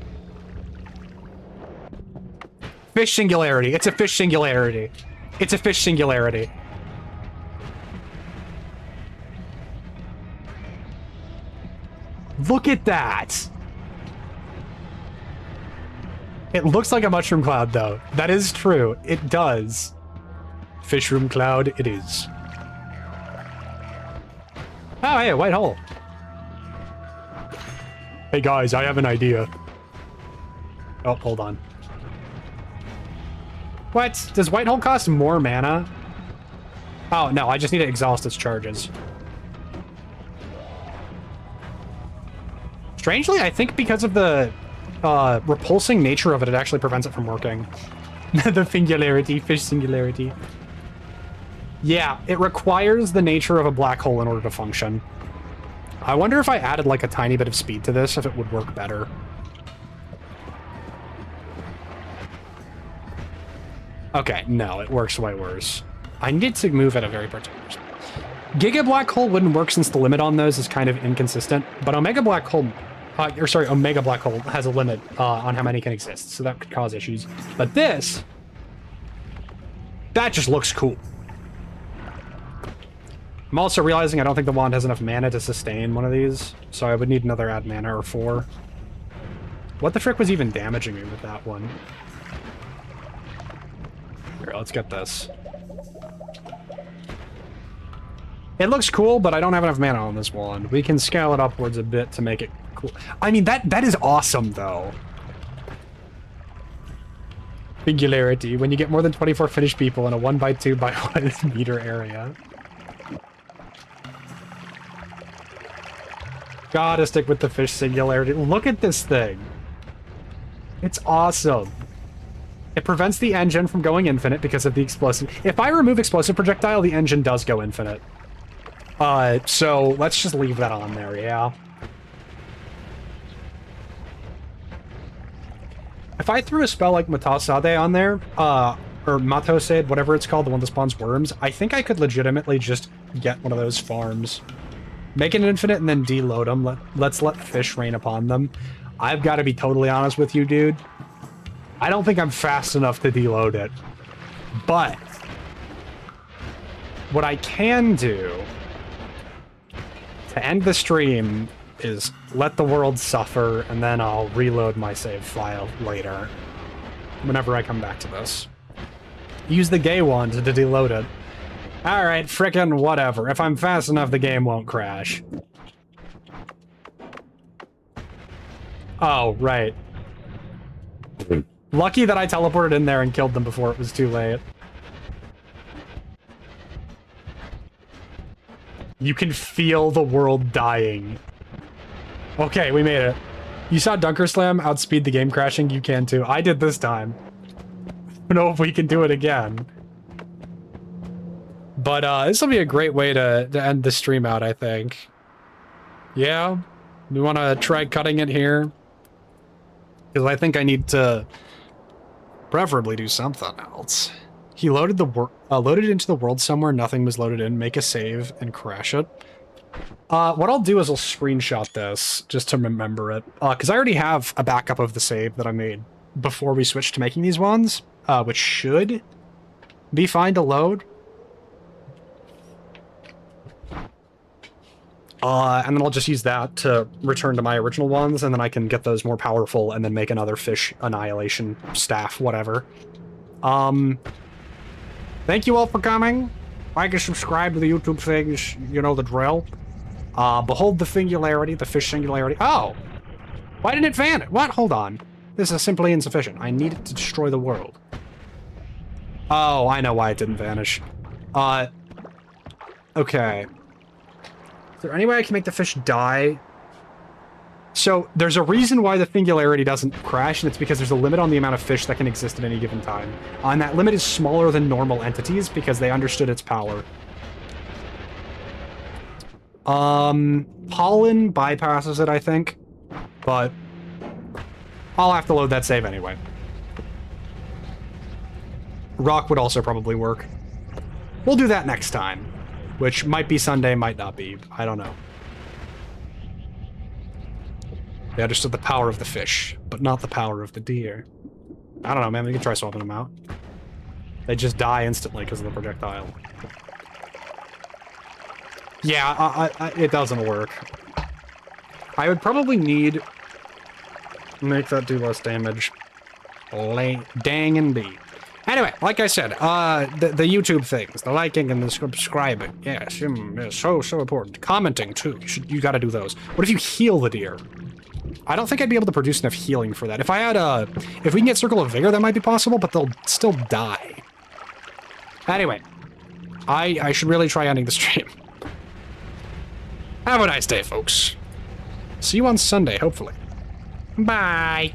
Fish singularity. It's a fish singularity. It's a fish singularity. Look at that! It looks like a mushroom cloud, though. That is true. It does. Fish room cloud, it is. Oh, hey, a white hole. Hey, guys, I have an idea. Oh, hold on. What? Does white hole cost more mana? Oh, no, I just need to exhaust its charges. Strangely, I think because of the repulsing nature of it, it actually prevents it from working. The singularity, fish singularity. Yeah, it requires the nature of a black hole in order to function. I wonder if I added like a tiny bit of speed to this, if it would work better. Okay, no, it works way worse. I need to move at a very particular speed. Giga Black Hole wouldn't work since the limit on those is kind of inconsistent, but Omega Black Hole, Omega Black Hole has a limit on how many can exist, so that could cause issues. But this, that just looks cool. I'm also realizing I don't think the wand has enough mana to sustain one of these, so I would need another add mana or 4. What the frick was even damaging me with that one? Here, let's get this. It looks cool, but I don't have enough mana on this wand. We can scale it upwards a bit to make it cool. I mean, that is awesome, though. Singularity. When you get more than 24 finished people in a 1x2 by 1 meter area. Gotta stick with the fish singularity. Look at this thing. It's awesome. It prevents the engine from going infinite because of the explosive. If I remove explosive projectile, the engine does go infinite. So let's just leave that on there, yeah. If I threw a spell like Matasade on there, or Matosade, whatever it's called, the one that spawns worms, I think I could legitimately just get one of those farms. Make it infinite and then deload them. Let's let fish rain upon them. I've got to be totally honest with you, dude. I don't think I'm fast enough to deload it. But what I can do to end the stream is let the world suffer, and then I'll reload my save file later, whenever I come back to this. Use the gay wand to deload it. Alright, frickin' whatever. If I'm fast enough, the game won't crash. Oh, right. Lucky that I teleported in there and killed them before it was too late. You can feel the world dying. Okay, we made it. You saw Dunker Slam outspeed the game crashing? You can too. I did this time. I don't know if we can do it again. But this will be a great way to end the stream out, I think. Yeah? We want to try cutting it here? Because I think I need to preferably do something else. He loaded loaded into the world somewhere, nothing was loaded in, make a save, and crash it. What I'll do is I'll screenshot this, just to remember it. Because I already have a backup of the save that I made before we switched to making these ones, which should be fine to load. And then I'll just use that to return to my original ones, and then I can get those more powerful and then make another fish annihilation staff, whatever. Thank you all for coming. Like and subscribe to the YouTube things, you know the drill. Behold the singularity, the fish singularity. Oh! Why didn't it vanish? What? Hold on. This is simply insufficient. I need it to destroy the world. Oh, I know why it didn't vanish. Okay. Is there any way I can make the fish die? So, there's a reason why the singularity doesn't crash, and it's because there's a limit on the amount of fish that can exist at any given time. And that limit is smaller than normal entities, because they understood its power. Pollen bypasses it, I think. But I'll have to load that save anyway. Rock would also probably work. We'll do that next time. Which might be Sunday, might not be. I don't know. They understood the power of the fish, but not the power of the deer. I don't know, man. We can try swapping them out. They just die instantly because of the projectile. Yeah, it doesn't work. I would probably need... Make that do less damage. Dang indeed. Anyway, like I said, the YouTube things, the liking and the subscribing, yes, so important. Commenting, too, you gotta do those. What if you heal the deer? I don't think I'd be able to produce enough healing for that. If I had if we can get Circle of Vigor, that might be possible, but they'll still die. Anyway, I should really try ending the stream. Have a nice day, folks. See you on Sunday, hopefully. Bye.